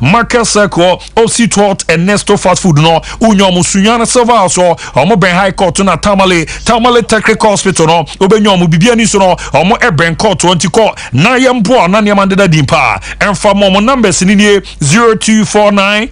Marcus Circle, OC Tot, and Nesto Fast Food no, Unyomu Sunyana Silva so, Omo Ben High Court na Tamale Technical Hospital no, Obenyomu Bibiani so no, Omo Eben Court 20 Court, Nayampo, Nanyamanda Dimpa, and for Momo numbers in 0249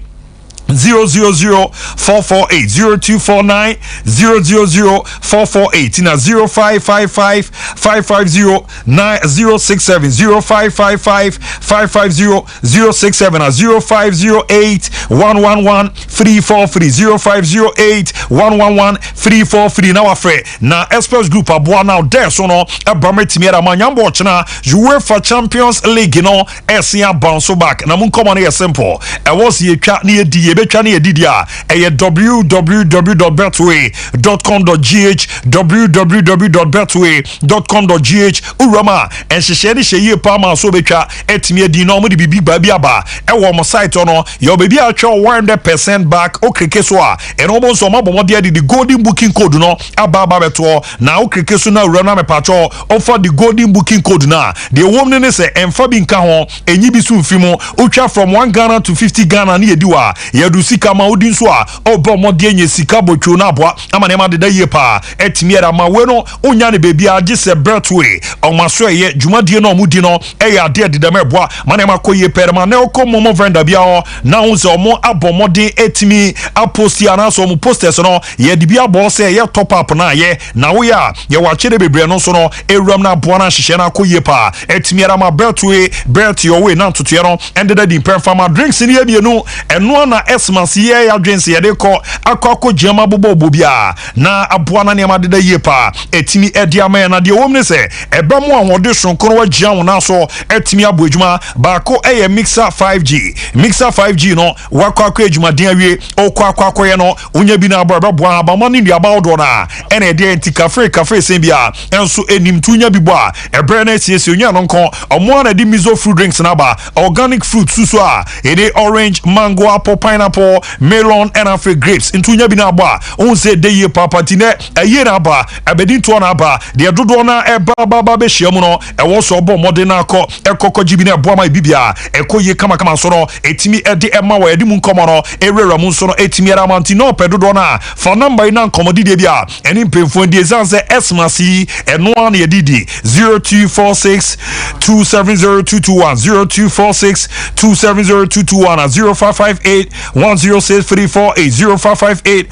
000-448 0249 000-448 in a 0555 550 9067 0555 550 067 a 0508 111 343 0508 111 343 now afre na express group aboa now there so no abametimi era manyambo chena UEFA Champions League no esia bounce back na mun come on here simple e was ye twa na ye betwa na edidia www.betway.com.gh www.betway.com.gh urama enhyehyede hyeye pa ma so betwa etimi edi no mo de bibi ba bia ba e wo mo site no your baby a twa 100% back okreke so a eno bo so mabo de the golden booking code no aba beto na okreke so na urama me pacho offer the golden booking code na the woman ne say emfa bi nka ho enyi bi su mfimo utwa from 1 Ghana to 50 Ghana na yediwa yedu sika ma odin so a obo modie nye sika botwo na aboa ama ne ma de da ye pa etimi era ma we no onya ne bebi age se Betway omaso ye dwumadie no omudi no e ya de de meboa ma ne ma koye perma na okomo venda bia ho na hu se omo abomodin etimi aposti ana so omo posters no ye de bia bo se ye top up na ye na wo ya ye wa kire bebre no so no ewram na aboa na hyehyɛ na koye pa etimi era ma Betway bet your way na ntoto ye no ende da di performa drinks ni ye bienu eno na esmas ye ya drinks ye de ko akọ jema bobo bia na aboa na ne ma de da ye pa etimi edi ama na de wom ne se eba mu ahode sonkoro wa gia wona so etimi aboadwuma ba ko eye mixer 5G no wakọ adwuma den awie okọ ye no onya bi na aba boa ba mo ne ndia ba odo na ene de anti cafe sen bia enso enim tunya bi bo a ebre na siesie onya no nko omo na de miso fruit drinks na ba organic fruit susu a ede orange mango apple pineapple melon and afre grapes intunya bi na ba on say de ye papa tine eye na ba abedi to na ba de dodo na eba baba be hia mu no e wo so bo modern akọ ekokọ jibi na eboa ma bibia ekoye kama so no etimi ede ema wa ede mu nkomo no ewrera mu so no etimi era manti no pedodo na for number ina nkomodi de bia eni mpemfo de zanse esmasi eno na ye didi 0246 270221 0246 270221 0558 10634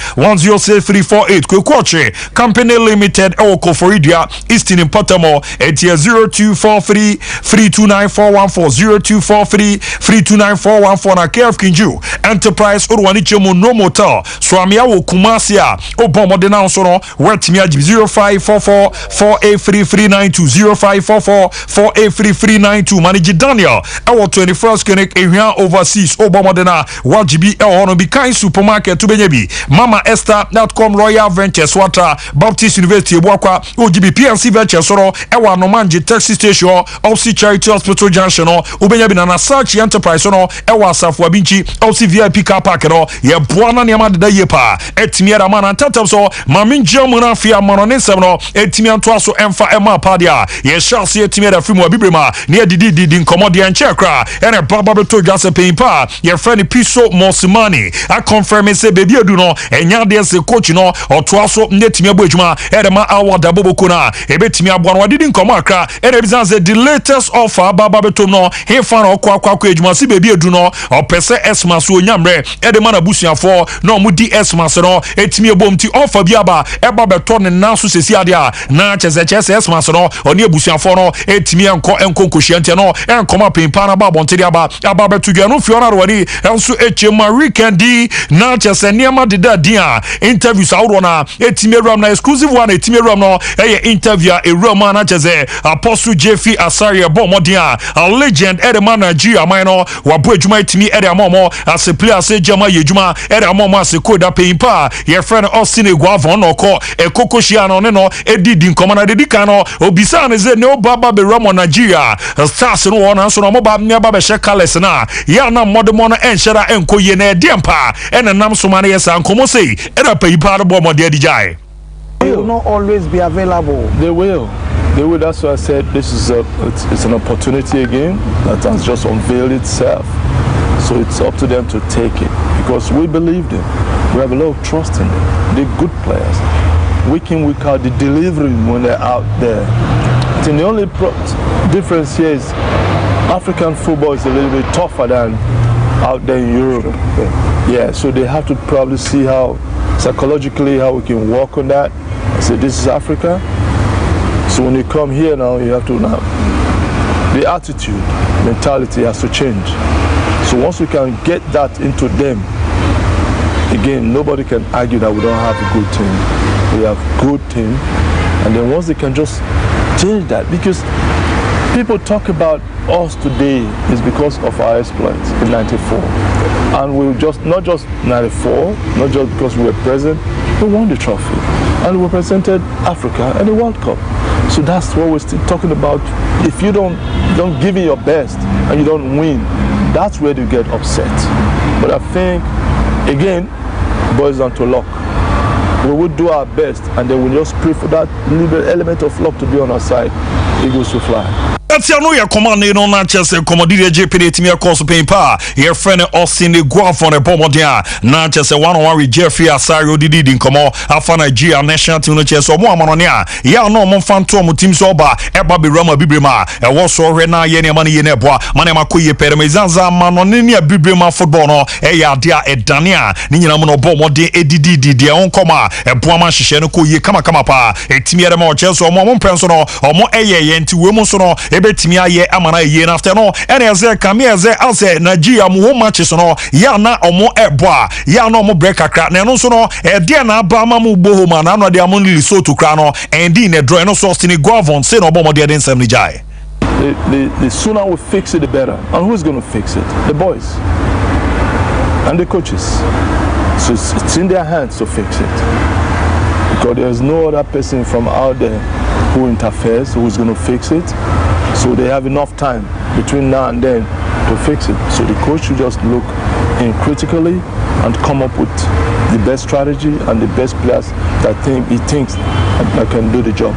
0558 Kwekwache Company Limited Oko Foridia Eastern in Potamo etia 0243 329414 0243 329414 na KF Kinju Enterprise Urwani Chemu no motel Swamia wo Kumasia Obomo na so no wetimi agi 0544 483392 0544 483392 Manage Daniel our 21st clinic ehia overseas Obomo na wajibi no bi kan supermarket to benyebi Mama Esther.com Royal Ventures Water Baptist University Ebuakwa OGB PNC Ventures soro ewa no manje taxi station OC Charity Hospital Junction no ubenyebi na Search Enterprise no ewa Asafo Abinchi OC VIP car park no ye boana ne ma de ye pa etimi era mana tatam so maminjia mu na fia mano ne nsem no etimi anto aso emfa ema padia ye shase etimi era fimu abibrema ne edidi nkomode enche kra ene baba beto dwase pempa ye friend Piso Mosimani a confirm say baby edu no enya de se coach no oto aso netimi abuadwuma edema award aboboko na ebetimi aboa no wadidi nkomo akra ene bizanse the latest offer baba beto no he fan okwa adwuma si baby edu no opese esmas onyamre edema na busuafo no mudi esmas no etimi ebomti offer biaba eba beto ne naso sesi ade a na chese esmas no oni abusuafo no etimi enko kohyiante no enkoma pempa na ba bonteri aba beto dwa no fiona rwani enso echema weekend na chese niema deda dia interviews awro na etimi ram na exclusive one etimi ram no eye interview a ram na chese Apostle Jeffy Asari Bomodia a legend ere Managerial man no wabo adwuma etimi ere amomo as a player say jama yedwuma ere amomo as koda pempa ye friend Austin Eguavon no ko ekokohia no ne no edidi nkoma na dedika no obisa ne ze ne obaba be ram Nigeria stars no wona so no moba ne ba be she colors na ya na modemo no enhyera enkoye na edempa ene nam so mane yesa nkomo sei era pempa do bomode adijai. They will not always be available. They will. That's why I said this is it's an opportunity again that has just unveiled itself. So it's up to them to take it because we believe them. We have a lot of trust in them. They're good players. Week in, week out, they're delivering when they're out there. I think the only difference here is African football is a little bit tougher than out there in Europe. Yeah, so they have to probably see how psychologically how we can work on that. I said, this is Africa. So when you come here now, you have to now, the attitude, mentality has to change. So once we can get that into them, again, nobody can argue that we don't have a good team. We have good team. And then once they can just change that, because people talk about us today is because of our exploits in 94. And we just, not just 94, not just because we were present, we won the trophy. And we represented Africa in the World Cup. So that's what we're still talking about. If you don't give it your best and you don't win, that's where you get upset. But I think, again, it boils down to luck. We would do our best and then we just pray for that little element of luck to be on our side. Eagles will fly. That's your command in on Chelsea, Commodity JP, Timia Cost Paper, your friend Austin the Guaf on a Pomodia, Nanchester 101 with Jeffrey Asario did in Como, Afana G, national team chess or Moamonia, Ya no Monfantom, Team Soba, Ebabi Rama Bibrima, a Wasso Rena Yene Mani Yeneboa, Manema Kuye Peremezanza, Manoninia Bibrima football, Eya Dia Edania, Ninamono Bomodi, Edidi, their own coma, a Buama Shishenu Ye Kama Pa, a Timia Mo Chelsea or Momon Personal, or more Eye to Womosono, Ebetimia ye amana ye after no ene eze kamia eze ase Nigeria mu matches no ya na omo eboa ya no mo break akra na no so no e de na aba ma mu bohoma na no de amon Lesotho kra no endi ne draw no so stini govern say no bomo de den sem ni jai. The sooner we fix it, the better. And who's going to fix it? The boys and the coaches. So it's in their hands to fix it. Because there's no other person from out there who interferes, who's going to fix it. So they have enough time between now and then to fix it. So the coach should just look in critically and come up with the best strategy and the best players that he thinks that can do the job.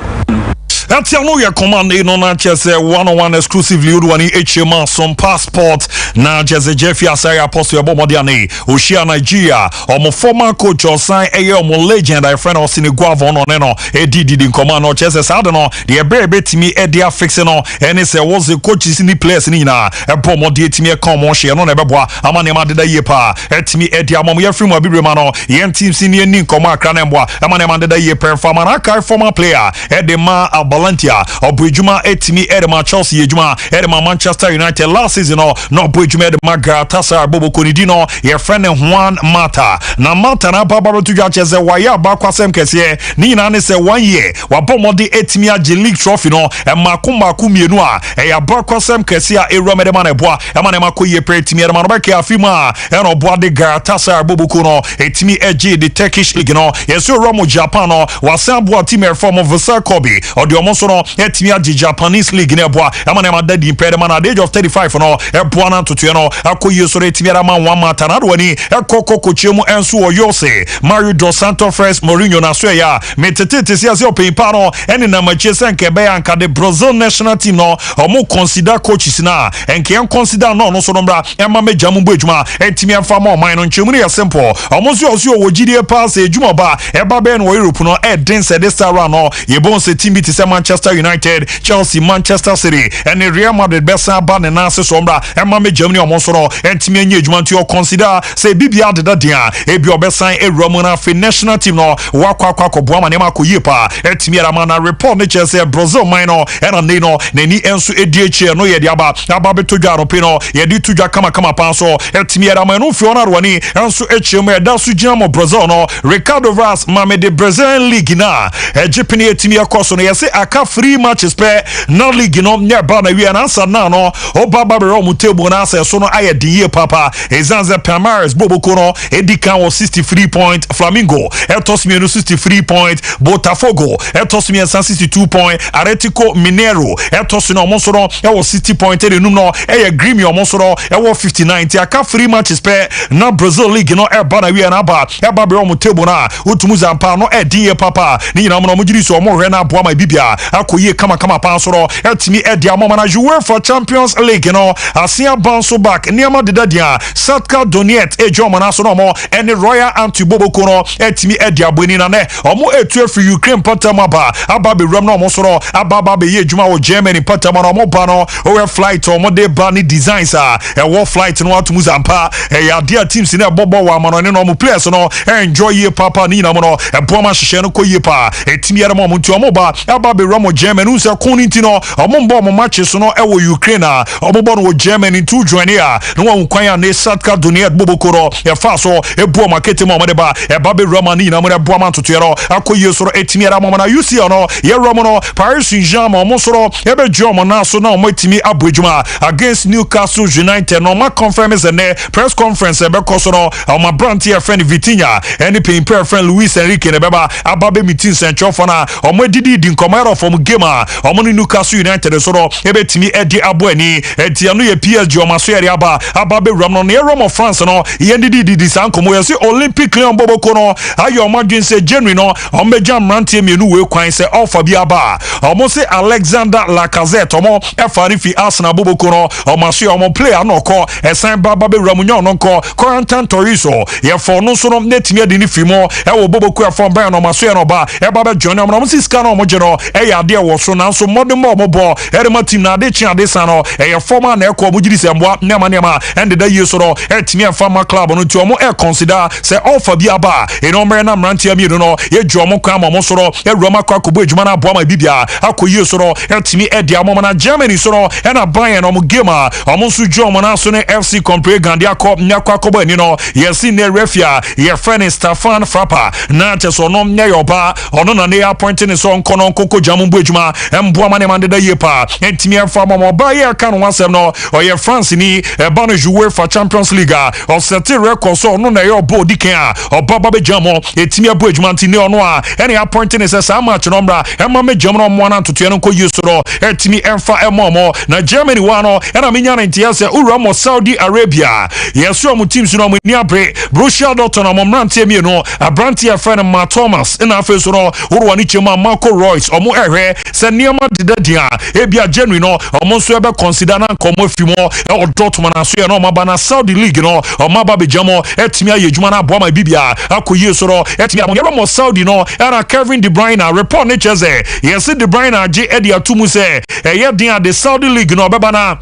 That's your command in on Chelsea 101 exclusively Udwani HMA some passport na Chelsea Jeffrey Asaya Apostle Bomodiane Oshia Nigeria or former coach or sign a legend I friend of Siniguavon on eno did in command or Chelsea Sadono the baby to me Edia fixing on and it was the coaches in the place nina a Bomodi to me a common share on a beboa Amanema de Yepa et me Edia Moya from a Bibrimano yen team senior Ninkoma Cranembwa Amanema de Yeper from an archive former player Edema Balantia or Bridguma etimi Edema Chelsea Ejuma Edema Manchester United last season or no Bridguma Edema Galatasaray Bobo Konidino your friend Juan Mata na Mata na Baba to Chelsea waya bakwasem kese ni na ne se 1 year wa bomode etimi age league trophy no e makumba kumienu a e ya bakwasem kese a Erome de maneboa e manema koye pretimi Edema no beke afima e no boa de Galatasaray Bobo Kono etimi age the Turkish league no yeso Romo Japan no wasan boa team reform of Visa Kobe or the omoso no etimi age Japanese league ne boa e manema daddy impediment at the age of 35 no e boa na tutu no akoye so etimi Edema Juan Mata na do ani e kokoko chemu enso o yose Mario dos Santos Fresh Mourinho na so ya metete sia se open no ene na Manchester nkebe anka the Brazil national team no omo consider coaches na enke consider no so no bra ema mejamu boejuma etimi afa ma man no nchemu ne simple omo so wogidie pass ejuma ba eba be no Europe no den se this round no ye bon se team bit se Manchester United Chelsea Manchester City and Real Madrid besa ba ne na se so bra ema mejamu ne omo so no etimi enye ejuma nti o consider say bibia de dia ebi obesan Erome na fi national team no wakwa boa ma ne ma koye pa etimi Edema na report ne Chelsea Brazil minor ena ne no nani enso edieche no ye de aba beto dwa rope no ye di tudwa kama pa so etimi Edema no fi ona rwani enso echemu e da su gina mo Brazil no Ricardo Vaz mame de Brazilian league na ejipini etimi akoso no ye se aka free matches pe na league no nya ba na wi na ansa na no obaba be ro table na asa so no aye die papa ezanze Palmeiras Bobo Kono edikan was 63 point Flamengo etos mienu 63 point Botafogo etos mienu 62 point Atletico Mineiro etos no omo so no e was 60 point enum no e Grêmio omo so no e was 59 ti aka free matches pe na Brazil league no e ba na wi na ba e ba be omo table na otumu zampa no e die papa ni nyina omo no mujiri so omo hwe na aboa ma bibia akoye kama pa soro etimi edi amoma na UEFA Champions League no asia bounce back niama deda dia Shakhtar Donetsk ejo na so no mo ene Royal Antiboboko no etimi edi aboni na ne omo etu afri Ukraine patama aba be ram no mo soro aba be ye adwuma wo Germany patama no mo ba no we flight omo de ba ni designs wo flight no atumu zampa ya dia teams ne bobo wa ma no ne no mo players no enjoy ye papa ni na mo no eboama hihye no koye pa etimi yare mo nti omo ba aba be ram Germany unse koninti no omo mbo mo matches no wo Ukraine omo bo no Germany to join here no wa kwan na Shakhtar Donetsk bobokoro fa so ebu market mo de ba eba be ram ni na mo ebo ma ntoto akoye soro etimi yare mo na UCL no ye ram no Paris Saint-Germain mo soro ebe jomo na so na mo etimi abodwuma against Newcastle United no ma confirm is a press conference ebe koso no ma brand here friend Vitinha any pay friend Luis Enrique ne beba ababe meeting central for na omo didi di nkomero from game omo Newcastle United so no ebe timi edi aboani enti anu ye PSG o maso yare ababe ram no ne ram France no ye didi sankomo ye se Olympic Lyon boboko no ayo omo dwen se January no omo jam rantie mienu we kwan se offer bi aba omo se Alexander Lacazette omo efari fi Arsenal boboko no omo so omo player no ko esan baba be ramunyo no ko quarantine toriso ye for no so no netimi adi ni fimo e wo boboko e for ban no maso ye no ba e baba join no mo siska no mo je no e ya de wo so na so modern mo bo e de ma team na de chi ade san no e ye former na e ko mo gidi semboa nema and da ye so no e timi e farmer club no ti omo e consider say offer bi aba e no mere na mrantia mi no ye jo mo kwa mo so ro e roma kwa ko bo ejuma na abo ma bibia akoye so ro e timi e de amoma na Germany so ro e na ban no mo game omo so jo mo na so ne FC Compre Gandia Cup nyakwa kobo ni no yesi ne refia ye friend Stefan Frappa na cheso no nya yoba ono na ne appointing so nkono nkoko jamumbu ejuma emboa mane mande da yepa entimi afa mo ba ye ka no wasem no o ye France ni e ba no UEFA Champions League o set record so no na ye obo dikan obaba be jamo etimi abo ejuma ntini ono ene appointing is sa match no mra emma me jamo no mo na ntoto no ko yusoro etimi emfa emomo na Germany wa no ena menya na ntiase ura mo Saudi Arabia yeso mu teams no mo ni abre Borussia Dortmund mo mrante mi no abranti ya friend Ma Thomas ina afeso no urwa ni chema Marco Reus omo ehwe se niama dedadia ebia January no omo so ebe consider na nkomo afimo o Dortmund na so ye no maba na Saudi League no omo ba be jamo etimi ayejuma na aboa ma bibia akoye so ro etimi amon mo Saudi no era Kevin De Bruyne report ne cheze yes De Bruyne age edi atumu se ye dia the Saudi League no beba na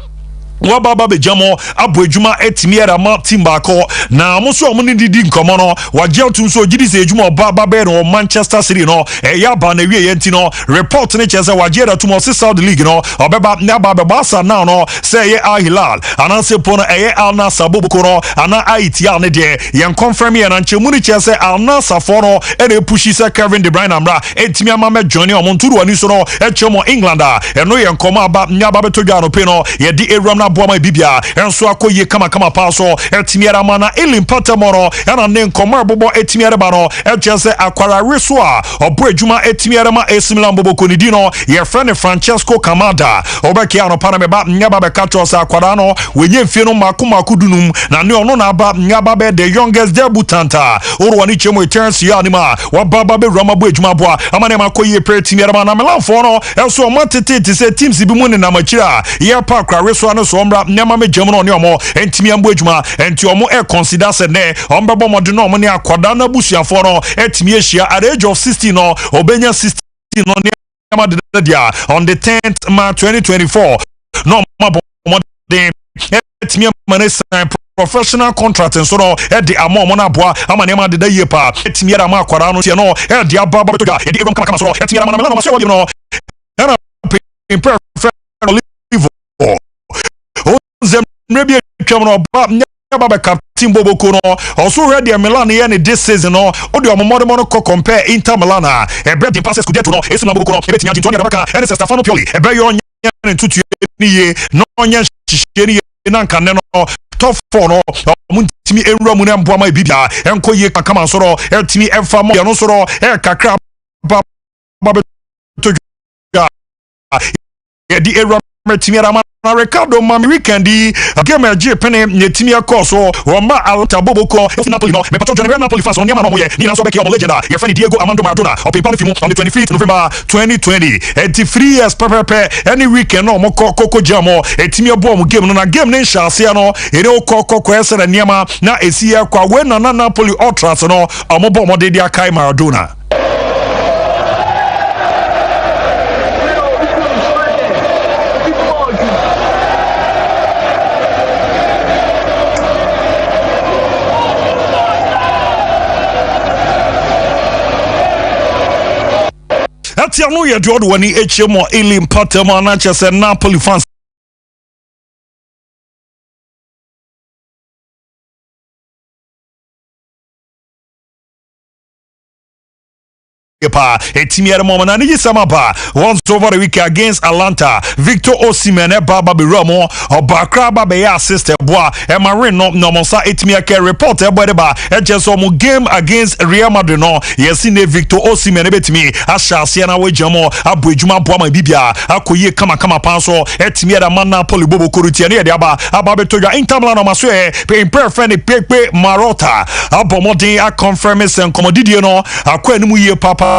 wababa be jamo aboejuma etimi era ma timba ko na muso omo ni didi nkomo no wagye otum so gidi se ejuma baba be no Manchester City no ya ba na wie yenti no report ne chese wagye era tumo se Saudi League no obeba na ba be basa now no say ye Al Hilal ana se pono Al Nassr bobuko no ana Aitia ne de yen confirm ye na nchemu ni chese Al Nassr for no ene pushi se Kevin De Bruyne amra etimi ama me johnny omo nturu ani so no echemo England eno yen koma aba nya ba be todwa no pe no ye di Abraham na boa ma bibia enso akoye kama pa so etimiara mana elimpata moro ana ne nkoma bobo etimiara ba no echese akwara reso obo adwuma etimiara ma esimlan bobo konidi no ye friend Francesco Kamada obeke ano pana me ba nyaba be katro sa akwara no wenye mfie no maku dunum na ne ono na ba nyaba be the youngest debutanta oro ni chemo eternsi anima wa baba be rama bo adwuma boa amane makoye pre etimiara ma na melanfo no enso matete ti se teams bi mu ne na machira ye pa akwa reso no so nyama me jam no ne omo entimi ambo adwuma enti omo e consider se ne ombebo mo de no omo ne akwada na busuafo no etimi ehia at age of 16 no obenya 16 no ne nyama de dia on the 10th March 2024 no mo de etimi amane sign professional contract so no e de amo na boa ama ne ma de da ye pa etimi era ma akwada no tie no e de ababa to ga e de kama so etimi era ma na so no era professional level maybe champion ba nyaba captain boboko no also ready Milan here in this season no o de omomodo mo ko compare Inter Milan e bet passes scudetto no esi na boboko no e bet nya Antonio Baka e Stefano Pioli e be yo nya ntutu ni ye no nya hihye ni na nka ne no top 4 no muntimi enwura mu na mboa ma bibia enkoye kama so ro etimi emfa mo no so ro e kakra ba to ya di enwura metimi ra Ricardo Mami weekendi game eje pene netimia course o ma alta boboko Napoli no me patron general Napoli fans on yama no moye ni na so be ke o legenda your friend Diego Armando Maradona o people fimu on the 25th November 2020 3 years pepe any weekend no mo koko jamo etimia bo mu game no na game ne nhyase no ere o koko esere niama na esia kwa we na Napoli ultras no o bo mo de dia kai Maradona. Atiano ye do wani HMO Elim Patema na chese Napoli fans etimiere mama na ni sama ba once over the week against Atlanta Victor Osimhen baba be Ramo obakra ba be assist boa e marine no monsa etimiere ke report e boy ba e jeso mu game against Real Madrid no yesi ne Victor Osimhen betimi ashase na wejamo aboedwuma boa ma bibia akoye kama panso etimiere man Napoli bobo korutia ne de aba betodwa Inter Milan no maso e pe perfect pepe Marota abomodin a confirm sen komodidie no akwa animu ye papa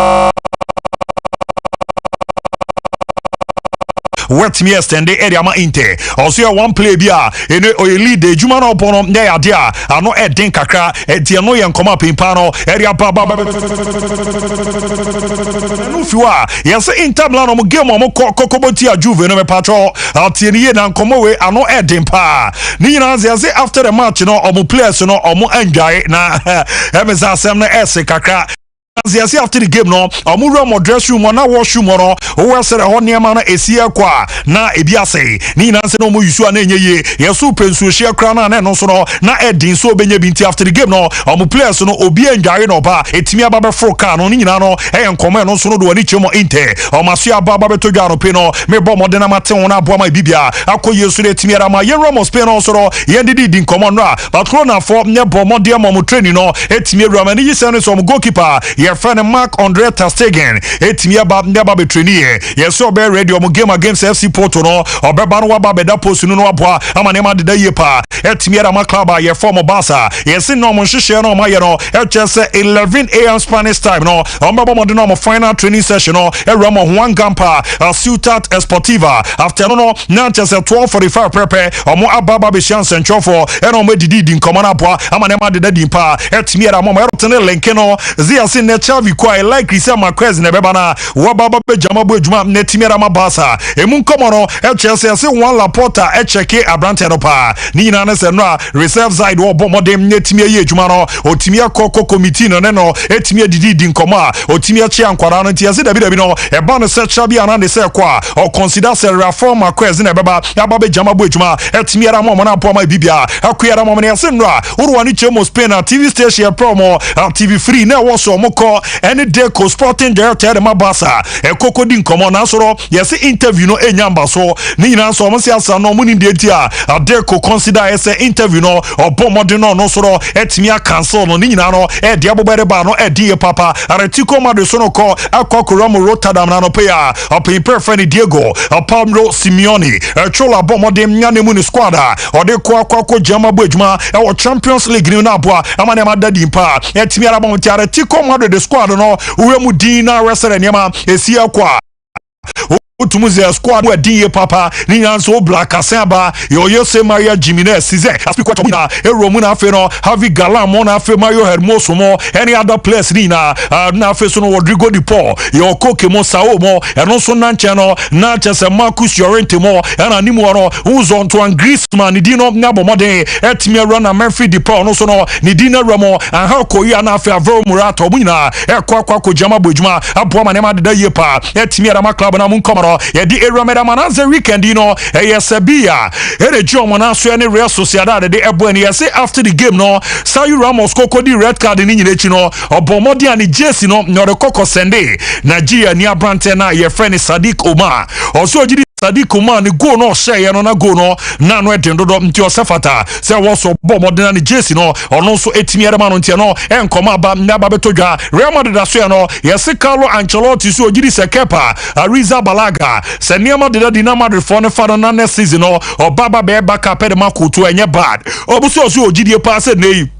wet me extend the area ma inte also one play bia ene o lead the juma no bono na ya dia ano eden kakra e no ye nkoma pimpa no area baba no fiwa yes Inter Milan no game mo kokoboti a Juve no me patro atieni ye na nkoma we ano eden pa ni nyina yes after the match no omo players no omo enjoy na emeza asem na ese kakra Ziasi after the game no amura mo dress room na wash room no o sere ho niam na esia kwa na ebiase ni na se no mo yusu na enye ye yesu pensu hye kra na no so no na edin so benye binti after the game no omo players no obi enjare no ba etimi aba fro car no ni nyina no enkomo no so no do ani chemo inte o maso aba betodwa no pe no me bo mo de na mate won abo ma bibia akoye so etimi ara ma ye Ramos pe no so no ye didi din komo no a but corona for ne bo mo de mo training no etimi ara ni yise no so mo goalkeeper ye friend Mark Andre ter Stegen etimi aba ndaba be training ye so be ready o game against FC Porto no obeba no waba be da post no aboa amane ma de ye pa etimi ara ma club ye form Barca ye sin no mo hihye no ma ye no chese 11 AM Spanish time no omba mo de no mo final training session no Ramo Juan Gampa Ciutat Esportiva after no na chese 12:45 pepe omo ababa be chance enchofo no mo didi din komana aboa amane ma de din pa etimi ara mo erotene lenke no zia sin ne chavi kwa like Christian Marquez ne beba na wababa be jama bo adwuma netimi ara ma Barca emu nkomo no chese se Juan Laporta cheke abrante no pa ni nyina na se no a reserve side wo bo modem netimi ye adwuma no otimi akoko committee no ne no etimi adidi din komo a otimi achi ankwara no ntia se dabi no e ba no se chabi ana ne se kwa o consider se reform Marquez ne beba ababa jama bo adwuma etimi ara mo na po ma bibia akuyara mo ne se no a urwani chemo Spain na TV station promo TV free na wo so moko any day co sporting director de Mabasa e kokodi nkomo na soro yes interview no enyamba so ni nyina so mo se asa no mo ni de ti a de co consider ese interview no obomode no soro etimi a cancel no ni nyina no e de abobere ba no e de papa Atletico Madrid so no ko akokoro mo Rotterdam na no pe a opin perfect Diego Pablo Simeone chola bomode nyane mu ni squad a ode ko akoko jama boadwuma e wo Champions League ni na aboa amane ma dadi mpa etimi ara bomode Atletico Madrid the squad no uwe mu dina wrestle niema esia kwa utumuze squad we die papa ni nyanso black asaba yo se Maria Jimenez size aspikwa tomina eromu na afe no Javi Galan mo na afe Mario Hermoso mo any other place ni na afe so no Rodrigo Di Paul yo koke mo sao mo eno so nanche no na chese Marcus Llorente mo na nimu no uzo Antoine Griezmann ni dino nyabo modern etimi run na Memphis Di Paul no so no ni dino ramo and how ko ya na afe Alvaro Morata omuna kwa jama bojuma abo ma ne ma de ye pa etimi ara ma club na mun komo ye di Eromeda Mananze weekend Sabia Joe Monaso and Real Sociedad de Ebony say after the game no Sayu Ramos koko di red card ni nyinechi no obomodi ani jesi no the koko sende Nigeria ni abrante na ye friend Sadiq Omar also jidi Sadiq Omar ni go no share no na go no na no edendodo nti osefata se wo so bomodi na ni jesi no ono so etimi erema no nti no enkoma ba na ba betodwa Real Madrid aso no yes Carlo Ancelotti so jidi Sekepa Ariza Balaga Blaga se niema de Madrid for ne fa no next season or baba be back up e de makoto enye bad obuso oso ogidie pass nei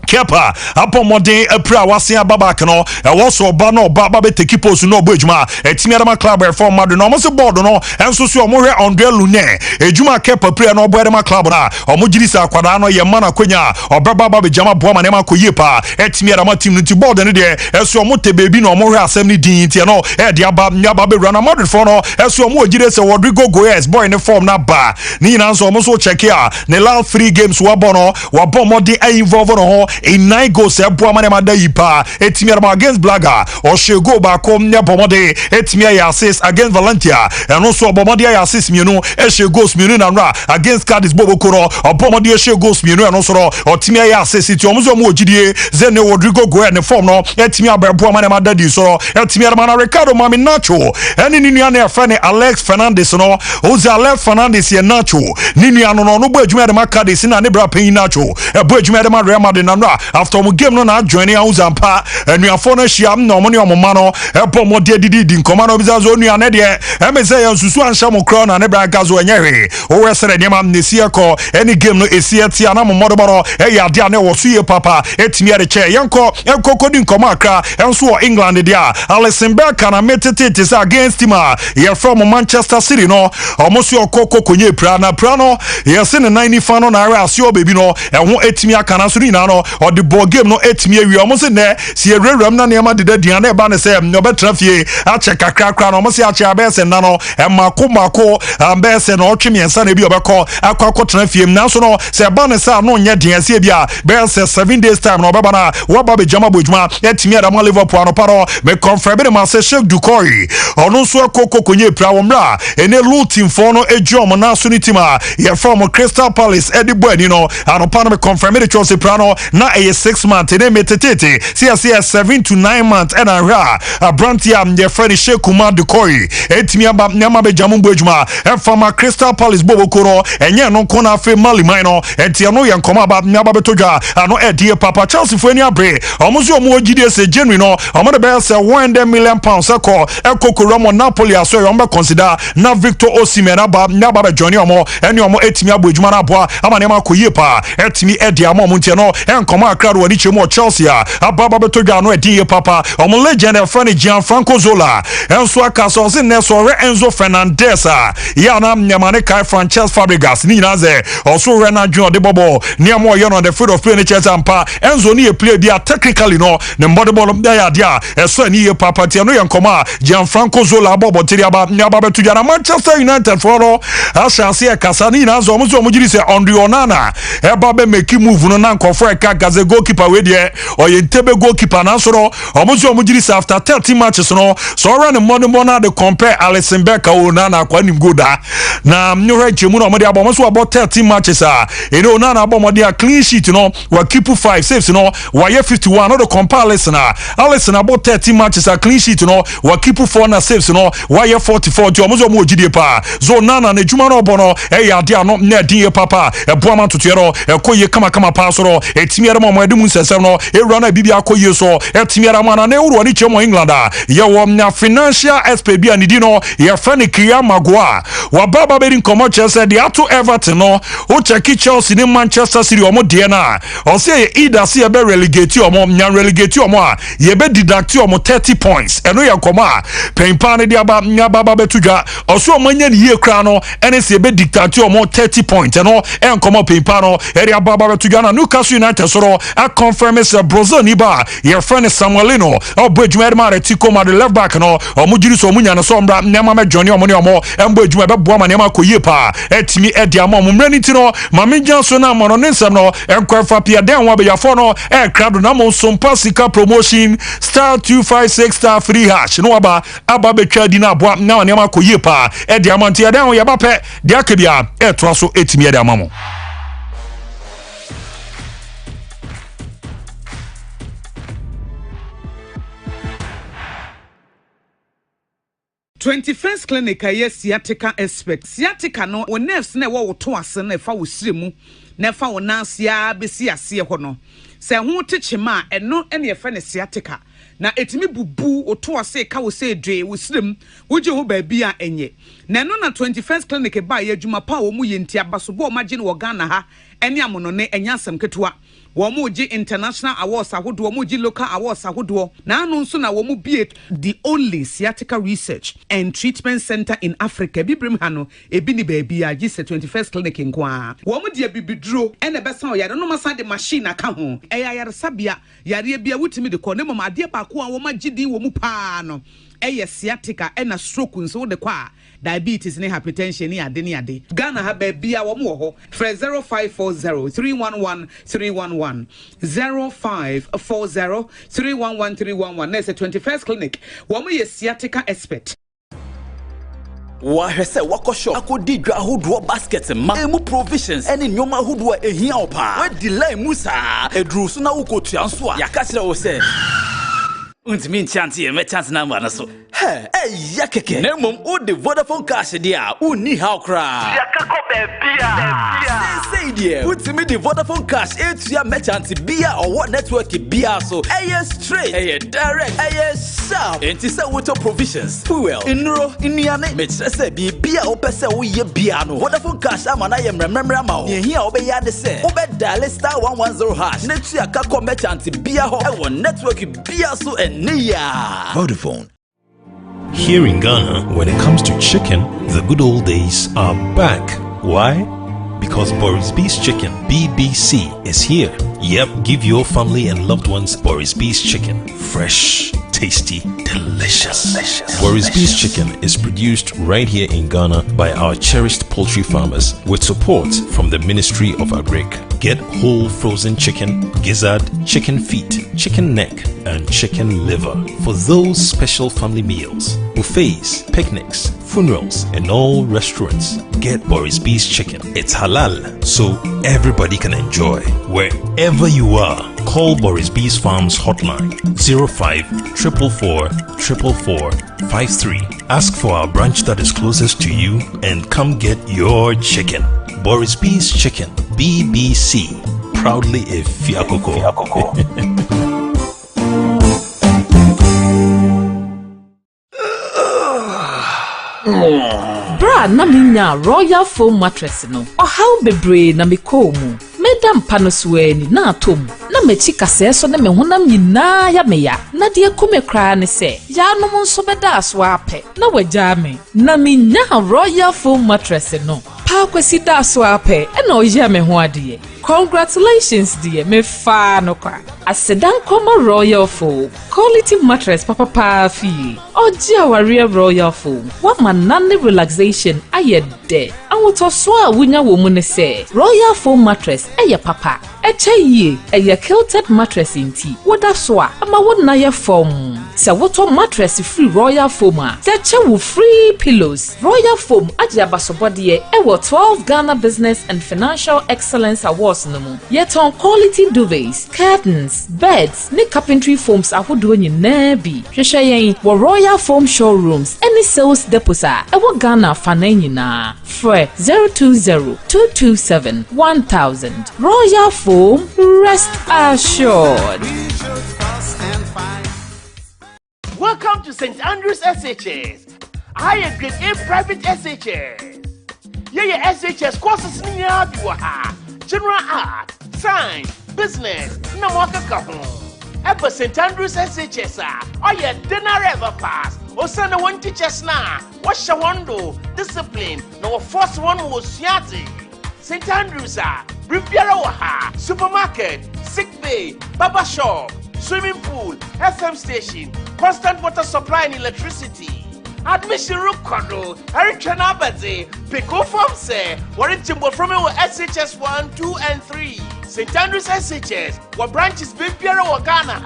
Kepa upon modern pra wase ababak no e wo so ba no baba be take post no bo ejuma etimi adama club reform madu no mo se board no enso so mo hwe Andre Lunye ejuma Kepa pra no bo adama club na omo giri sa kwada no ye mana kwanya obaba be jama bo ma ne ma koye pa etimi adama team no ti board ne de enso mo te bebi no mo hwe asem ni din tie no e de aba nyaba be run Madrid for no enso mo gire se Rodrigo Goes boy ne form na ba ni na so mo so check ya ne last 3 games wa bono wa bo modern involve no in 9 goals ebo amane mada yipa etimi arama against Blaga o shego ba kom ne bomode etimi ya assist against Valencia eno so bomode ya assist mienu e shego mienu na nra against Cadiz Bobokoro o bomode shego mienu eno so o timi ya assist ti omuzo mu ogidie ze ne Rodrigo Goe ne form no etimi abebo amane mada di so etimi arama na Ricardo Mami Nacho eni ni nua na fa ne Alex Fernandez no oza Alex Fernandez ye Nacho ni nua no bo adwuma de Cadiz na ne bra pen Nacho e bo adwuma de Real Madrid na nra after mo game no na join ya uzampa enuafo no hia no mo ne omoma no epo mo de didi nkoma no bizazo onua ne de e say ya susu anhya mo kro na ne bra gazo enyehwe o wesere ne ma nesie ko any game no esie tia na mo modoboro e ya de ane wo suye papa etimi ade che yenko kodi nkoma akra enso wo England dia Alisson Becker na metete say against him ye from Manchester City no omosu okoko konye pra no ye se ne 90 fa no na ara asio baby no e ho etimi aka na so ni na no the ball game no etimi awi omo ne si ewuram na ne ma de dian na e ba ne se no betra fie a check kakra no omo se a che abese na no e mako ambese no otwe miensa na bi obekọ akwa tra fie na so no se ba ne sa no nya dian se bia be se 7 days time no obeba na wa ba be jama bojuma etimi ada ma Liverpool no paro me confirm be ma se Sheikh Dukori ono so akoko konye pra wo mra ene lutin for no ejom na so ni tima ye from Crystal Palace edi boani no anopa no me confirm be Chelsea pra no na 6 months ne metete see 7 to 9 months and a brantia ye friend Sheikh Umar Dukori etimi aba nyama be jamu bojuma e from Crystal Palace Bobokoro enye no kona fe Malimai no etia no ye nkoma aba nyaba betodwa ano edie papa Chelsea fo ani abre omuzo omu ogide se January no omo de be se 100 million pounds ekokoro mo Napoli aso yo mbe consider na Victor Osimhen aba nyaba be join omo eni omo etimi abojuma na aboa ama ne ma koye pa etimi edi ama omo ntie no enkoma akra wani chemo Chelsea ababa betodwa no edi papa omo legend e friend Gianfranco Zola enso akaso se ne so re Enzo Fernandez ya na nyamane kai Frances Fabregas ni naze also Renan Junior de bobo ni amo ye no the field of play ne Chelsea ampa Enzo ni e play dia technically no ne mbode ball ya dia eso ni ye papa tie no ye nkoma Gianfranco Zola bobo tiri aba nyaba betodwa na Manchester United for no asase e kasa ni nazo omo jiri se Andre Onana e ba be make move no na nkofo e ka gaze goalkeeper we de oye ntebe goalkeeper na soro omo jiri se after 30 matches no so run the na de compare Alisson Becker Onana kwa nim goda na nyohwe chemu no de abo so about 30 matches Onana abo de clean sheet no wa keep 5 saves no wa ye 51 no de compare Alisson about 30 matches clean sheet no wa keep 4 na saves no wa ye 44 ti omo ogidie pa zo nana na juma no obo no e ya de ano na din papa e boama totoero e koye kama pa soro etimi ara mo edum nsesem no e run na bibia koye so etimi ara mana na ewuro ni chemo England ye wo na financial expert bia ni di no ye fani Kia Magua wa baba be din komo Chelsea de ato Everton no o check Chelsea ni Manchester City omo de na o say either see be relegate omo nya relegate omo ye be deduct omo 30 points eno ye komo pempa ne de aba nya baba betudwa o so omo nya ni ye kra no ene se be dictate omo 30 points eno en komo pempa no ere baba betudwa na Newcastle United soro a confirm se Brazil ni ba ye friend Samuelino o bojuma ma retiko ma the left back no omo jiri so omo nya no so mbra nyama me johnny omo ne omo embo ejuma be boa ma ne ma koye pa etimi edi ama omo mrani ti no ma me janso na ma no nsem no enkwafa pia den wa be yafo no e krado na mo Sompa sika promotion *256*3# no aba betwa di na boa na ne ma koye pa edi ama nti den ya ba pe de akebia to aso etimi edi ama mo 21st clinic yes sciatica expert sciatica no o nerves na wo to ase na fa wo siremu na fa wo nansia besi ase ho no se ho techema eno ene ye fa ne sciatica na etimi bubu oto ase ka wo se dwe wo srem wo je ho ba bia enye na no na 21st clinic ba ya adwuma pa wo mu yenti abaso bo ma je no Ghana ha ene amono ne enya asem ketewa wo mu ji international awards ahodo wo mu ji local awards ahodo na anu nso na wo mu bie the only sciatica research and treatment center in Africa bibrim ha no ebi ni ba bia ji se 21st clinic nkoa wo mu de bibiduro ene besa o yare no masa de machine aka ho yare sabia yare bia wutimi de ko ne mama ade ba ko a wo ma gidi wo mu pa no sciatica ena stroke nso de kwa diabetes ne hypertension ne ade Ghana ha ba bia wo mo ho for 0540 311 311 0540 311 311 na 21st clinic wo mo sciatica expert Wahese wako shop akodi dwa ahodo basket ma emu provisions ene nyoma ahodo ehia opa we delay musa edru so na ukotua nso a yakasira wo se untimi nchanti e me chance na ma na so ya keke na mom o de Vodafone cash dia uni how cry yakako bebia say dia untimi de Vodafone cash etua merchant bia or network bia so straight direct sharp enti say water provisions fuel inro iniane me say bia o pese wo ye bia no Vodafone cash ama na ye mremremra ma o hia o be ya de say o be dial *110# netua kakọ merchant bia ho e won network bia so enia Vodafone. Here in Ghana, when it comes to chicken, the good old days are back. Why? Because Boris B's Chicken, BBC, is here. Yep, give your family and loved ones Boris B's Chicken. Fresh, tasty, delicious. Boris B's Chicken is produced right here in Ghana by our cherished poultry farmers with support from the Ministry of Agric. Get whole frozen chicken, gizzard, chicken feet, chicken neck, and chicken liver for those special family meals, buffets, picnics, funerals, and all restaurants. Get Boris B's Chicken. It's halal, so everybody can enjoy. Wherever you are, call Boris B's Farms hotline 05 444 444 53. Ask for our branch that is closest to you and come get your chicken. Boris B's Chicken, BBC, proudly a Fiakoko. Bra na minya Royal Foam mattress no. How bebre na mikomu. Medam panosweni na atom. Na mechi kase so na me honam nyina ya meya. Na de kume kra ne se. Ya no nso beda aso ape. Na wagya me. Na minya Royal Foam mattress no. Pa kwesi da aso ape. E na oya me ho ade. Congratulations dear, me fa no kwa. Asedan koma Royal Foam. Quality mattress papa fi. Oji aware Royal Foam. Wa manane relaxation aye de. Anwoto so a wunya wo mu ne se. Royal Foam mattress eye papa. Eche yie eye quilted mattress inti. Woda so a ama wona ye foam. Se woto mattress free Royal Foam a. Seche wo free pillows. Royal Foam aje abasobode e wo 12 Ghana Business and Financial Excellence Awards no mu. Yet on quality duvets, curtains, beds, ne carpentry foams ahodo nyina bi. Hwehwe yen wo Royal Foam showrooms any sales depots a wo Ghana fana nyina. Fre 020-227-1000. Royal Foam, rest assured. Welcome to St. Andrews SHS. Higher grade A private SHS. Yeah, SHS courses ni ha. General art, science, business, na mwaka kahon. Ever St. Andrews SHS yeah, dinner ever pass. Osana one teachers na. Washa wando, discipline, no first one was yati. St. Andrews Riviera waha, supermarket, sick bay, barber shop, swimming pool, FM station, constant water supply and electricity. Admission Rukodo, Erichana Abadze, Pico Farm say, Warrington from our SHS 1, 2, and 3. St. Andrews SHS, what branches Big Piero Wagana,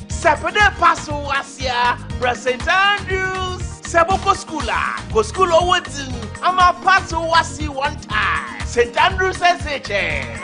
Sapade Paso Asia, St. Andrews, Saboko Schoola, go school Owens, Ama Paso Wasi one time. St. Andrews SHS.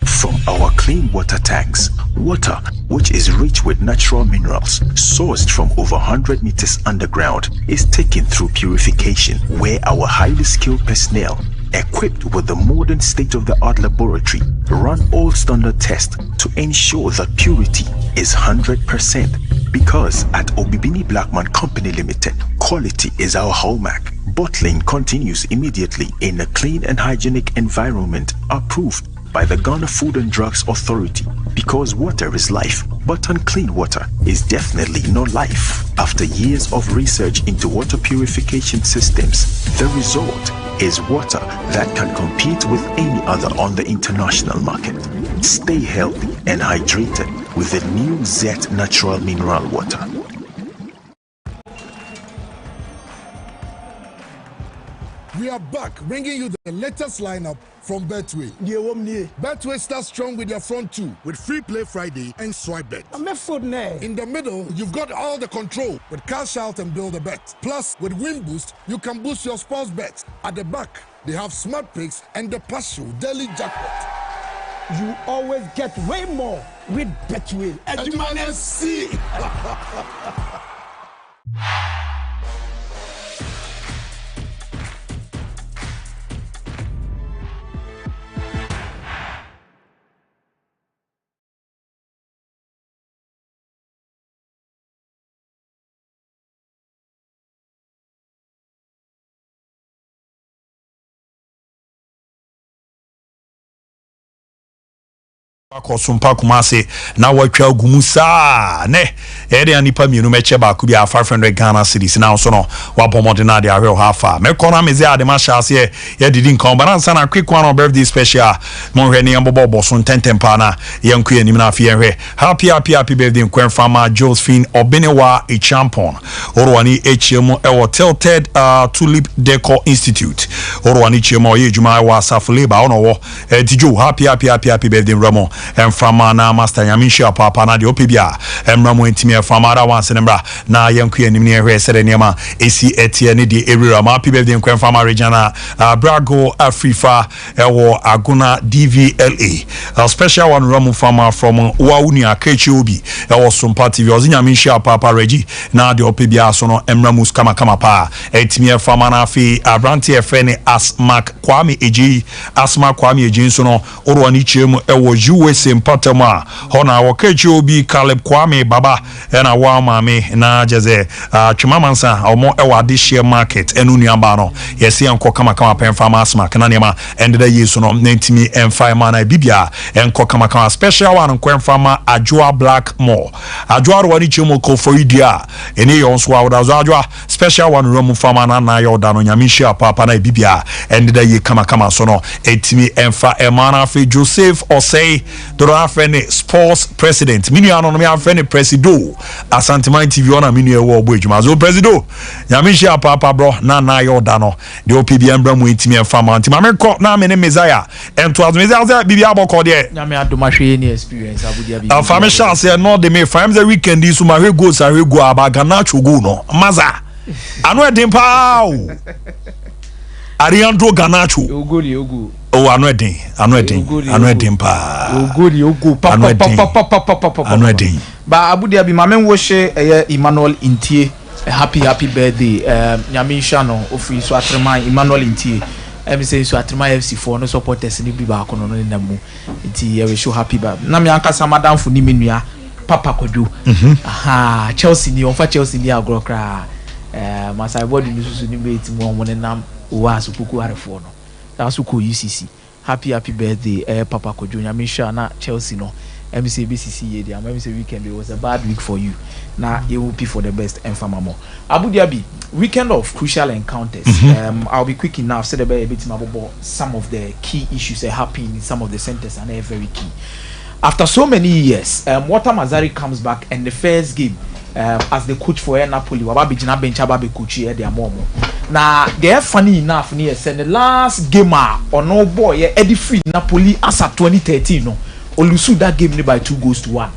From our clean water tanks, water which is rich with natural minerals, sourced from over 100 meters underground, is taken through purification, where our highly skilled personnel equipped with the modern state-of-the-art laboratory, run all standard tests to ensure that purity is 100%. Because at Obibini Blackman Company Limited, quality is our hallmark. Bottling continues immediately in a clean and hygienic environment approved by the Ghana Food and Drugs Authority. Because water is life, but unclean water is definitely not life. After years of research into water purification systems, the result is water that can compete with any other on the international market. Stay healthy and hydrated with the new Zet Natural Mineral Water. We are back, bringing you the latest lineup from Betway. Betway starts strong with their front two, with Free Play Friday and Swipe Bet. In the middle, you've got all the control with Cash Out and Build a Bet. Plus, with Win Boost, you can boost your sports bets. At the back, they have Smart Picks and the Partial Daily Jackpot. You always get way more with Betway. And you wanna see. Ako Sompa Kumase na watwa gumusa ne ere anipa mienu meche ba ku bia 500 Ghana cedis na so no wa bomode na de ahwe hafa me kona meze ade ma shase ye didi nkan baransa na quick one on birthday special mo hwe ne yambo bobo so ntentempa na yanku anim na afie hwe happy birthday nkwan fama Josephine Obenewa a champion orwani HM ewo tilted Tulip Decor Institute orwani chemo ye juma wa safule ba ono wo tijo happy birthday Ramo and from na master Yamisha papa na de opibia emramo ntimi from ara once nembra na yanku anim ne hwe sere nema esi etie ne de area ma happy birthday nkwan from regional Brago Afrifa ewo Aguna DVLA a special one Ramo farmer from Wauni Akechi Obi ewo Sompa TV Yamisha papa Regi na de opibia so no emramo kama pa etimi from na fi Abranti efene Asmak Kwame Eji so no orwani chemu ewo USA Mpatama hona wakechi obi Caleb Kwame Baba ena wa mame na jeze chumamansa omo ewa de share market enu nuamba no yesi enko kama pen farmers market na nema endeda yesu no ntimi emfa ma na bibia enko kama special one nkwen farmer Ajua Black Mall Ajua ro ni chemo ko for idia eni yonso wa Ajua special one room farmer na yo da no nyamisha papa na bibia endeda ye kama so no etimi emfa emana fe Joseph Osei Doro afrene sports president minu ano no me afrene presido Asanteman TV ona minu ewo obo ejuma zo presido nyamisha papa bro na yo da no de opbi embra mu ntimi enfama ntima me ko na me ne Messiah ento az Messiah bibi aboko de nyame adomahwe ni experience abudia bibi afame chance no de me find the weekend is ma hwe goals ahwe go abagana chogo no maza anu edin pa o Ariandro Ganacho ogu oh anu edin pa ogu papa anu edin ba abudia bi mamen wo hye Emmanuel Intie happy birthday nyamisha no ofri so atrema Emmanuel Intie say so atrema FC4 no supporters ni bi ba kono no namu nti we show happy ba na me anka samadam fu ni menua papa kodu aha Chelsea ni onfa Chelsea ni agro kra masai body ni susu ni beti mo won nam wa so kuku arefo no that's ko UCC happy birthday papa kodu nyamisha na Chelsea no MC BCC ye dia MC weekend it was a bad week for you na you will be for the best and famamo Abu Dhabi weekend of crucial encounters. I'll be quick enough so the bit some of the key issues that happen in some of the centers and they're very key after so many years. Walter Mazzari comes back and the first game as the coach for Napoli wababi jina bench ababe coach here their mom now they're funny enough near said the last game or no boy Eddie Free Napoli as at 2013 no Olusu that game by 2-1.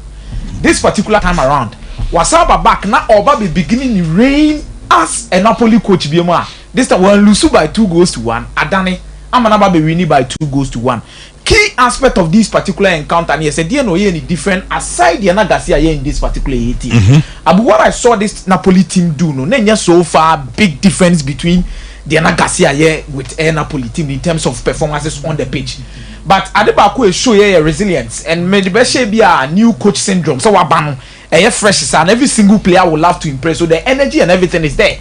This particular time around, Wasaba back now Oba be beginning to reign as a Napoli coach BMA. This time when Lusu by 2-1, Adani Amanaba be winning by 2-1. Key aspect of this particular encounter, and he said, "Dear no, any different aside the Garcia in this particular 18." But what I saw this Napoli team do, no, then so far big difference between the Garcia here with Napoli team in terms of performances on the pitch. But Adebayo is show here resilience and maybe be a new coach syndrome. So wabano a fresh and every single player will love to impress. So the energy and everything is there.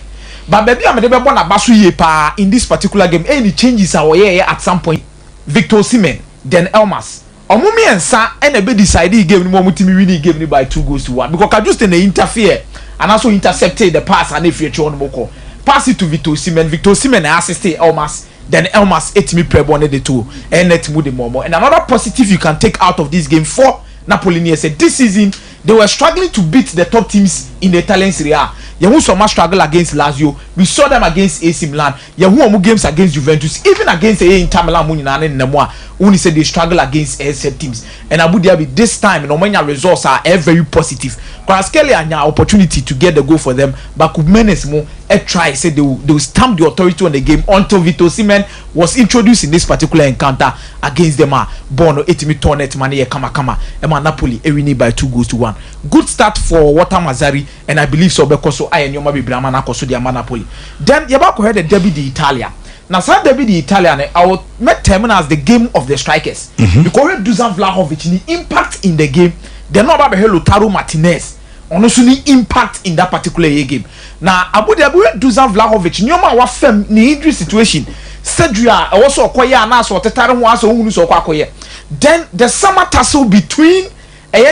But baby, I'm never born a basu yepa in this particular game. Any changes are here at some point. Victor Osimhen, then Elmas. Omumi and Sa and a bit decided he gave me more winning game by 2-1 because I just interfere and also intercepted the pass and if you're Moko. Pass it to Victor Osimhen. Victor Osimhen assisted Elmas. Then Elmas ate me pre-born the two and let me the more. And another positive you can take out of this game for Napoli said this season they were struggling to beat the top teams in the Italian Serie A. Yahu Sompa struggle against Lazio. We saw them against AC Milan. Yahu games against Juventus, even against Inter Milan. When said they struggle against ASF teams. And Abu Dhabi this time, Romania results are very positive. Kvaratskhelia had an opportunity to get the goal for them, but Kumenes more try said they will stamp the authority on the game until Victor Osimhen was introduced in this particular encounter against them. Bono etimi tonet mani kama Emma Napoli winning by 2-1. Good start for Walter Mazzarri, and I believe so because so I and Yoma Brahma Nakoso di Napoli. Then Yabako had a derby di Italia. Now, San Derby the Italian, I will make term as the game of the strikers. Because Dusan Vlahovic the impact in the game, they're not about Lautaro Martinez. Also the impact in that particular game. Now, Abu Dhabi Dusan Vlahovic, Nyoma wa fem ni injury situation. Cedria also acquire na so tetare ho aso hunu so kwakoye. Then the summer tussle between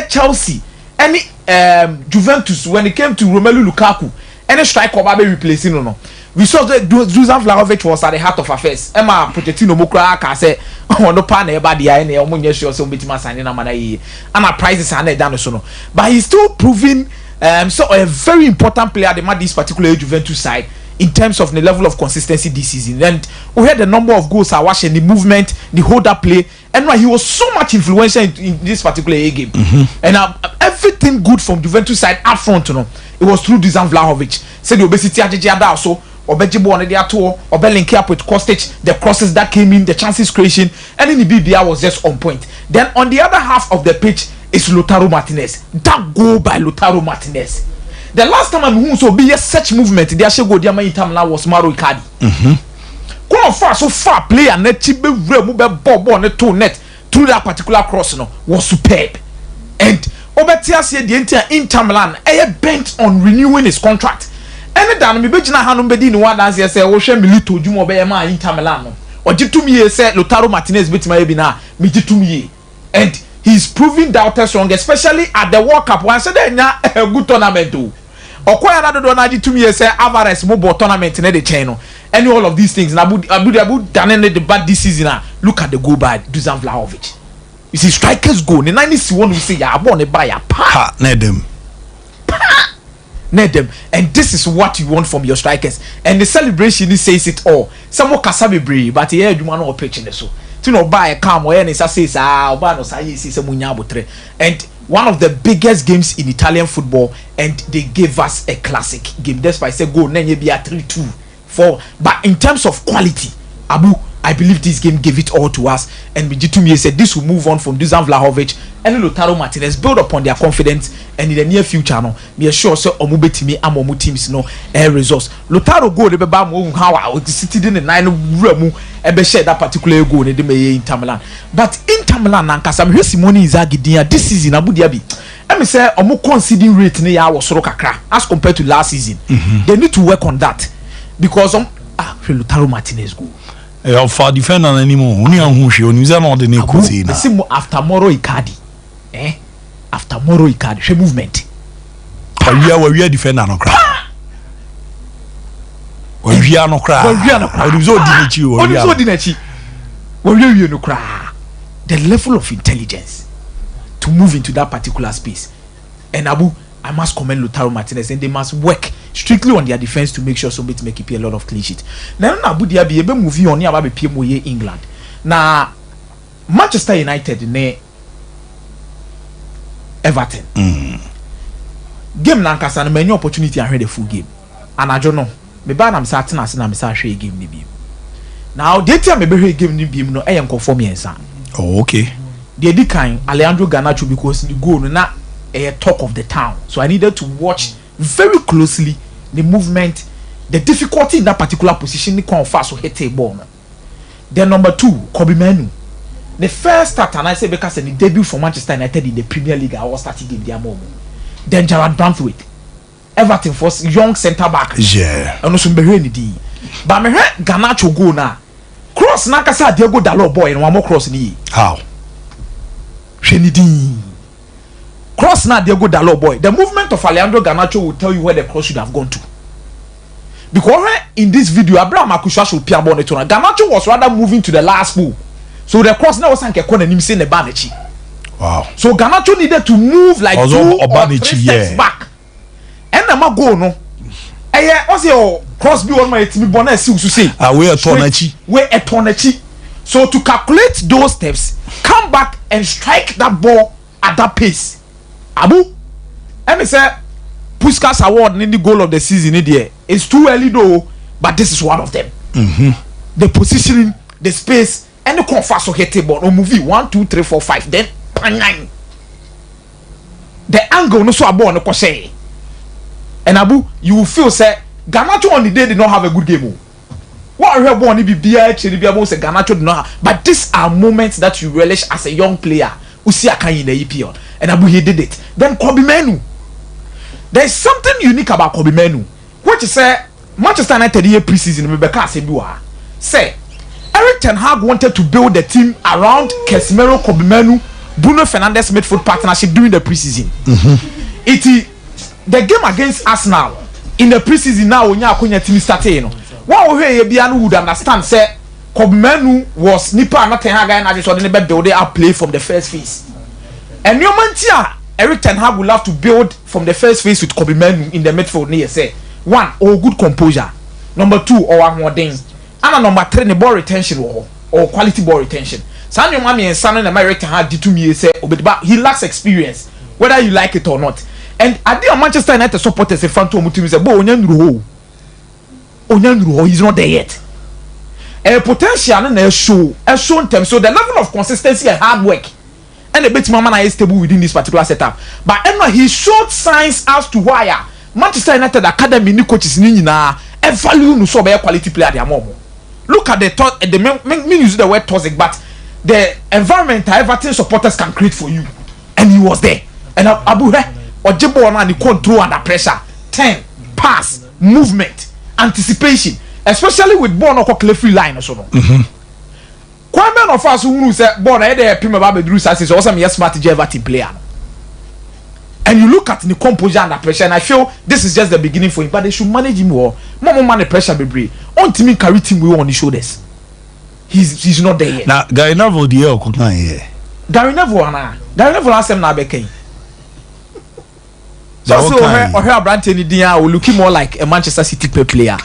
Chelsea and Juventus when it came to Romelu Lukaku, any striker be replacing no. We saw that Dusan Vlahovic was at the heart of affairs. Emma Pochettino Mokra ka say on no pan eba dia na omunye sure so betima signing na mana yi. And our prices are down so no. But he's still proving so a very important player at this particular Juventus side in terms of the level of consistency this season. And we had the number of goals I watched and the movement, the hold up play, and he was so much influential in this particular game. And everything good from Juventus side up front, you know, it was through Dusan Vlahovic. Said the obesity also. Obejibo on the ato, Obe link up with Kostic, the crosses that came in, the chances creation, and in the BBR was just on point. Then on the other half of the pitch is Lautaro Martinez. That goal by Lautaro Martinez. The last time I'm so be such movement, the Ashe go Diama Itamla was Maro Icardi. Come far so far play and net chibe move bob on the two net through that particular cross no was superb. And Obetia said the entire Inter Milan bent on renewing his contract. Any dan me begina hanom bedi ni one dance say wo hwe Milito dwumo be ma Inter Milan no ogitumi say Lautaro Martinez betima ye bi na me gitumi. And he's proving doubters strong, especially at the World Cup. One said a good tournament do okoya na do na gitumi say Alvarez mo bo tournament na the chain no. And all of these things na Abu done the bad this season. Look at the goal by Dusan Vlahovic. You see strikers goal ni 91 we say ya abo ne ba ya pa na dem need them, and this is what you want from your strikers. And the celebration says it all. Some more kasabi but here you want to pitch in so to no buy a calm or any says and one of the biggest games in Italian football, and they gave us a classic game. That's why I say go nenye be a 3-2 4. But in terms of quality, Abu, I believe this game gave it all to us, and Mijitumi said this will move on from Dusan Vlahovic and Lautaro Martinez, build upon their confidence, and in the near future, no, be sure so omubetimi amomu teams no results. Lautaro go the beba mo how sitting in the 9 room and share that particular goal in the Inter Milan. But Inter Milan nankasa me Simone Inzaghi dia this season Abu Dhabi. Let me say omo conceding rate ne ya was soro kakra as compared to last season. They need to work on that because Lautaro Martinez go. For defender anymore. Only who she only on the Nikuzi. The same after Moro Icardi. After Moro Icardi, she movement. We are defender no cry. We are no cry. We are no cry. The level of intelligence to move into that particular space. And Abu, I must commend Lautaro Martinez, and they must work strictly on their defense to make sure somebody make it a lot of clean sheet. Now Abu Dhabi ebe moving on here about PMOye England. Now Manchester United ne Everton. Game na nkasa na many opportunity and heard the full game. And I don't know. Me ba na me sa tena na me sa hwe game ni bi. Now they tell me be hwe game ni bi no e conform yensa. Oh okay. The di kan Alejandro Garnacho because the goal na a talk of the town. So I needed to watch very closely the movement, the difficulty in that particular position ni kon fast so hit a ball no. Then number 2 Kobe Manu. The first start and I say because the debut for Manchester United in the Premier League I was starting game their moment. Then Gerard Brantwaite. Everton first young centre back. Yeah. And also be ni di. But me Garnacho go na. Cross na kasa Diego Dalot boy no more cross ni. How? Di. Cross na Diego Dalot boy. The movement of Alejandro Garnacho will tell you where the cross should have gone to. Because in this video Abraham Akusha should appear on it. Garnacho was rather moving to the last pool. So the cross now was anke kona nim say ne banechi. Wow. So Garnacho needed to move like also 2 or 3 steps back. And na ma go no. What's your cross be on my team bona see usu say. We etonachi. We etonachi. So to calculate those steps, come back and strike that ball at that pace. Abu, let me say Puskas award in the goal of the season in there. It's too early though, but this is one of them. The positioning, the space, and the confast so hit ball no movie 1 2 3 4 5 then 9. The angle no so a ball no kose. And Abu, you will feel say Garnacho on the day did not have a good game. What I heard one be BIH say Garnacho did not have, but these are moments that you relish as a young player. Usi akan in the EPL. And Abu he did it. Then Kobe Manu. There's something unique about Kobe Manu, which is Manchester United here preseason say Eric Ten Hag wanted to build the team around Casemiro, Kobe Manu, Bruno Fernandes midfield partnership during the preseason. The game against Arsenal in the preseason now when you team started, what we would understand say Kobe Manu was Nipa and Ten Hag and just ordinary building up play from the first phase. And your man Eric Ten Hag will have to build from the first phase with Kobe Manu in the midfield near say 1 good composure, number 2 more things, and number 3 the ball retention or quality ball retention. San your mommy and son and Eric Ten Hag did to me say he lacks experience whether you like it or not. And I did Manchester United supporters in front of me say Onyanruho he's not there yet. A potential and a show in terms so the level of consistency and hard work. And a bit mama is stable within this particular setup. But Emma, he showed signs as to why Manchester United Academy new coaches na a value no so be quality player their mom. Look at the me use the word toxic, but the environment Everton supporters can create for you. And he was there. And Abu or Jebo and the control under pressure, 10 pass, movement, anticipation, especially with Bono free line or so. Quite many of us who say born I dey pim about Bedru Sassis or some smart Everton player. And you look at the composure under pressure and I feel this is just the beginning for him, but they should manage him well. More man the pressure be brave. On team carry team we on the shoulders. He's not there yet. Now Gary Neville the year could not here. Gary Neville asked him na beken. So her Branton Idia will look more like a Manchester City player.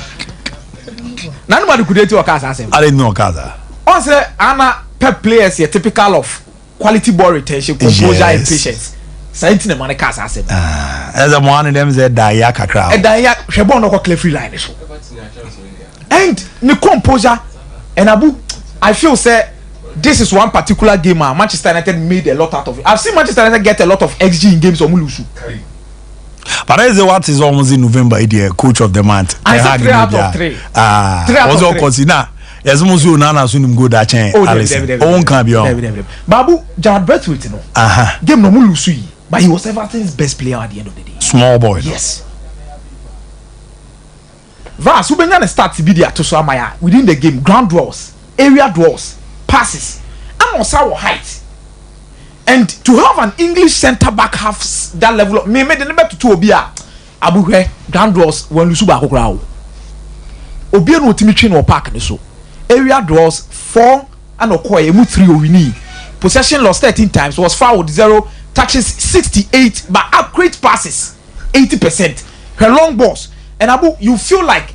Nobody could do to him. I didn't know Kaza. Also, Anna pep players are typical of quality ball retention, composure, and patience. Something the money cast as him. As a one of them said, Dayaka crowd. And Dayak, she born no clear free line. And the composure and Abu, I feel say this is one particular game. Manchester United made a lot out of it. I've seen Manchester United get a lot of XG in games on Mulusu. But as what is almost in November, the coach of the month. I said 3 out of 3. 3 out of 3. Consider. Yes, Musu Nana soon go that chain. Oh, can be on. Babu, Gerard Brantwaite, no. Game no Mulusu, but he was Everton's best player at the end of the day. Small boy. Yes. Vaz, who began to start to be there to Swamaya within the game, ground duels, area duels, passes, and also height. And to have an English centre back have that level of me made the number to Obia Abu ground duels when Lusuba Hokrao. Obia no Timothy no park so. Area draws 4 and Okoye mu 3 wini. Possession lost 13 times, was fouled 0, touches 68, but accurate passes 80%. Her long balls. And Abu, you feel like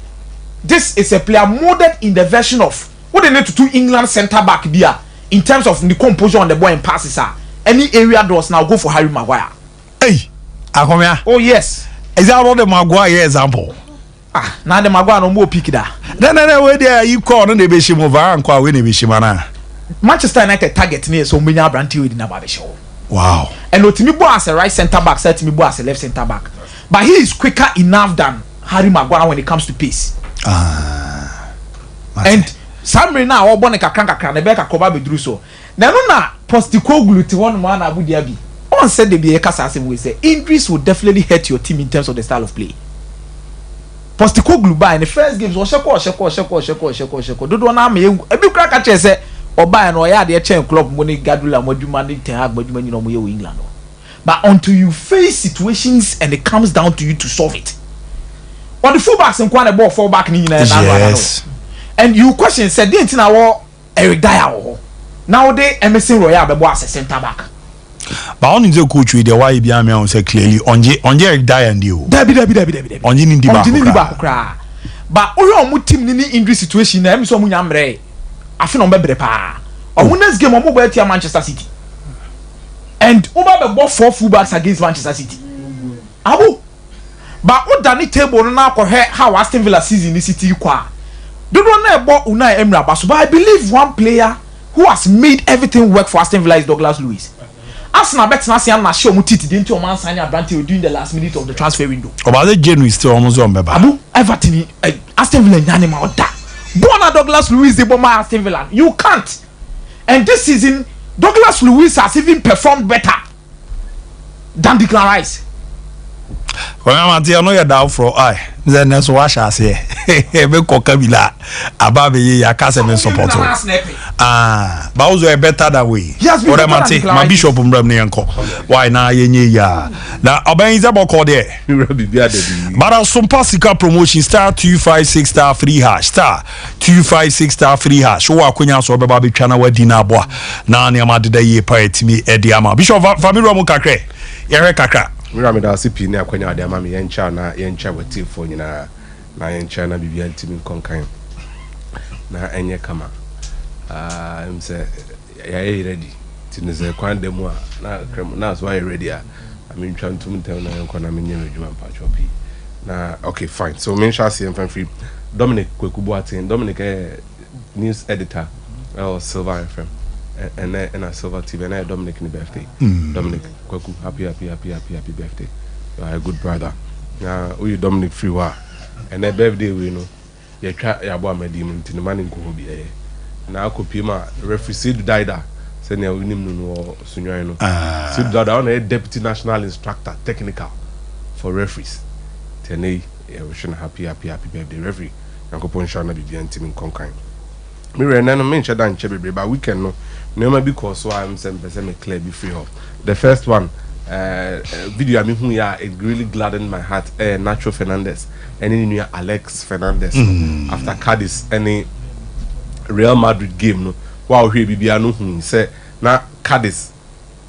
this is a player molded in the version of what they need to do England centre back there in terms of the composure on the ball and passes are. Any area draws now go for Harry Maguire. Hey, Akomia. Oh yes. Is that what the Maguire example? Now the Maguire no more pick that. Then where there you call on the Bishop over and call winning Bishimana. Manchester United target near so many Branty with Nababe show. Wow. And Otimibo as a right centre back, Setimibo as a left centre back. But he is quicker enough than Harry Maguire when it comes to pace. And Samri na obo ne kakra na be kakoba beduru so. Na no na Postecoglou te one man Abu Dhabi. On said the be kasa asem we say injuries will definitely hurt your team in terms of the style of play. Postecoglou ba in the first games wo sheko dodo na me ebi kra ka che say oba no ya de chen club mo ni Gadula moduma ni Ten Hag moduma ni no mo ye England. But until you face situations and it comes down to you to solve it. On the fullbacks and quite a ball fullback ni na yes. And you question said didn't na wo Eric Dyer now they Emerson Royal be as a centre back. But on the coach with the why be am say clearly onje Eric Dyer ndi o. Debi. Onje ni ba kra. But oyo omu team ni injury situation na em so omu nyamre. Afi no bebre pa. Omu next game omu go etia Manchester City. And Oba be bought 4 fullbacks against Manchester City. Abu. But o dani table no na akọ how Aston Villa season ni City kwa. Dodo na ebo Unai Emery abaso, but I believe one player who has made everything work for Aston Villa is Douglas Luiz. Arsenal bet na say na show mu titi dey into man signing advantage during the last minute of the transfer window. About the January still almost on beba. Abu Everton Aston Villa nyane ma oda. Bona Douglas Luiz dey bomb Aston Villa. You can't. And this season Douglas Luiz has even performed better than Declan Rice. When I'm at no ya down for then that's what I say. Be kokabila ababe ye yakase men support. But also a better that way. Yes, what I'm at my bishop mbram ne yanko. Why na yenye ya. Na oban is about call there. But Sompa sika promotion star 256 star free hash star 256 star free hash. Wo akonya so beba be twa na wadi na aboa. Na ne amade da ye pa etimi edi ama. Bishop family mu kakre. Yere kakra. Mirami da CP ne akwanya ade ama me yencha na yencha wati fo nyina na yencha na bibia ntimi konkan na enye kama em say ya ready tinze kwande mu na krem na so ya ready I mean try to ntem na enko na menye adwuma pa chopi na okay fine so men sha see em free Dominic Kwekubu atin Dominic news editor Silver FM and a Silver TV and Dominic in birthday. Dominic Kweku happy birthday. You are a good brother. Now we Dominic free wa and that birthday we know you try ya boy medim to the man in Kobe. Now Kopima referee Sid Dida said we no Sunyo. Sid Dida on a deputy national instructor technical for referees. Tene we should happy birthday referee. Uncle Ponshana be team conquering. Me no mention dan chebe but weekend no never because so I'm saying me clear be free off. The first one video I mean who ya it really gladdened my heart Nacho Fernandez and then Alex Fernandez after Cadiz any Real Madrid game no wow here bibia no hu say na Cadiz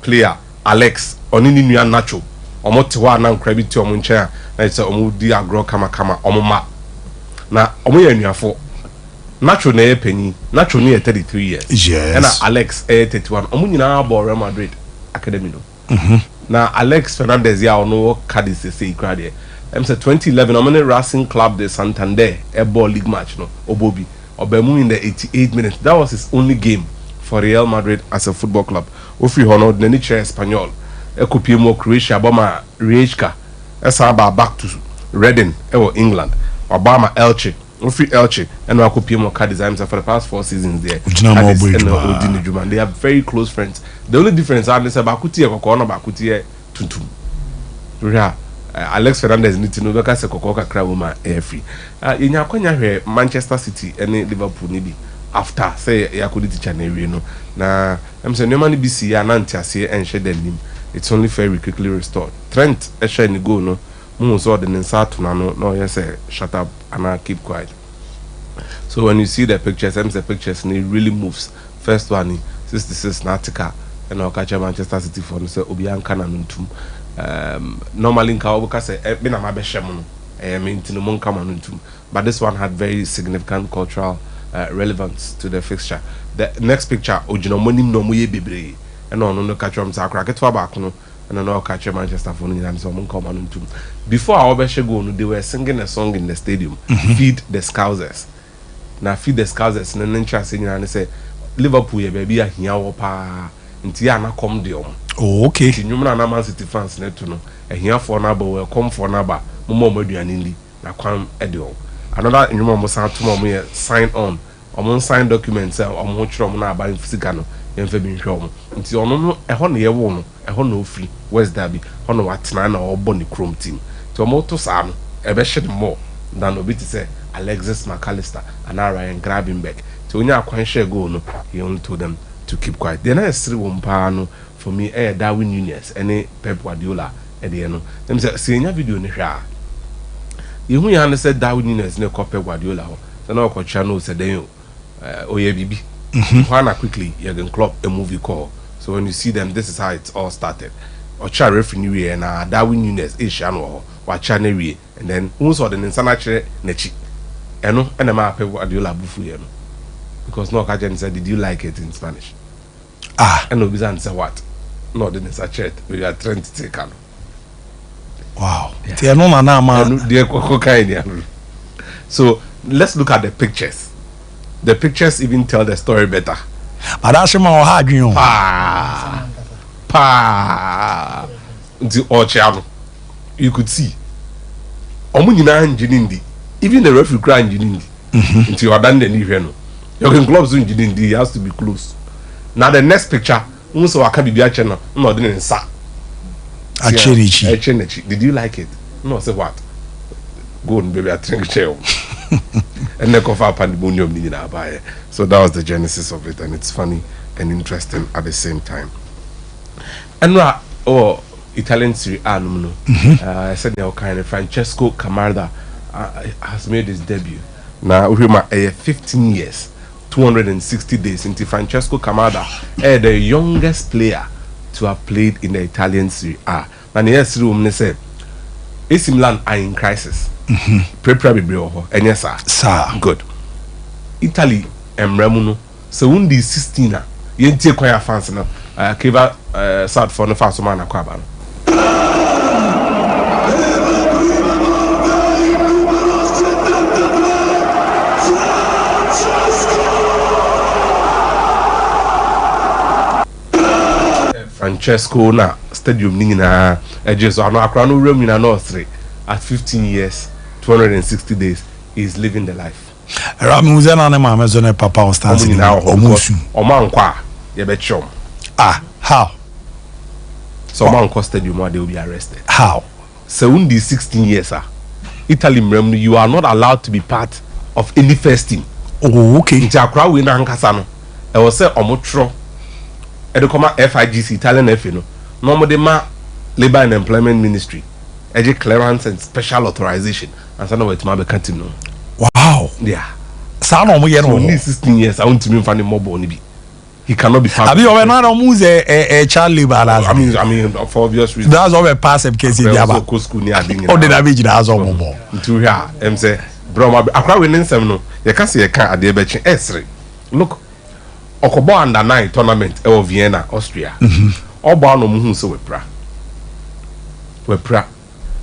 player Alex onini nua Nacho omo tewa na nkra bi ti omo nche na say omo di agro kama omo ma na omo ya nuafo Nacho na penny Nacho ni 33 years yes and Alex 31 omo nyina ball Real Madrid academy no na Alex Fernandez ya ono Cadiz say ikra there em say 2011 omo Racing Club de Santander a ball league match no obobi obemu in the 88 minutes that was his only game for Real Madrid as a football club ofi hono de ni chair Espanyol ekopie mo Croatia boma Rijeka esa ba back to Reading England Obama Elche Free Elche and Wakopimo Cadiz for the past 4 seasons there. They are very close friends. The only difference is that Bakuti and Kokona Bakuti Tuntum. Alex Fernandez need to know because Kokoka Krawuma air free. In Yakonya Manchester City and Liverpool maybe after say Yakudi Chaneri no. Now I'm saying no money BC and say and share them. It's only very quickly restored. Trent Esha in the go no. So the no yes shut up and I keep quiet. So when you see the pictures, and it really moves. First one 66 Natica and I'll catch Manchester City for say Obianka Nanuntum. Normally Kaobuka say been a mabeshamun Monkamanuntum. But this one had very significant cultural relevance to the fixture. The next picture Ojino Monim no Muye Bibre and no catch them Sakra back no. And I catch Manchester for and someone come on to. Before our go, they were singing a song in the stadium, Feed the Scousers. Now Feed the Scousers, and then try singing and say Liverpool, baby, here pa Intiana come deom. Oh, okay. You know, Man City fans net to know. And here for number will come for number, Momo Medianili, na kwam edio. another nyuma mo san to mo sign on omo sign documents omo chiro mo na aba physical no yemfa bi nhwe omo nti ono no eho na ye wo no eho na ofri West Derby ono watena na obo ni Chrome team nti omo to sa no ebe hye more than obi to say Alexis McAllister and Ryan Gravenberch nti onya akwan share goal no he only told them to keep quiet. The next three wompa no for me Darwin Núñez any Pep Guardiola e de no them say see nya video ni hwa you ya na say Darwin Núñez ne ko Pep Guardiola ho so na ko cha no say den oye bibi Juana quickly Jurgen Klopp a movie call. So when you see them, this is how it all started. Ocha referee and Darwin Núñez Asiano or Chaneri, and then who saw the Insanache Nechi. And the map Guardiola Bufu because no Kajan said, did you like it in Spanish? And Obizan said what? No, didn't such it. We are trying to take on. Wow. So let's look at the pictures. The pictures even tell the story better. But that's my hard, you know. The Oceano. You could see. Omunina Jinindi. Even the referee crying Jinindi. Until you are done the new reno. Your gloves in Jinindi has to be close. Now the next picture, also Akabi Biachano, no, didn't sa. Did you like it? No, say what? Go and baby, I drink chair. And then cover pandemonium in our so that was the genesis of it, and it's funny and interesting at the same time. And Italian Serie A, I said they were kind of Francesco Camarda has made his debut. Now we are 15 years, 260 days into Francesco Camarda, the youngest player to have played in the Italian Serie A. And yes, room they said AC Milan are in crisis. Prepare and yes sir good Italy Remuno so when the 16 you take quite fans now Kiva sad for the first man akwaba Francesco na stadium ni na ejeso ano akra no rem na no 3 at 15 years 260 days is living the life. Ramuzena na mama zone papa on stand now omusu. Omankwa ye be chom. How? So Omankwa stadium they will be arrested. How? So when these 16 years Italy mrem you are not allowed to be part of any first team. Oh okay. Nti akra we na hankasa no. E wo say omotro e de koma FIGC Italian FA no. No mo de ma Labor and Employment Ministry. Eje clearance and special authorization and so now it's my canteen no. Wow. Yeah. So no mo ye no. 16 years I want to mean funny mobile ni bi. He cannot be part. Abi o na no mu a child labor as. I mean for obvious reasons. That's all we pass him case in Jaba. Go school ni adin. O de na be jina azo mo bo. Ntu here em say bro ma akwa we nsem no. Ye ka se ye kan ade be chi esre. Look. Okobo under 9 tournament e Vienna, Austria. Obo no mu hu so we pra.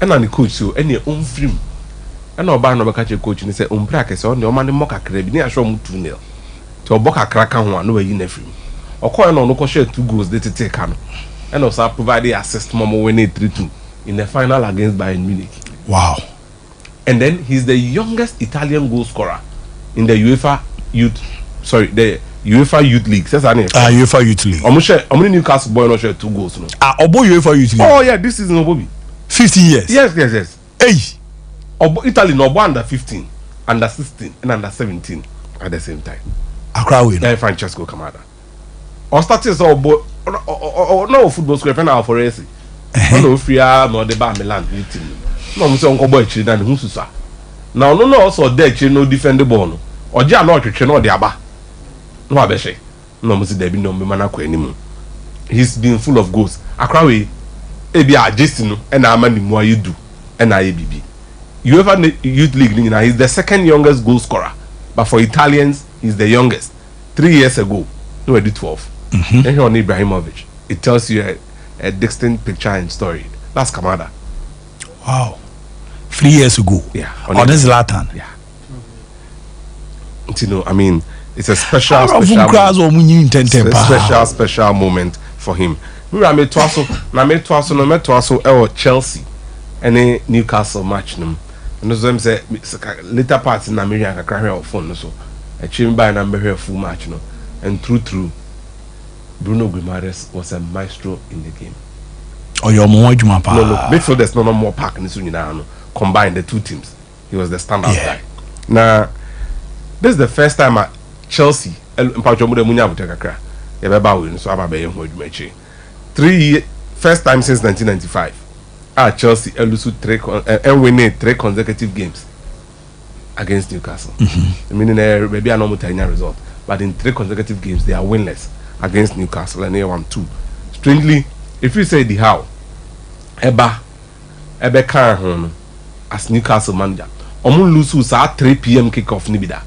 And the coach so any film and oba no beka che coach ni say ompra ke say on o ma ne moka kra bi ni asho mu 2-0 to oboka kra ka ho no wayi na film okoy no ko share 2 goals they take can and also provide assist momo win 3-2 in the final against Bayern Munich. Wow. And then he's the youngest Italian goal scorer in the UEFA Youth League. Says UEFA Youth League. Omo Newcastle boy no share 2 goals no. Obo UEFA Youth League. Oh yeah, this season Obobi. 50 years. Yes. Hey. Italy no under 15, under 16, and under 17 at the same time. Accra win. Francesco Camarda. Or started no football square now for AC. No free no the bar Milan team. No so uncle boy chiri na hu susa. Now no also there chiri no defend the ball no. Oja no twetwe no de aba. No abehye. No mo si there be no me man akọ animu. He's been full of goals. Accra we ebi adjusting no and amani mo ayedu and ayebibi. UEFA Youth League he's the second youngest goal scorer, but for Italians he's the youngest. 3 years ago no we did 12. And here on Ibrahimovic, it tells you a distinct picture and story. That's Kamada. Wow. 3 years ago. Yeah. On this Zlatan. Yeah. You know, I mean, it's a special moment for him. I met Chelsea and Newcastle match them. no so them say later parts na me yak kakra hwe phone no so a chim by na me hwe full match no and through Bruno Guimaraes was a maestro in the game. Oh, your more juma pa. No, midfield there's no more park in this no combine the two teams. He was the standout guy. Now, this is the first time at Chelsea. First time since 1995. At Chelsea, winning 3 consecutive games against Newcastle. Meaning maybe a normal result, but in 3 consecutive games they are winless against Newcastle, and they won 2. Strangely, if you say the how, Eba can as Newcastle manager, Omun Lusu sa 3 p.m. kickoff ni bida.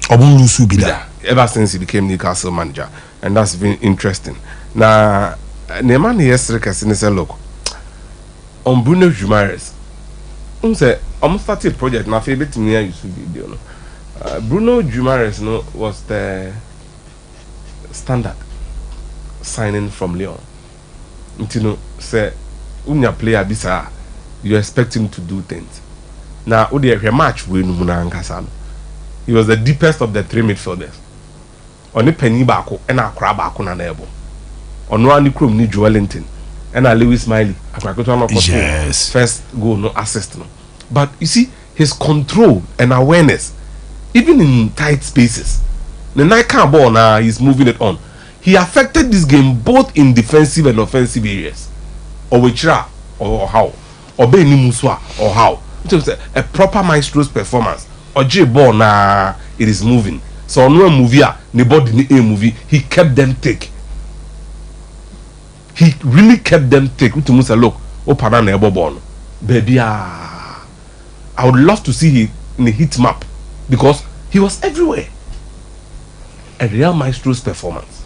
Omun Lusu bida. Ever since he became Newcastle manager, and that's been interesting. Now, Neman yesterday say, look, on Bruno Guimaraes, say started project. My favorite to me used to video. Bruno Guimaraes was the standard signing from Lyon. Say unya player bisa, you expect him to do things. Now a match with Munangasano. He was the deepest of the 3 midfielders. Only Penny Bako and a crab Bako na nebo. On one crew ni Joelinton and a Lewis Miley. Yes. First goal, no assist. No. But you see, his control and awareness, even in tight spaces. The night can't ball now, he's moving it on. He affected this game both in defensive and offensive areas. Or Wichra, or how. Or Beni Muswa, or how. It was a proper maestro's performance. Or J ball now, it is moving. So on one movie, nobody in a movie, he kept them thick. He really kept them thick. Look, open na ebo ball. Baby, I would love to see him in a heat map because he was everywhere. A real maestro's performance.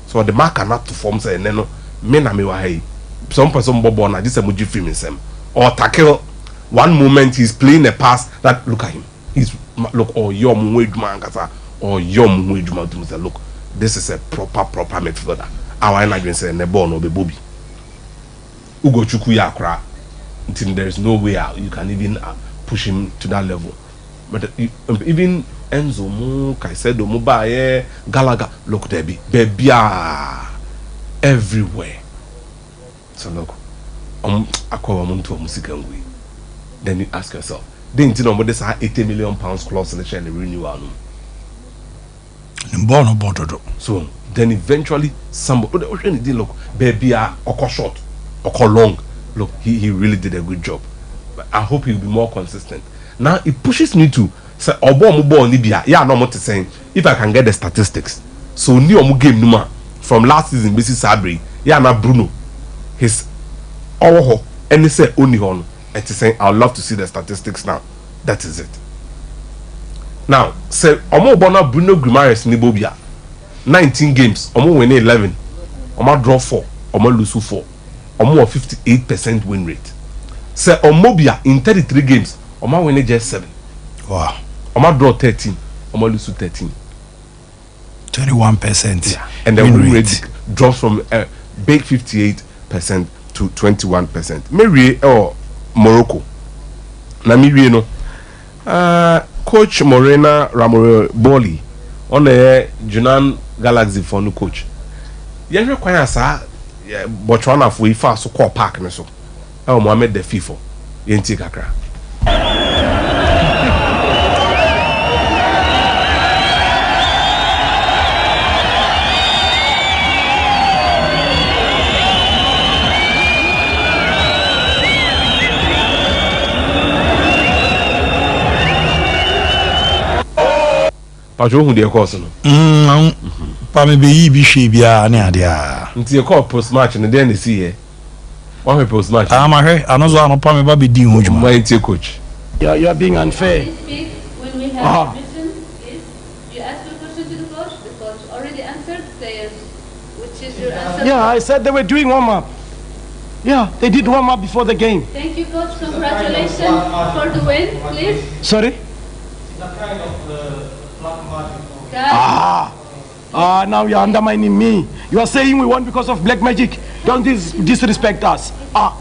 So the mark cannot perform say no men na me wa hey. Some person bobo na this emoji film him or tackle one moment he's playing a pass that look at him. He's look or yom weduma nkasa or yom weduma to say look, this is a proper midfielder. Our energy say ne ball no be Bobby. Ugo Chuku ya kra. Until there is no way out you can even push him to that level. But even Enzo Mu, Kaisedo Mubaye, Galaga, look there be baby everywhere. So look, akwa muntu musika ngui. Then you ask yourself, didn't you know this £80 million clause in the renewal? So then eventually somebody look, baby oko short, oko long. Look, he really did a good job. But I hope he'll be more consistent. Now it pushes me to say if I can get the statistics. So new game numa from last season, Mrs. Sabri, now Bruno, his and he said only on. It is saying I'd love to see the statistics now. That is it. Now, say Bruno Guimaraes Nibobia 19 games, win 11, draw 4, lose 4, 58% win rate. Say Omobia in 33 games, win just 7. Wow. Draw 13, lose 13. 21%. Yeah. And the win rate drops from big 58% to 21%. Mary or Morocco. Na mi no. Coach Morena Ramore Boli on the Junan Galaxy for no coach. Yen require sa Botswana for ifa so call park ne so. Mohamed the FIFO. Yen ti kakra. Pajo hu de course no. Pa me be yi bi hwe bia na ade a. Nti e call post match no den see here. One we post match. Ma hwe anozo ano pa me ba be din ho djuma. My team coach. You are being unfair. When we have vision is you ask the question to the coach. The coach already answered. Says which is your answer? Yeah, I said they were doing warm up. Yeah, they did warm up before the game. Thank you, coach. Congratulations for the win, please. Sorry. Kind of now you're undermining me. You are saying we won because of black magic. Don't disrespect us. Coach,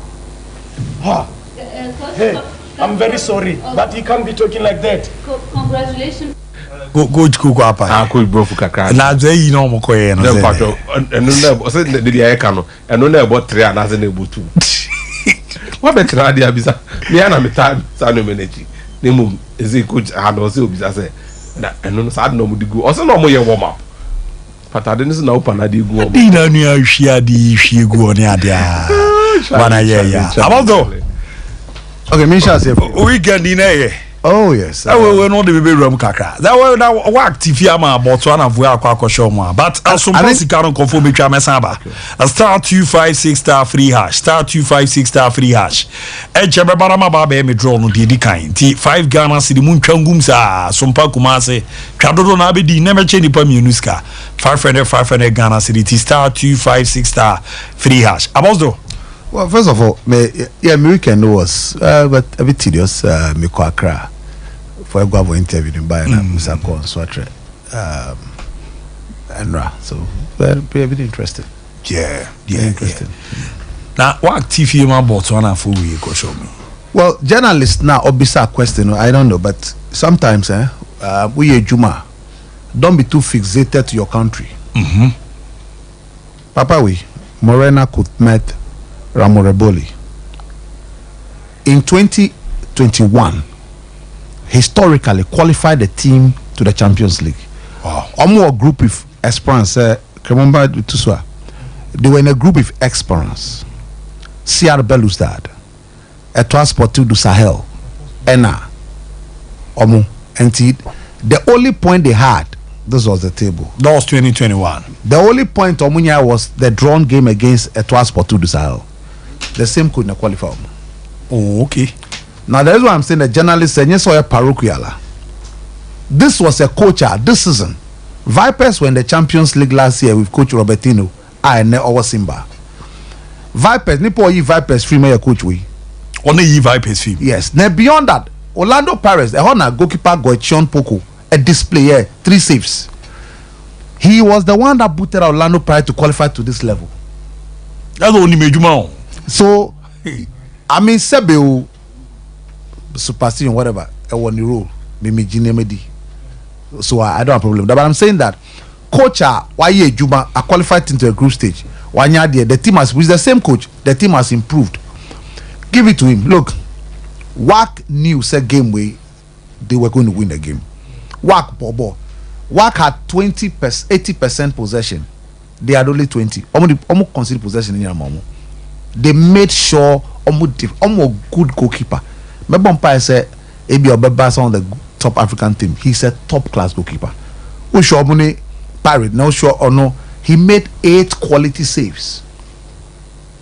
Hey. I'm very sorry, but you can't be talking like that. Congratulations. Coach Kuku apa. Coach bro kakra. Na ze yi no mo koye no. Na pato eno na say the dey ka no. Eno na about 3 and as na about 2. What bet na dia bisa. Me na me time sa no manage. Nemu eze coach and say obisa say na eno no sa no mo digu. O say no mo ye warm up. Patade ni na open na di gu. Di na nu ahwia di hwie gu oni ade a. Bana ye ya. About okay, me shall say weekend in here. Oh yes. We no the baby room kakra. That way that work TV ama about one of we akwa show mo. But some policy can confirm betwa mesan ba. Star 256 star free hash. Star 256 star free hash. E chebe bara ma ba be me draw no di kan. Ti 5 Ghana cedi mun twangum sa Sompa Kumase. Twadodo na be di na me che nipa mienu ska. 500 Ghana cedi ti star 256 star free hash. About well, first of all, me weekend was but a bit tedious. Me ko Accra for a go interview in Bayern and Musako and Swatre and so very interesting. Yeah, interesting. Now, what TV man bought one and 4 weeks go show me? Well, journalists now obisa question. I don't know, but sometimes we Juma don't be too fixated to your country. Papa, Morena could met Ramoreboli in 2021 historically qualified the team to the Champions League. Wow. Omo group with Esperance remember Tuswa. They were in a group with Esperance, CR Belouizdad, Etoile Sportive du Sahel, ENA, Omo, and the only point they had, this was the table. That was 2021. The only point Omunya was the drawn game against Etoile Sportive du Sahel. The same could not qualify. Oh, okay. Now that is why I'm saying the journalist said yes, or a parochial. This was a coach this season. Vipers were in the Champions League last year with Coach Robertino. I never Simba. Vipers, Nipo Vipers free my coach we. Only Vipers free. Yes. Now beyond that, Orlando Pirates, the Honor goalkeeper Goichion Poco, a displayer, 3 saves. He was the one that booted Orlando Pirates to qualify to this level. That's the only major man. So, I mean, Sebeo, superstition, whatever, I want the role. So I don't have a problem. But I'm saying that coach, why Juma, I qualified into a group stage. 1 year there, the team has, with the same coach, the team has improved. Give it to him. Look, WAC knew said game way they were going to win the game. WAC Bobo. WAC had 80% possession. They had only 20. Almost conceded possession in your mom. They made sure almost good goalkeeper. Remember umpire said Ebi Obeba on the top African team. He's a top class goalkeeper. Ushomuni Pirate, no sure or no, he made 8 quality saves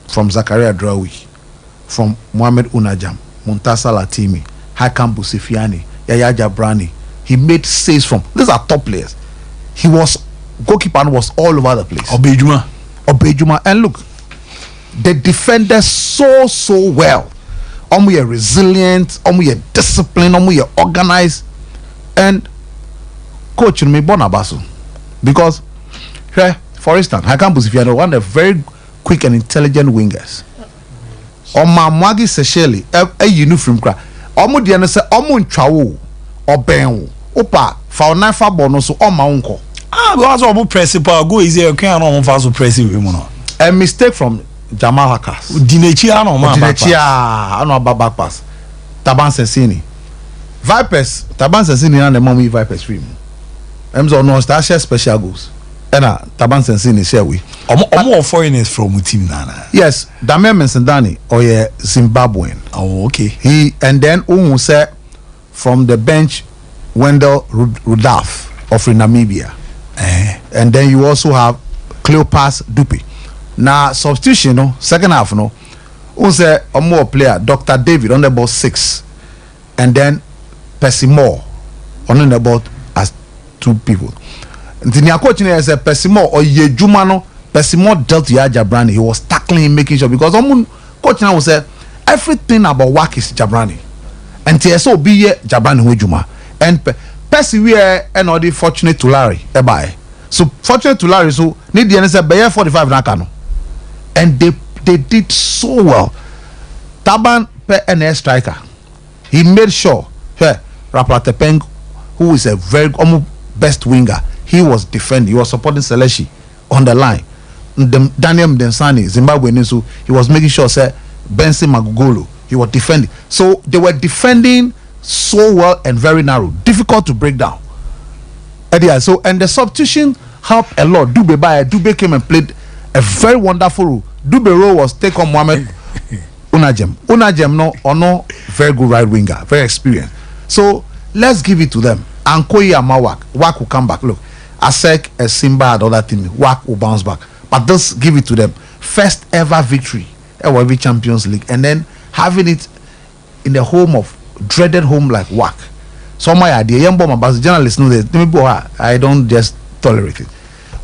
from Zakaria Drawi, from Mohamed Unajam, Muntasa Latimi, Hakam Busifiani, Yaya Jabrani. He made saves from these are top players. He was goalkeeper was all over the place. Obejuma, and look, they defended so well. We are resilient, we are disciplined, we are organized, and coach me Bonabasu. Because for instance, Hakam Busifiano, one of the very quick and intelligent wingers. Mwagi Seychelles, a uniform crack. Diana say Ntwawo Obenwo. Opa, for 9 for bonus on my uncle. Because of principal go easy, you can't on fast press him. A mistake from Jamal Hakas. Dinechia no man. Dinechia, I know about back pass. Taban Sensini. Vipers, Taban Sensini and the mommy Vipers stream. Emzo no star share special goals. Ena Taban Sensini share we. More foreigners from team nana. Yes, Damian Mensendani or a Zimbabwean. Oh, okay. He and then Umu said from the bench Wendell Rudolph of Namibia. And then you also have Cleopas Dupe. Now substitution, no, second half, no. Who say a more player, Dr. David on the ball 6, and then Percy Moore on the ball as 2 people. And then your coach is a Percy Moore or Yejumano. Percy Moore dealt to Jabrani. He was tackling him, making sure because coach now say everything about work is Jabrani, and TSO be Jabrani Wejuma. And Percy we are another fortunate to Larry. So fortunate to Larry, so need the answer by 45 nakano. And they did so well. Taban per NS striker. he made sure Raplatepeng, who is a very almost best winger, he was defending, he was supporting Seleshi on the line. Daniel Mdensani, Zimbabwe, so he was making sure Benson Magugolo, he was defending. So they were defending so well and very narrow, difficult to break down. So and the substitution helped a lot. Dube came and played a very wonderful role. Dube role was take on Mohamed Unajem no very good right winger, very experienced. So let's give it to them. Ankoyi Amawak, Wak will come back. Look, Asek, Simba, and other team, Wak will bounce back. But just give it to them. First ever victory, every Champions League, and then having it in the home of dreaded home like Wak. So my idea, young bomber, but journalists know that. I don't just tolerate it.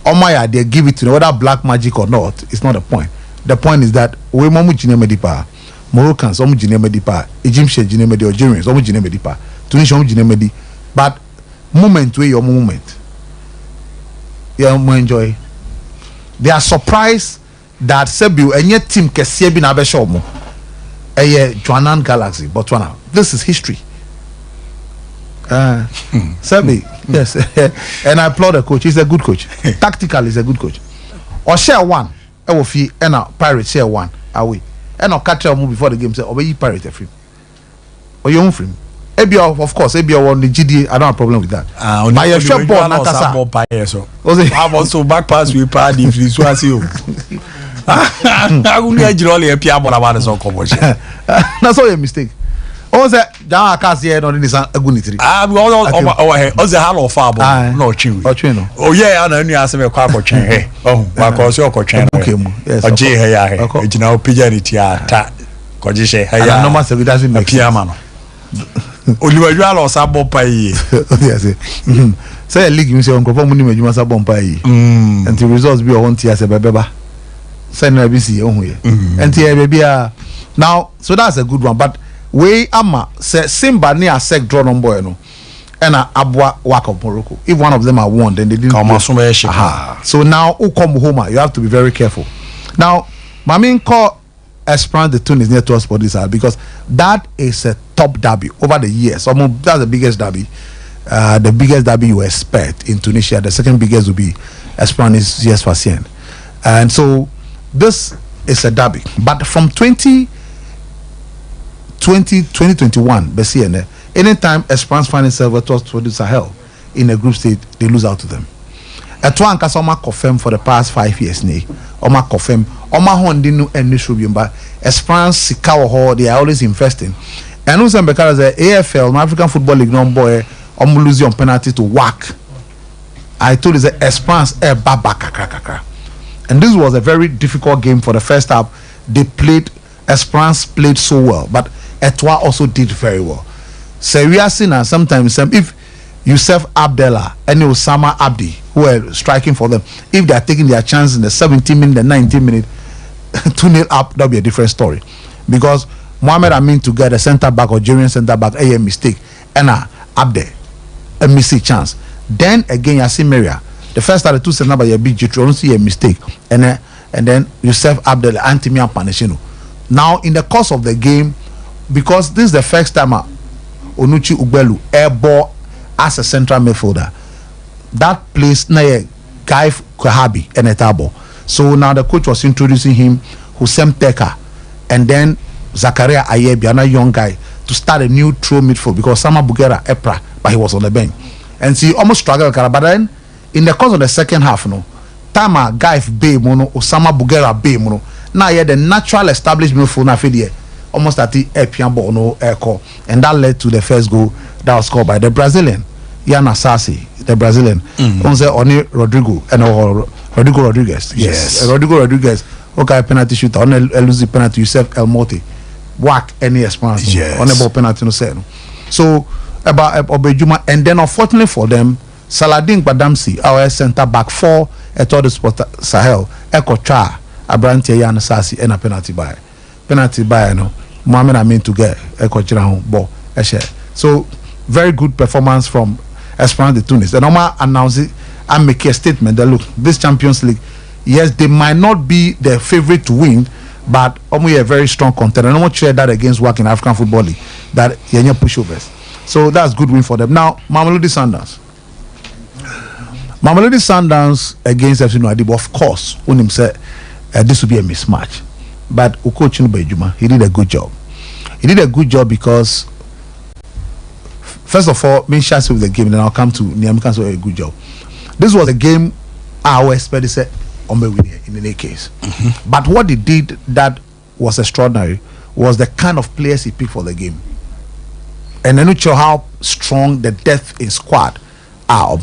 On my idea, give it to them, whether black magic or not. It's not the point. The point is that we Medipa, Moroccans, Medipa, Egyptians, Algerians, Medipa, Tunisian, Medi. But moment where your moment, you enjoy. They are surprised that Sebu and yet team Kesiebi na beshomo. Joanan Galaxy, Botswana. This is history. Sebi, yes, and I applaud the coach. He's a good coach. Tactical, he's a good coach. Or share one, Ewofi, and a pirate share one. Are we? And I'll catch move before the game. Say, obey pirate a free. Or your own free. ABL, of course, ABL on the GD. I don't have a problem with that. I share ball, Nakasa. I also back pass with party if you want to. I will need you only a piano about the song. That's all your mistake. Oh, that I can't see it on this agunity. I'm all over here. Oh, the hello, Fabo. No, Chino. Oh, yeah, I only asked me a car for chain. Oh, my course, your chain. Okay, yes, a J. Hey, you know, Pijanity, ta. Kodisha, hey, no matter it doesn't make piano. Oliver or Sabo Pai. Yes, say a league, you say, Uncle Pomuni, you must have Bompai. And the results be on Tia Beba. Send a BC on here. And Tia baby. Now, so that's a good one, but. We ama say Simba near sec draw on boy no and Abwa Wak of Morocco. If one of them are won, then they didn't come. So now who come home, you have to be very careful. Now, Mamin call Esperance de Tunis near to us for this because that is a top derby over the years. That's the biggest derby you expect in Tunisia. The second biggest will be Esperance yes Facien. And so this is a derby. But from 2021, anytime Esperance find itself towards the Sahel in a group stage, they lose out to them. Etwan Kasoma confirm for the past 5 years, Oma confirm, Oma Hondinu and Nishubium, but Esperance Sikawa, they are always investing. And also because the AFL, African Football League, no boy, losing on penalty to Wak. I told you that Esperance Baba. And this was a very difficult game for the first half. Esperance played so well, but Etwa also did very well. So we are seeing sometimes if Yusuf Abdallah and Osama Abdi who are striking for them, if they are taking their chance in the 17 minute, the 19 minute, 2-0 up, that'll be a different story. Because Mohamed Amin to get a centre back, Algerian centre back, a mistake, and Abde, a missing chance. Then again, you see Maria. The first time the two centre back, you beat you don't see a mistake, and then Yusuf Abdallah, Antimia Paneshino. Now in the course of the game, because this is the first time Onuchi Ugbelu airball as a central midfielder, that place na Guy Kwahabi and Etabo. So now the coach was introducing him, Hussein Teka, and then Zakaria Ayebi, another young guy, to start a new true midfield because Sama Bugera Epra, but he was on the bench, and so he almost struggled. But then in the course of the second half, Tama Guy Bay Mono, Osama Bugera Bay Mono. Now the natural established midfield na fidie almost at the Epiambo no echo, and that led to the first goal that was scored by the Brazilian Yana Sassi, the Brazilian. Oni Rodrigo and Rodrigo Rodriguez. Yes. Rodrigo Rodriguez. Okay, penalty shooter. On a losing penalty, Yusuf El Moti. Whack any Esperance. Yes. On a ball penalty no say. So about Obejuma, and then unfortunately for them, Saladin Badamsi, our centre back for the sport Sahel, Eko Cha. Abrantia Yana Sassi and a penalty by no Mohamed Amin to get a coach ball. So very good performance from Esperance de Tunis. The normal announce it and make a statement that look, this Champions League, yes, they might not be the favorite to win, but a very strong contender. No more share that against work in African Football League. That Yenya pushovers. So that's good win for them. Now, Mamelodi Sundowns. Mamelodi Sundowns against FC Nwadibo, of course, when him said this will be a mismatch. But Coach Nubejuma, he did a good job. He did a good job because, first of all, main chance with the game, then I'll come to Niamika, so a good job. This was a game I was expecting to say in any case. But what he did that was extraordinary was the kind of players he picked for the game. And I'm not sure how strong the depth in squad are.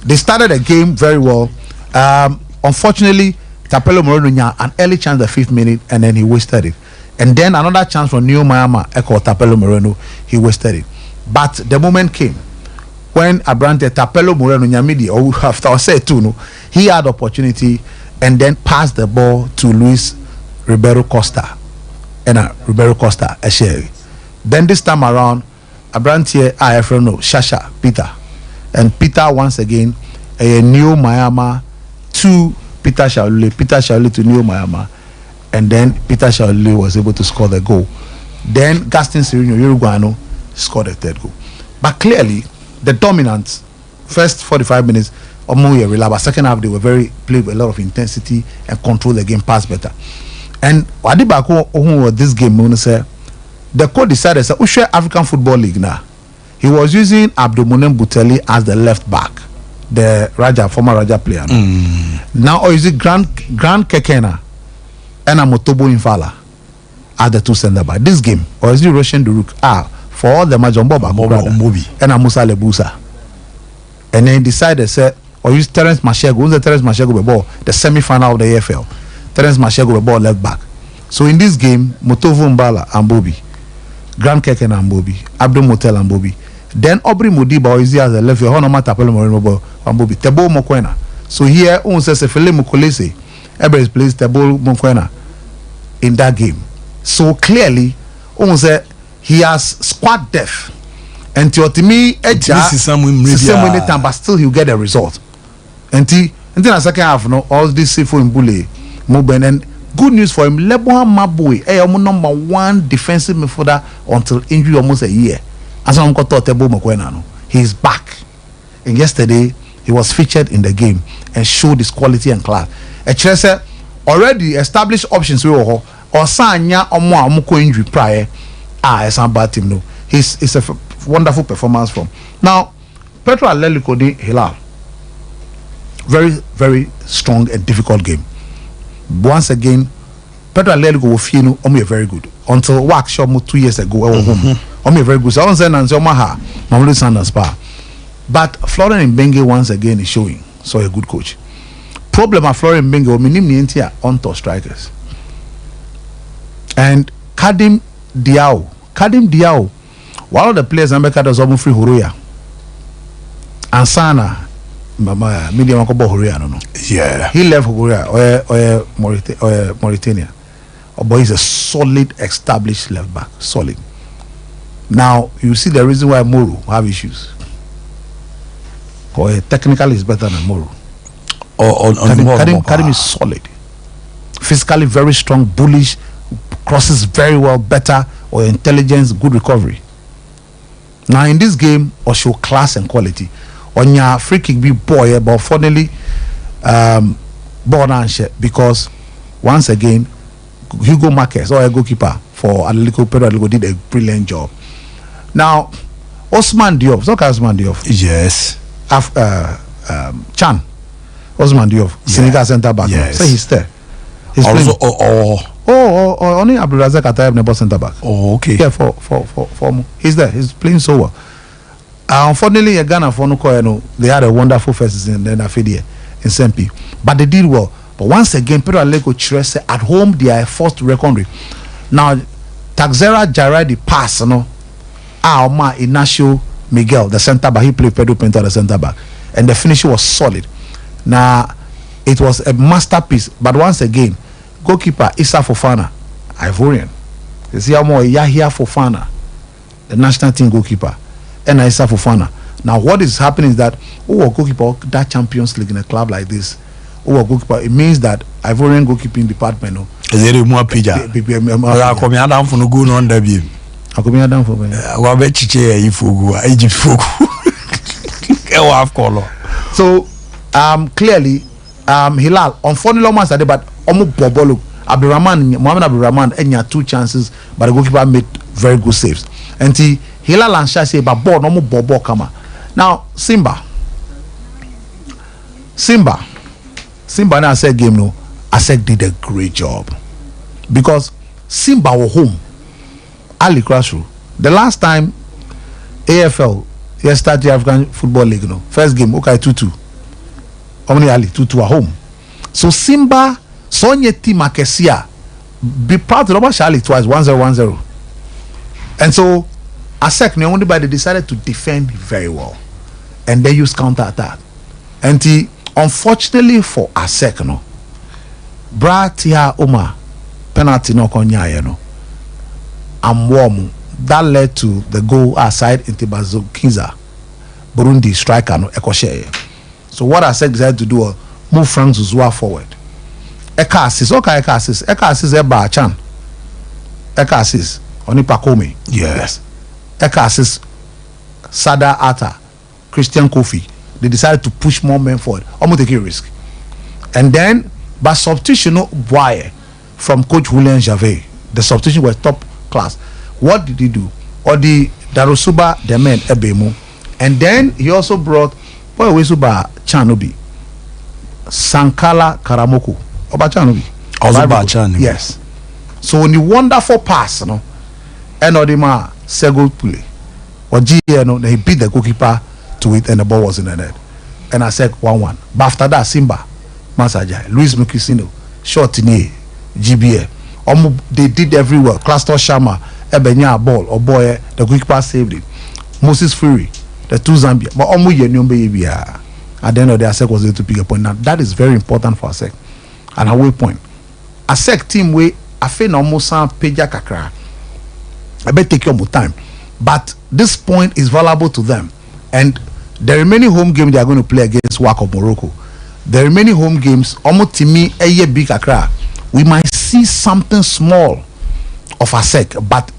They started the game very well. Unfortunately, Tapelo Moreno had an early chance at the 5th minute and then he wasted it. And then another chance from Neo Mayama echo Tapelo Moreno, he wasted it. But the moment came when Abrante Tapelo Moreno Nyamidi, or after I said two, no, he had opportunity and then passed the ball to Luis Ribeiro Costa. And Ribeiro Costa, Esheri. Then this time around, Abrante IFRNO, Shasha, Peter. And Peter once again, a Neo Mayama to Peter Shaolule to Neo Mayama. And then Peter Shaolule was able to score the goal. Then Gaston Sirino Uruguayano scored the third goal. But clearly, the dominant first 45 minutes of Moya Relaba, second half they were played with a lot of intensity and control the game pass better. And Wadibako who this game the coach decided to share African Football League now. He was using Abdulmunem Buteli as the left back, the former Raja player. Now or is it Grand Kekena and Motobo Infala as the two center back this game, or is it Roshan Duruk for all the Majombo and Musa Lebusa? And then he decided or use Terence Mashego. Who's the Terence Mashego ball? The semi-final of the AFL. Terence Mashego ball left back. So in this game, Motovo Mbala and Bobby, Grand Keken and Bobby, Abdul Motel and Bobby. Then Aubrey Modiba is here as a left field. Honor Matapelo Moreno and Bobby. Tebo Mokwena. So here, on says Fele Mukolese, everybody plays Tebo Mokwena in that game. So clearly, on say he has squad depth. And to me, this is some time, but still he'll get a result. And in the second half, no, all this Sifo in Bule, Moben, and good news for him. Leboa Mabui, number 1 defensive midfielder until injury almost a year. As I'm got Tebo Mokwena, he's back. And yesterday he was featured in the game and showed his quality and class. A already established options we were or Sanya or more Muko injury prior. It's not bad team no. It's a wonderful performance from. Now, Petro Atletico de Hilal. Very, very strong and difficult game. Once again, Petro Atletico will feel only very good. Until workshop 2 years ago, only very good. So I don't say Nanzomaha, Mamelodi Sundowns Spa. But Florian Mbenge once again is showing. So a good coach. Problem of Florian Mbenge will minim nientia on top strikers. And Kadim Diao, one of the players Ambeka does almost free Horoya. And Sana, medium Horoya, no. Yeah. He left Horoya or Mauritania. But he's a solid, established left back. Solid. Now, you see the reason why Moro have issues. Or technically is better than Moro. Kadim is solid. Physically very strong, bullish, crosses very well, better, or intelligence, good recovery. Now in this game, or show class and quality. On your free kick be boy, but finally ball and shit, because once again Hugo Marquez or a goalkeeper for Atletico Pedro Atletico did a brilliant job. Now Osman Diop, Osman Diop. Yes. Chan. Osman Diop, Senegal centre back. Yes. So he's there. He's also only Abdulrazak Atayeb never centre back. Oh, okay. Yeah, for he's there. He's playing so well. Unfortunately, Ghana for no, they had a wonderful first season in the Napoli in Sempi, but they did well. But once again, Pedro Atletico Chirese at home they are forced to reckon with. Now, Taxera Jarai the pass, Omar Ignacio Miguel, the centre back, he played Pedro Pinto the centre back, and the finish was solid. Now, it was a masterpiece. But once again, goalkeeper Issa Fofana, Ivorian. You see how more Yahya Fofana, the national team goalkeeper, and Issa Fofana. Now, what is happening is that goalkeeper that Champions League in a club like this, over goalkeeper, it means that Ivorian goalkeeping department. No, is it more pija? I come here down for no good on the beam. I come here down for me. What bet you if you go Egypt folk? So clearly Hilal unfortunately almost at but Omu Bobolo Mohamed Abdurrahman had 2 chances, but the goalkeeper made very good saves. And Hilal and Shah say but ball no Bobo kama. Now Simba now said game no. I said did a great job because Simba were home. Ali Crashru. The last time AFL started the African Football League, first game, okay, 2-2. Omni Ali 2-2 at home. So Simba, Sonya team Akesia, be proud to Charlie twice, 1-0. And so ASEC only by they decided to defend very well. And they use counter attack. And unfortunately for ASEC, Bratia Oma penalty no konya and warm that led to the goal aside into Bazokinza Burundi striker no Ekoshe. So what ASEC decided to do was move Frank Zuzua forward. Eka assist Eba Chan. Eka assist Onipa Kome. Yes. Eka assist Sada Atta, Christian Kofi. They decided to push more men forward. Almost take a risk. And then by substitution Boye from coach Julian Javet, the substitution was top class. What did he do? Or the Darusuba the men Ebemu, and then he also brought Boy Wesuba Chanobi, Sankala Karamoko, Oba Chanobi, Chanobi. Yes. So when the wonderful pass, and Odima Sego Pule, or GNO, he beat the goalkeeper to it, and the ball was in the net. And I said 1-1. But after that, Simba, Masajai, Luis Mukisino, Shortini, GBA. They did everywhere. Cluster Shama, Ebenya ball, or boy, the goalkeeper saved it. Moses Fury, the 2 Zambia. But at the end of the ASEC was able to pick a point. Now that is very important for ASEC. And a way point. ASEC team way I feel almost some Peja Kakra. I bet take your more time. But this point is valuable to them. And the remaining home game they are going to play against WAC of Morocco. The remaining home games, almost to me, a year big Accra. We might see something small of ASEC, but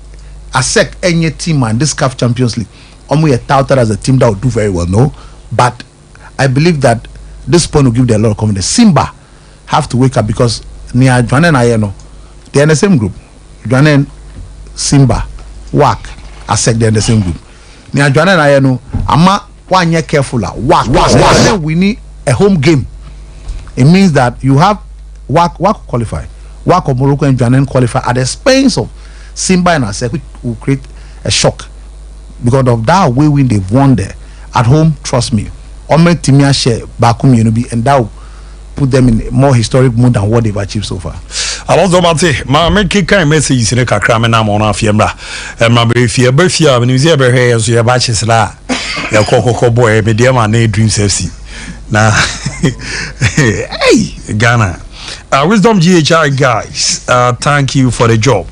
ASEC any team and this CAF Champions League, almost touted as a team that will do very well, no. But I believe that this point will give them a lot of confidence. Simba have to wake up because near Juanen Ayeno, they're in the same group. Juanen, Simba, WAC, ASEC, they're in the same group. Near Juanen Ayeno, Ama 1 year careful. WAC. We need a home game. It means that you have WAC qualify. WAC of Morocco and Juanen qualify at the expense of Simba and ASEC, which will create a shock. Because of that way when they've won there. At home, trust me. Ome Timia share Bakum Yunubi, and that will put them in a more historic mood than what they've achieved so far. Alonso Mate, ma make kind message in a crame na mona fiembra. And my befia, when you see a bear, so your batches la, your coco boy, medium and dreams FC. Now, hey, Ghana. Wisdom GHI guys, thank you for the job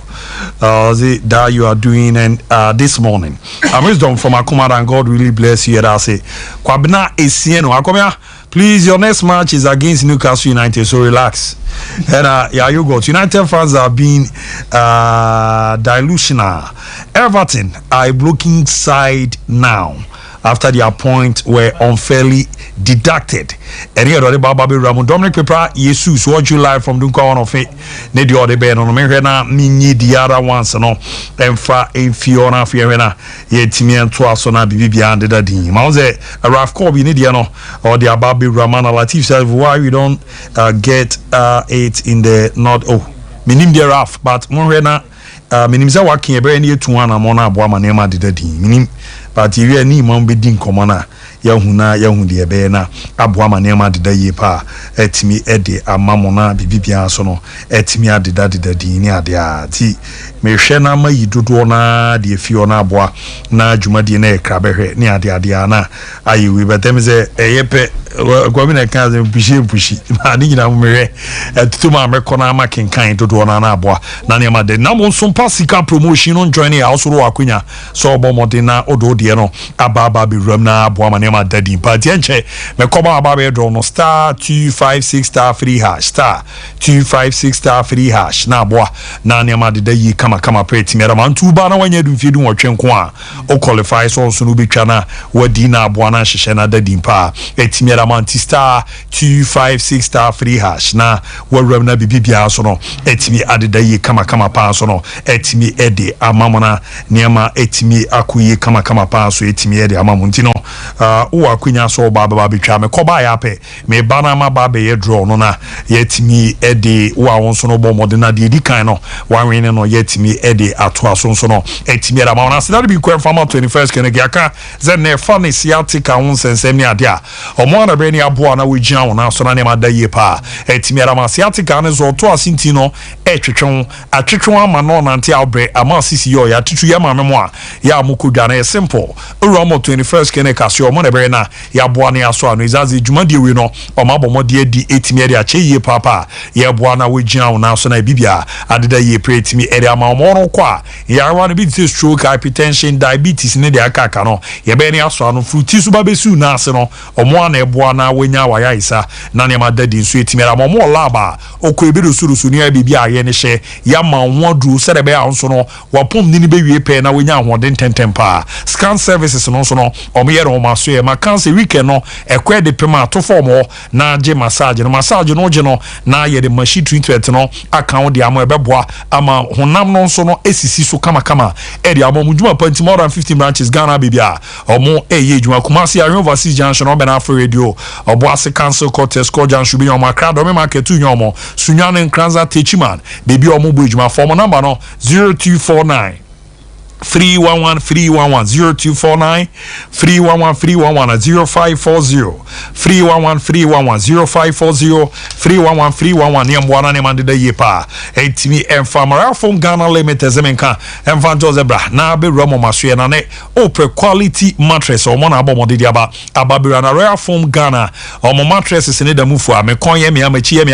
that you are doing and this morning. Wisdom from Akuma, and God really bless you. And I say, Kwabna Esieno, Akomia, please, your next match is against Newcastle United, so relax. And yeah, you got United fans have been delusional. Everton are a blocking side now, after their points were unfairly deducted. And here the Bababi Ramon Dominic Pepra Jesus watch you live from Dunka on of it. Nedi or the bed on America mini the other ones no and fa a Fiona Fiona yet Timmy and Twasona BB and the Dean. Mause a Raf Corby Nidiano or the Bababi Ramana Latif says why we don't get it in the not minim the Raf but Morena minimza working a very near to one among a woman named the Dean. Minim but if you any mom be din commona yahundi ebena aboama nema deda ye pa etimi ede amamona bibibia so no etimi adeda dini ade a ti mehwe na mayi dodo na de afio na aboa na adwumadi na ekra behwe ne ade na ayi we betem ze eyepe gwamina kaze pushi ma ni nyina mmere tutuma ameko na making kind to na aboa na ne ma de na mo Sompa sika promotion on join ya osoro akonya so obomo de na odo de no ababa be ram na aboa ma ne ma dadi party enche me koba ababa do no star 256 star 3 hash star 256 star 3 hash na aboa na ne ma de yi kama pretty me ma ntu ba na wanya du fiedu wotwenko a o qualify so no betwa na wadi na aboa na hyehyɛ na dadi pa etimi ramanti star 256 star 3 hash na waram na bibibia so no etimi adeda yi kama pa so no etimi ede amamona niema etimi akuyi kama pa so etimi ede amamunti no wo akunya so baba betwa me koba ya pe me bana ma baba ye draw no na yetimi ede wo awon so no bo modena de di kan no wanwene no yetimi ede ato aso so no etimi ramona se that be kwa fama 21st kenegi aka zenne funny siatica won sensem ni ade a omo na be ni aboa na wogina won aso na ne ma da ye pa etimi rama siatica ne zo to asinti no etwetwon atwetwon ama no nante abre ama sisi yo ya tutu ya ma memo a ya amukodwa na simple oromo 21st kenegi kasio omo na be na ya aboa ne aso anu izazi djuma de we no omo abomo de di etimi ade ache ye papa ya aboa na wogina won aso na bibia adeda ye pre etimi ade ama omo no kwa ya wan bi ti stroke hypertension diabetes ne de aka no ye be ni aso anu fruity so ba besu na ase no omo na eboa na wanya waya isa na ne ma dadi nso etimi ra omo laba okọ ebedo surusu ni abibia aye ne hye ya ma wodru se de be a nso no wapom ni be wie pe na wanya ahoden tentempa scan services no nso no omo ye ro ma so ye ma cancer weekend no ekwe de pema to form na je massage no je no na ye de machine treatment no account de amo ebeboa ama honam no nso no esisi so kama e de amo mujuma panti more than 50 branches Ghana bibia omo eye djuma Kumasi Ayon overseas junction on Bena Free Radio oboase council court score junction bi omo akra do me market tu nyomo sunyane nkranza techiman bebi omo bo djuma form number no 0249 311 0249 311 0540 311 0540 311 ne mbwana ne mande da yepa etimi Managerial from Ghana Limited zemenka emfanto zebra na be romo masue na ne opre quality mattress o mo na abo modidi aba Managerial from Ghana o mo mattresses ne da mufu a me konye me amachi ye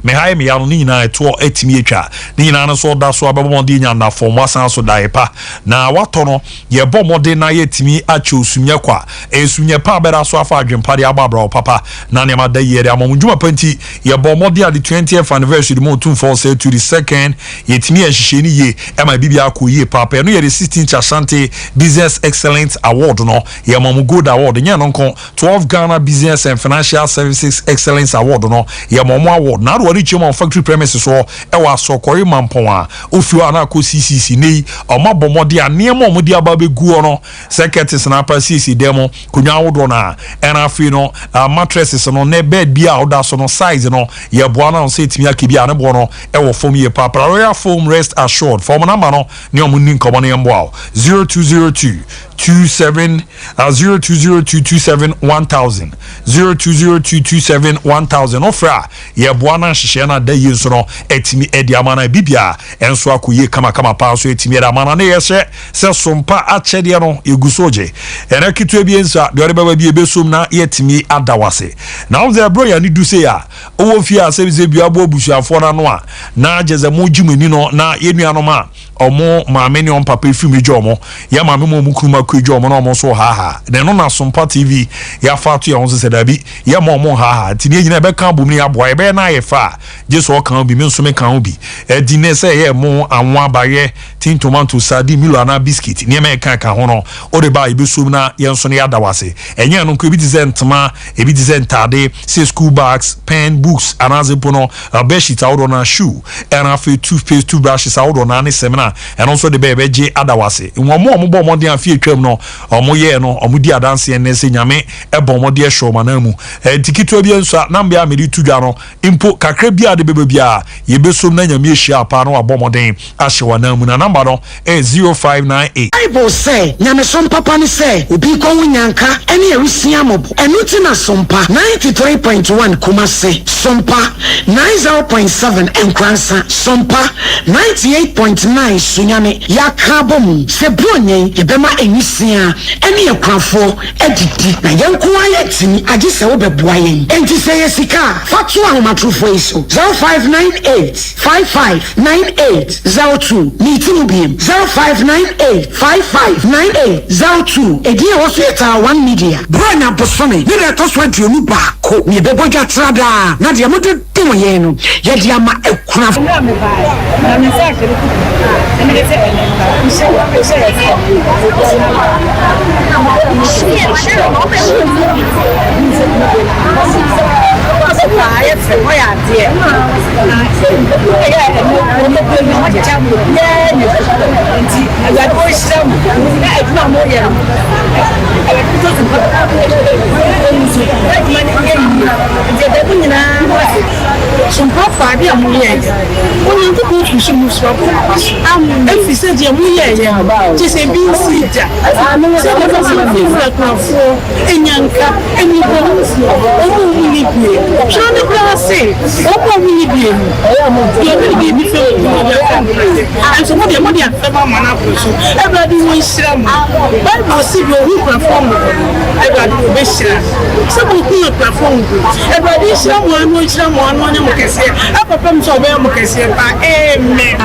me haye me ya no nyina eto etimi etwa ne nyina no so da so ababo modi nya na form wasan so da yepa na watono ye bomode na yetimi ache osumye kwa esumye pa bera so afa adwempade ababra papa na ne ma da yere amomdwuma panti ye bomode ade 20th anniversary mo 247 to the second yetimi ehihye ni ye ema bibia akoye papa no ye 16th Ashanti Business Excellence Award no ye mamu gold award nya no nko 12 Ghana Business and Financial Services Excellence Award no ye mamu award na do reach mo factory premises so e wa sokori mampon a ofiwa na ko CCC nei o ma bomode niemo mo di ababe guo no secretaries na pasisi demo kunwa wodo na enafi no mattresses no ne bed bia oda so no size no ye boa na so etimi akibia ne bo no e wo form ye papa Royal Foam Rest Assured form number no ne omunni nkomo ne mboa 0202 27 020227 1000 020227 1000 ofra ye boa na hyehyɛ na da yi nso no etimi edi amana bibia enso akoye kama pa so etimi edi amana ne ye se Sompa achede no egusoje ena kitu ebiensa de ore baba bi ebesom na yetimi adawase na onze bro ya ni du se ya owo fi a se bi abo obusuafo na no a na ageze mo jimani no na yenuano ma omo maame ne on papa efimi jomo ya maame mo mukuma kwejomo na omo so ha de no na Sompa TV ya fatu ya onse se dabi ya mo ha ti ne nyina be kan bom ne aboa ebe na ye fa je so kan bi me nso me kan obi edi ne se ye mo anwa abaye tin tomato sadi milo na biscuit ne me kan ho no o de ba ebesom na ye nso ne ya dawase enye no ko ebi dizentma ebi dizentade say school bags pen books anazepo no bedsheet awdo na shoe and afi toothpaste toothbrushes awdo na ne semina and also the baby je adawase nwomo bo mo de afi etwam no omo ye no omo di adanse ne se nyame e bo mo de show manamu tikito bi enso na mbia meri tudwa no impo kakra bia de bebe bia ye besom na nyame ehia pa no abomoden ahyewa namu na number no 0598 Bible say nyame Sompa pa ne say obi ko wunyanka ene erusia mobo enuti na Sompa 93.1 Kumase Sompa 90.7 Enkransa Sompa 98.9 Sunyane yakabom se bronyen yebema enisi nsia ɛne ɛkwafo ɛdidi na yɛnko ayɛ tini agye sɛ wobɛboa yɛn enti sɛ yɛ sika fa to ahomatorofo yi so 0598559802 ne ti mu biem 0598559802 ɛdi a wɔso yɛ taa 1 media bro na bosome ne deɛ ɛtɔ so aduonu baako ne yɛbɛbɔ dwa tradaa na deɛ mode dom yɛn no yɛde ama ɛkunafo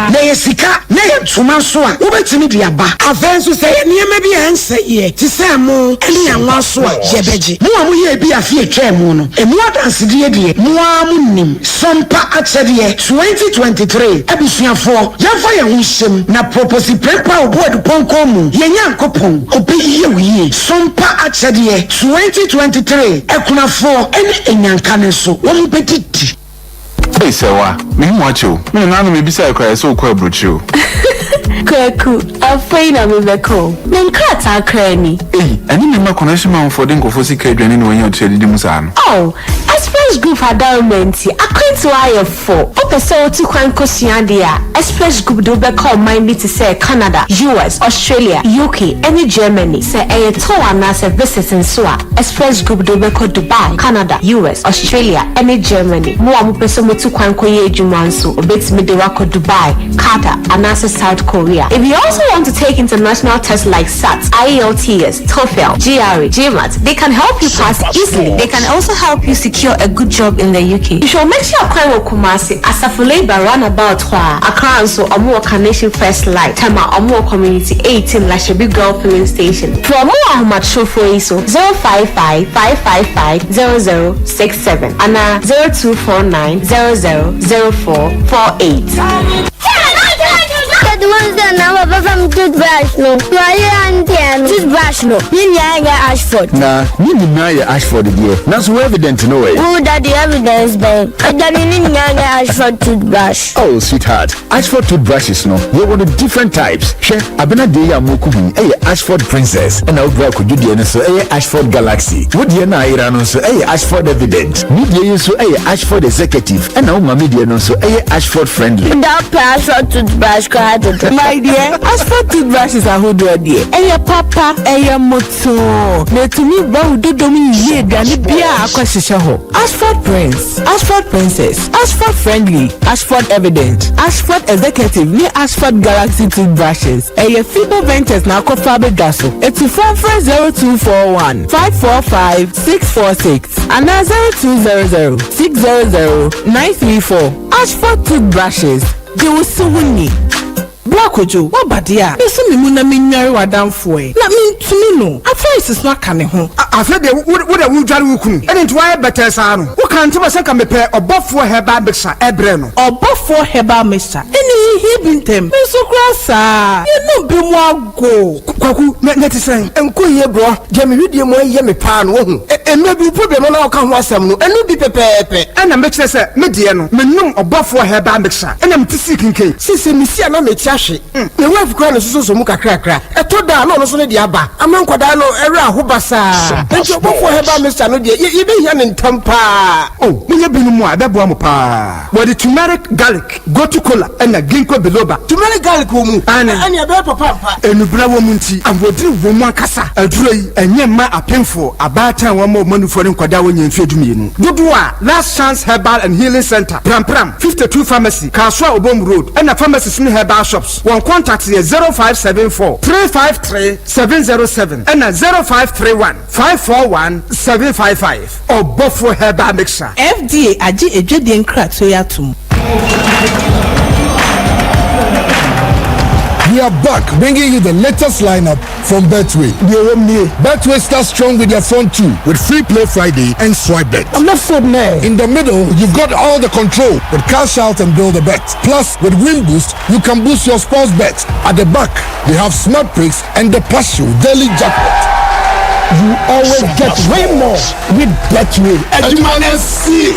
na sika na tuma so a wobɛtumi de aba afɛnso sɛ nneɛma bi ɛnsɛ yɛ te sɛ mo ɛne anwa so a yɛbɛgye mo a moyɛ bi afi atwa mu no ɛmu adansedeɛ deɛ moa mo nim Sompa akyɛdeɛ 2023 abusuafoɔ yɛmfa yɛn ho hyɛm na proposi prepa oboadu pɔnkɔ mu yɛnya nkɔpɔn obɛyie woyie Sompa akyɛdeɛ 2023 ɛkunafoɔ ɛne ɛnyanka ne so wɔn bɛdidi. Hey, Sewa, me watcho. Me nanu me bisa kwa so kwa brochu. Kwaku, afraid I'm in the call. Then cut our cranny. Hey, any member connection man for den kofosi kedwani no yen otwe di musano. Oh, Express Group adalmenti. According to IF4, opese oti kwan kosua dia. Express Group do be call mind me to say Canada, US, Australia, UK, any Germany. Say a tour and say visit in Swa. Express Group do be call Dubai, Canada, US, Australia, any Germany. Mo amu pese mo tu kwan koye jumanso. Obetimi de wako Dubai, Qatar, and South Korea. If you also want to take international tests like SAT, IELTS, TOEFL, GRE, GMAT, they can help you pass easily. They can also help you secure a good job in the UK. You should make sure you Kumasi Asafule Runabout Accra and so Omuwa Carnation First Light, Tama Omuwa Community 18 Lashabi Girl Filling Station. For more Ahmad for ISO 055-555-0067 and 0249-000448. The ones that now from toothbrush no. Why and toothbrush no. You Ashford. Nah, you deny Ashford dear. That's so evident to know it. Who that the evidence, babe? I don't need Ashford toothbrush. Oh, sweetheart. Ashford toothbrushes no. They were the different types. She Abena Deya Mukuhi, Ashford Princess, and now Bra could do the so Ashford Galaxy. Would you na Irano so Ashford Evident? Media so Ashford Executive, and now Mamidia so Ashford Friendly. That Ashford toothbrush card. My dear, Ashford toothbrushes are who do dear. Eya papa, eya moto. Me to me bow do domi ye dani bia akwashisha ho. Ashford Prince, Ashford Princess, Ashford Friendly, Ashford Evident, Ashford Executive, ni Ashford Galaxy toothbrushes. Eya Fibo Ventures na kofabe daso. Eti phone 0241 545 646 and 0200 600 934. Ashford toothbrushes. They will soon need. Blakojo, what badia? There's some muna minari wadamfo e. Na mintumi no. Afraid is not coming home. Afraid what a wood jari wukunu. And it why better sano. Who can't tell us come prepare or buff for herba mixer ebreno. Or buff for herba mixer. Any he been them. Me so grassa. You know be more go. Kwaku net is saying. Enko ye bro. Jemi video mo ye me pan wo hu. E maybe problem no kan ho asem no. Enu bi pepepe. And na make say me de no. Me num or buff for herba mixer. And am tisi kinke. Sisi me sia na me tia hwe. Ne wife kra no so mu kakra. E to da no so ne de aba. Amankwada no era ho basa. Enti obofo heba Mr. no de ye be hia ne ntampa. Oh, me ye binu mu a bebo am pa. With the turmeric garlic, go to cola and a ginkgo biloba. Turmeric garlic wo mu. Ani e be papa. Enubra wo mu nti amwodi wo mu akasa. Aduro yi enye ma apemfo abata wo ma manufo ne nkwada wo nya mfi edumienu. Dodo a Last Chance Herbal and Healing Center. Pram 52 Pharmacy, Kaswa Obom Road. And the pharmacies in herbal shops. One contact is 0574 353 70 007 and 0531 541 755 or Buffalo Herbal Mixture. FDA aji ejedi nkra to yatum. We are back, bringing you the latest lineup from Betway. Betway starts strong with their front two, with free play Friday and swipe bet. I'm not food man. In the middle, you've got all the control with cash out and build a bet. Plus, with Win Boost, you can boost your sports bets. At the back, they have smart picks and the partial daily jackpot. You always get way more with Betway. And you wanna see.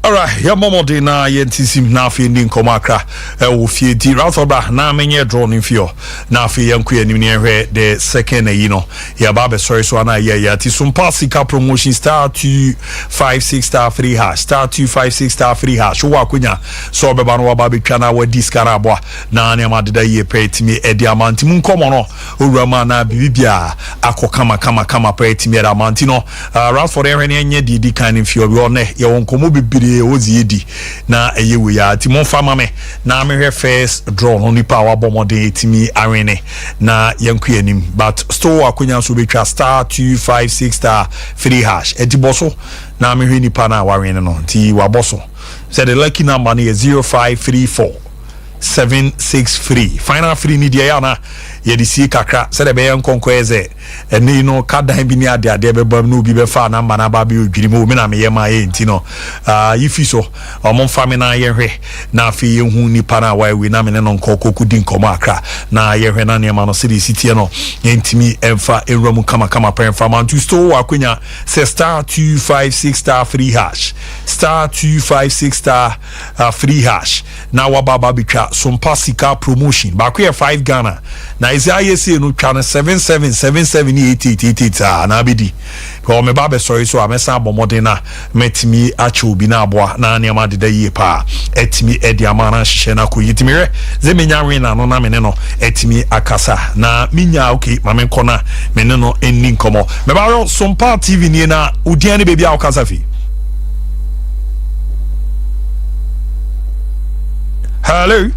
Alright, ya momo de na yentisim na afi ndi nkoma akra wo fie di ratobra na menye draw ni fio na afi yanku anim ne hwe the second yi no ya ba be sorry so na ya ti Sompa sika promotion star 256 star 3 hash star 256 star 3 hash wo akonya so be ba no wa ba be twa na wa diskara abo na ne ma deda ye petimi edi amanti mun komo no owura na bibia akokama kama petimi edi amanti no Radford ehwe ne nye di kan fio bi one ye won komo bibire ozi edi na eyewe ya ti mon fama me na me first draw no nipa wa bomode etimi arene na yanku anim but store akonya so betwa star 256 star 3 hash edi boso na me hwe nipa na warene no ti wa boso said the lucky number is 0534 763 final free ni dia na yedisi kakra said be yankonko eze eni no kadan bi ni ade be bam no bi be fa na mba na ba bi odwiri mo me na me yema ye nti no ifi so omon fa me na ye hwe na afi ye hu nipa na wa we na me no nkokoku di nkomo akra na ye hwe na ne ma no city city no yentimi emfa enramu kama pen fa man to store akonya say star 256 star 3 hash star 256 star 3 hash na wa baba bitwa Sompa sika promotion ba ko 5 Ghana na ISA no twa no 77778888 na bedi ko me ba be sorry so amesa bomode na metimi ache obi na aboa na ne ma deda yie pa etimi edi amana hye na ko yitimi re ze menya wen na no na me ne no etimi akasa na minya okay ma me nkona me ne no enni nkomo me ba ro Sompa TV ni na udian ne bebi a okasa fi. Hello.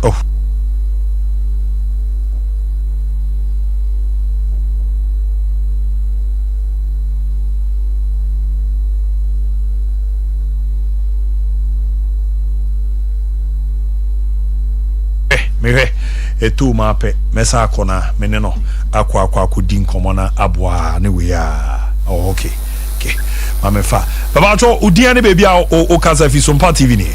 Oh. Mire etu mape mesa akona meneno akwa din komona aboa ne we ya. Oh okay mamefa baba to udia ne baby a o kasa fi Sompa TV ni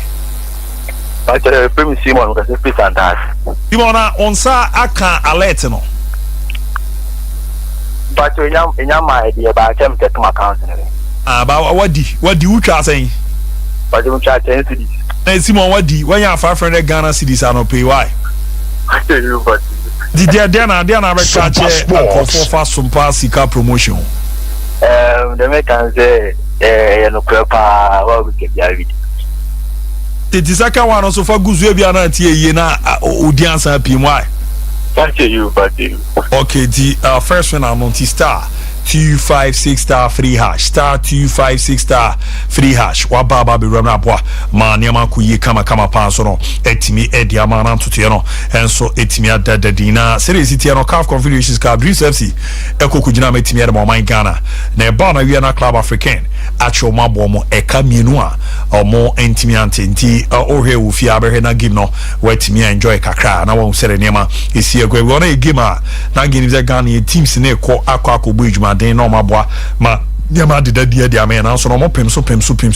Actually, Premier Simon was a piece and that. Simona onsa aka alert no. But in your idea about them to my account. About what do you try saying? But you try to this. Hey Simon, what do when you have 500 Ghana cedis and no pay why? I tell you but did they na recharge for Sompa sika promotion? The Americans say no paper what we can be. Tisaka one also for guzu bia na tie ye na audience pim why? Thank you but you. Okay, the first one I'm on star 256 star 3 hash star 256 star 3 hash wa baba be run aboa ma niam ku yi kama pa so no etimi edi amana ntoto no enso etimi adadadina series city no CAF Confederations Cup Dreams FC ekoku gina metimi ede mo man Ghana na eba na wi na Club African acho mabo mo eka mienu a omo entimi antenti ohwe wo fi abehwe na game no wetimi enjoy kakra na won sere niam esi egwe we na game a na game ze Ghana teams na ekọ akọ bu ejuma den no maboa ma niama deda dia amen na so no mo pem so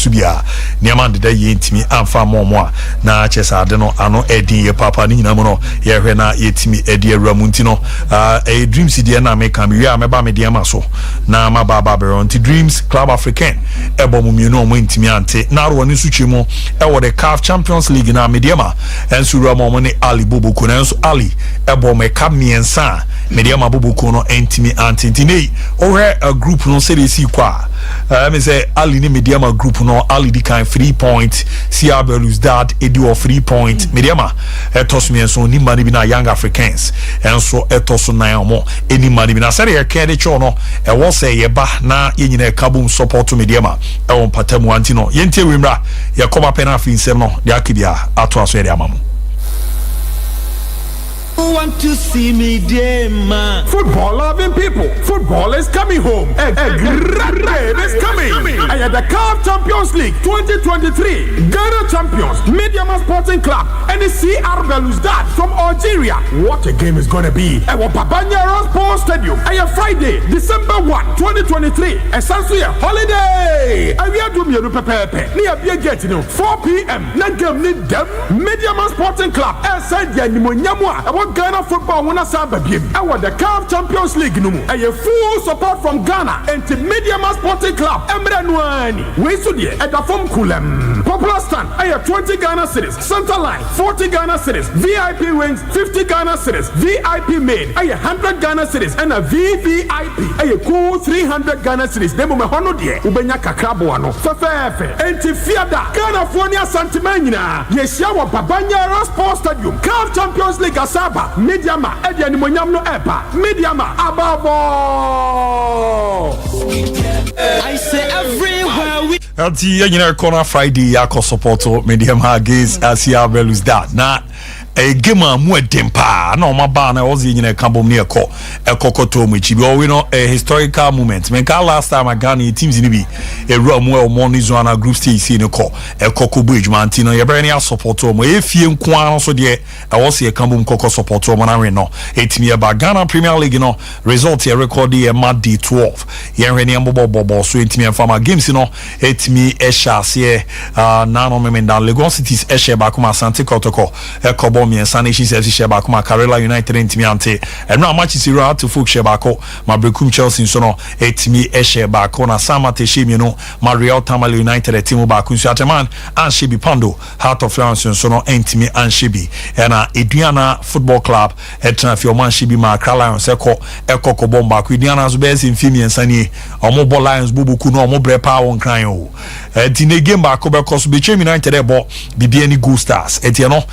bia niama deda ye ntimi amfa momo a na chesa ade no ano edi ye papa ni nyina mo no ye hwe na yetimi edi awramu nti no dreams dia na me kam wi a me ba me dia ma so na ma baba beron nti Dreams Club African ebo mu mienu mo ntimi ante na ro ni suchi mo e wo the CAF Champions League na me dia ma ensu ro mo ni Ali Boboku na ensu Ali ebo me kam miensa me dia ma Boboku no ntimi ante nti nei o a group no se si kwa me say Ali ni Mediama group no Ali di kan 3 points CR Belouizdad edi o 3 points Mediama etos me so ni mani bi na Young Africans enso etos na omo eni mani bi na sare ye kede cho no e wo say ye ba na ye nyina kabum support Mediama e won patamu anti no ye ntie wimra ye koma penafi nsem no de akibia ato aso ye de amamu. Want to see me there, man. Football loving people. Football is coming home. A great day is coming. I had the CAF Champions League 2023. Ghana champions, Mediama Sporting Club, and the CR Belouizdad from Algeria. What a game is going to be. At Babanyara Sports Stadium. I have Friday, December 1, 2023. And Sansuya holiday. I will do me a pepe. Near be getting 4 p.m. Nagam need them. Mediama Sporting Club. I said, Yanimo Ghana football winner Samba game. I want the CAF Champions League no more. A full support from Ghana and the Mediama Sporting Club. Emre Nwani. We should at the form Kulem. Popular stand. I have 20 Ghana cities. Center line 40 Ghana cities. VIP wings 50 Ghana cities. VIP main. I have 100 Ghana cities and a VVIP. I have cool 300 Ghana cities. Demo me hono die. Ubenya kakrabo ano. Fefefe. Enti fiada. Ghana Fonia Santimania. Yeshawa Babanyara Sports Stadium. CAF Champions League Asaba. Mediama edi animonyam no epa Mediama ababo I say everywhere we Ati yenya corner Friday yako support Mediama against CR Belouizdad na a game mu edempa na o maba na ozi nyina kabom ne ekokoto mu chibi o we no a historical moment men ka last time Ghana teams ni bi ewura mu e o money zone group stage ne ekoko bu ejuma anti no ye bere ne support o mo efie nko an so de e wo se kabom koko support o mo na we no etimi e ba Ghana Premier League no result e record e mad day 12 ye hwe ne bobo so etimi e fama games no etimi e chase na no memenda Lagos Cities e she ba kuma Asante Kotoko ekobo Sanation says Sheba Kuma Karela United in Timiante and now match is zero to Fuk Shebako Mabrekum Chelsea sono etimi Eshebako na Sama Teshim you know Mariel Tamale United at Timo Baku Shataman and Shebi Pando Heart of Florence sono entimi and Shebi and Ediana Football Club at Transforman Shebi Makra Lions Eko Bomba Ediana Zubez in Fimi and Sani Omobo Lions Bubuku no Mobre Power on Crying Dine game back over Cosby United ebo BBN Gold Stars etiano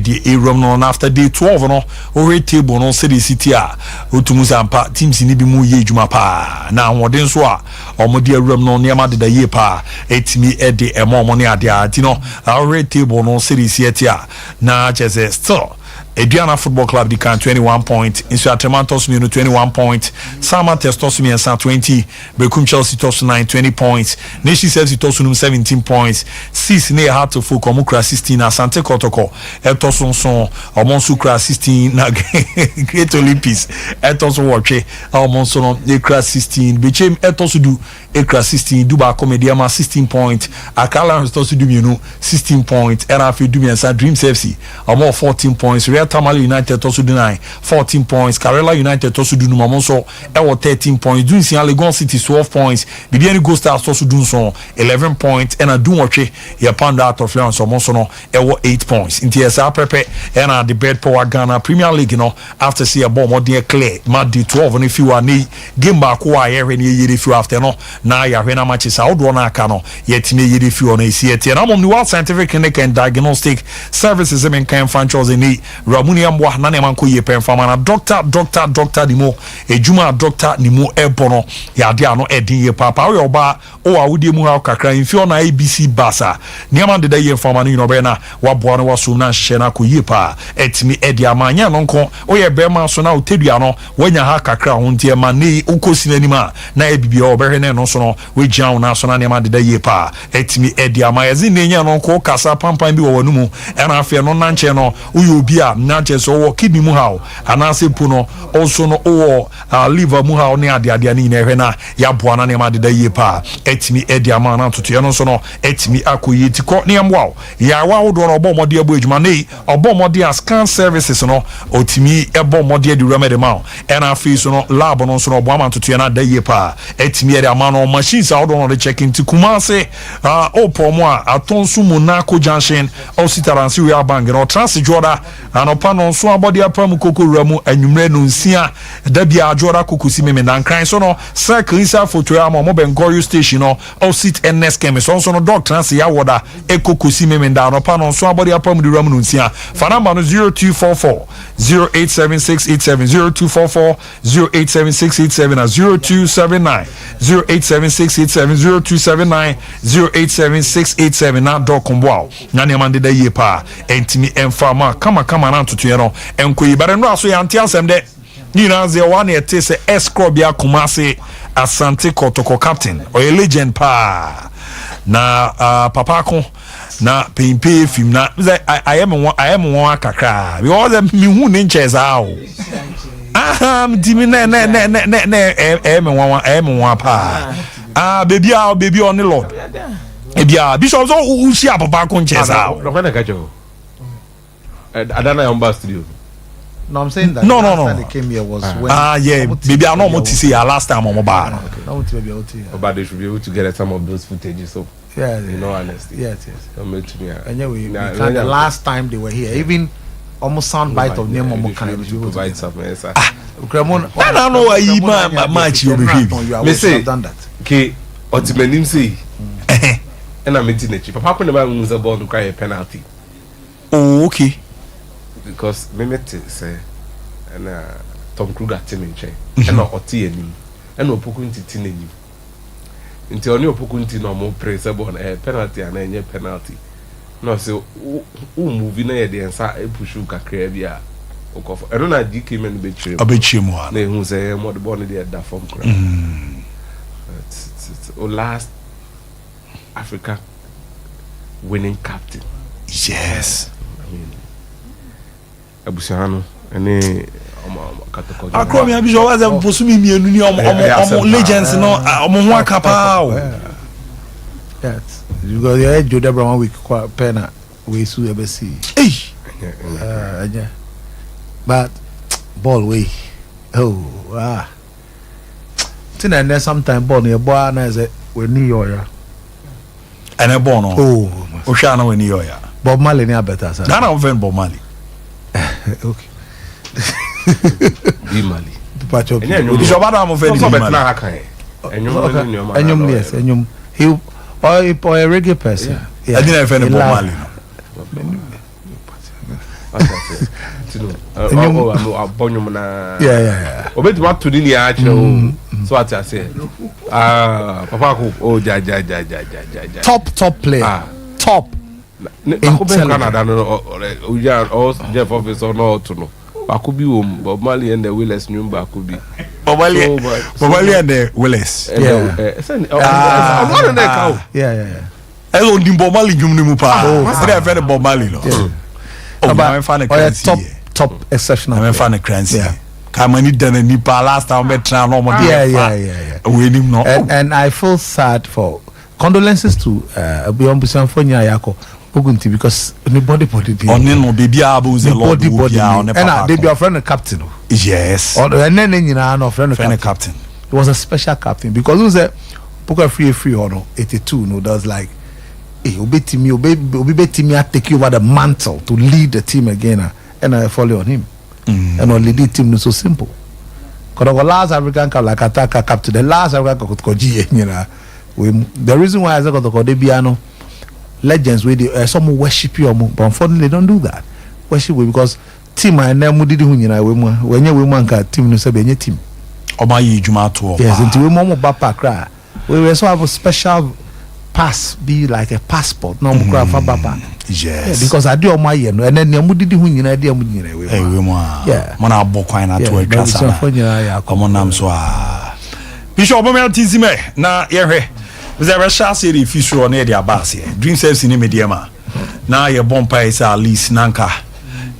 di Rom no after day 12 no ore table no city a otumuzampa teams ni bi mu ye djuma pa na hoden so a omode Rom no niam de da ye pa etimi ede emo ne ade a ti no ore table no city a na chese still Ediana Football Club di kan 21 point Insu Atremantos Mino 21 point Sama Testos Miensa 20 Bekum Chelsea tos 9 20 points Neshi Chelsea tos 17 points 6 ne Heart to Folk Omukra 16 Asante Kotoko Etoson son Omonsukra 16 na Great Olympics Etoson Wache Omonson Ekra 16 Bechem Etosudu Ekra 16 Duba Comediama 16 point Akala Tosudu Mino 16 point Erafi Dumiensa Dreams FC Omo 14 points Tamale United to 9 14 points Karela United to do Mamonso 13 points Dunsia Legon City 12 points Bibiani Go Stars to do so 11 points and a Dumoche ya panda out of Florence Monsono 8 points in TSA Pepe and the Bed Power Ghana Premier League you know after see a bomb or dear clear mad 12 and if you are ni game back why every year if you after no now ya when matches out one cano yet me if you on a CT and I'm on the World Scientific Clinic and Diagnostic Services in kind franchise in Ramuni Amwa nane manko ye pen fama na doctor nimo ejuma doctor nimo ebono ya dia no edin ye papa we oba o awudie mu ha kakra infio na ABC basa niama de ye fama no no be na waboa no waso na hye na ko ye pa etimi edi amanya no nko o ye be ma so na otedua no wanya ha kakra ho ntie ma ne ukosi nanima na ebibia obehwe ne no so no we gian na so na niama de ye pa etimi edi amayazi nenya no nko kasa pampan bi wo wanumu ena afi no na nche no uyo obi a na chese wo kidney mu hawo anase puno also no wo liver mu hawo ne ade ni na ehwe na ya boa na ne ma de ye pa etimi edi ama na tutu no so no etimi akoyi tiko ne amwa ya wa wo do no obomode abo ejuma nei obomode scan services no otimi ebomode di remedy ma ena afi so no lab no so no obo ama tutu na de ye pa etimi edi ama no machines a wo no de checking ti kumase opo mo a atonsu mu na ko junction o sitaransi we abang no transjoda and anopa no so abodi apam kokowura mu anwumre no nsia da bia ajora kokosi meme na nkran so no circle inside photo am mo bengorio station no opposite NS chemist so no doctor say ya woda ekokosi meme da anopa no so abodi apam di ram no nsia fa number no 0244 0876870 0244 0876870 and 0279 0876870 0279 0876870 na dokombo na ne mande da ye pa entimi enfama kama na ntoto no enkoyi bare no aso ya ntia asem de ni na ze one ete se escrow bia kumase Asante Kotoko captain or a legend pa na papa ko na pimpe film na I am one kakra because me hu ne nches awo dimi ne one pa baby on the Lord ebia bishop so ushi papa ko nches awo no when I catch you Adana on bus studio. No, I'm saying that. No. They came here was when. Yeah. Maybe I know what to see. Last time on mobile. But they should be able to get some of those footages. So yeah, you know, honestly. Yes. Anyway, the last time they were here, even almost sound bite of name Momo can provide something. I don't know why you match you behave. Me say done that. Okay, ultimately say. And I'm meeting it. Papa never was about to cry a penalty. Oh, okay. Because me say and Tom Kruger team in chain and not oti enim and no pokunti tin enim until only pokunti no more praise about a penalty and any penalty no say move na ye dey nsa push kakra bia okof I don't know DK men be chire abechim wa na hu say mo the ball dey da form kra it's last Africa winning captain. Yes. I mean Abusiano ene akromi abisho was a posumi mienu ni omo legends no omo ho akapa o yes you go there Joe Debra 1 week kwa pena we su ebesi but ball we tina and sometime ball near boy na is we ni yoya and a ball no o sha na we ni yoya Bob Marley ni better sir na offend Bob Marley. Okay. Di Mali. Pacho. Bishop Adam of any Enyum yes, Enyum. He or a reggae person. I didn't offend Bob Marley. Yeah. Obet what to the actual. So what I say. Papa oh ja. Top player. Top. Canada no Jeff office or no to know. Akubi Bob Marley and the Willis Numba could be Bob Marley and the Willis. Yeah. Hello, Bob Marley Jumnimupa. I very Bob Marley. Top exceptional. I'm a fan of Crancy. Come and done a nipa last time better normal. Yeah. And I feel sad for condolences to Beyond Busanfonia Yako. Because anybody be on no baby abus a lot and they be a friend of captain. Yes. Or and then you know friend of captain. He was a special captain because it was a poker free or no 82 no that was like hey obey me take over the mantle to lead the team again and I follow on him. And only the team is so simple. Because the last African cup like attacker captain the last African cup could you know the reason why I said the piano legends where they some worship you but unfortunately they don't do that worship because team and them did when you man ka team no say be team oba yi juma to yes until we mo bapa cry we also have a special pass be like a passport no mo cry for bapa yes because I do on my year no and then them did when you know they we mo mo na abokwan na to atwa come nam so Bishop Obama tizime na yehwe There shall fish on the Abbas Dream says in mediama. Now your bompa is at least Nanka.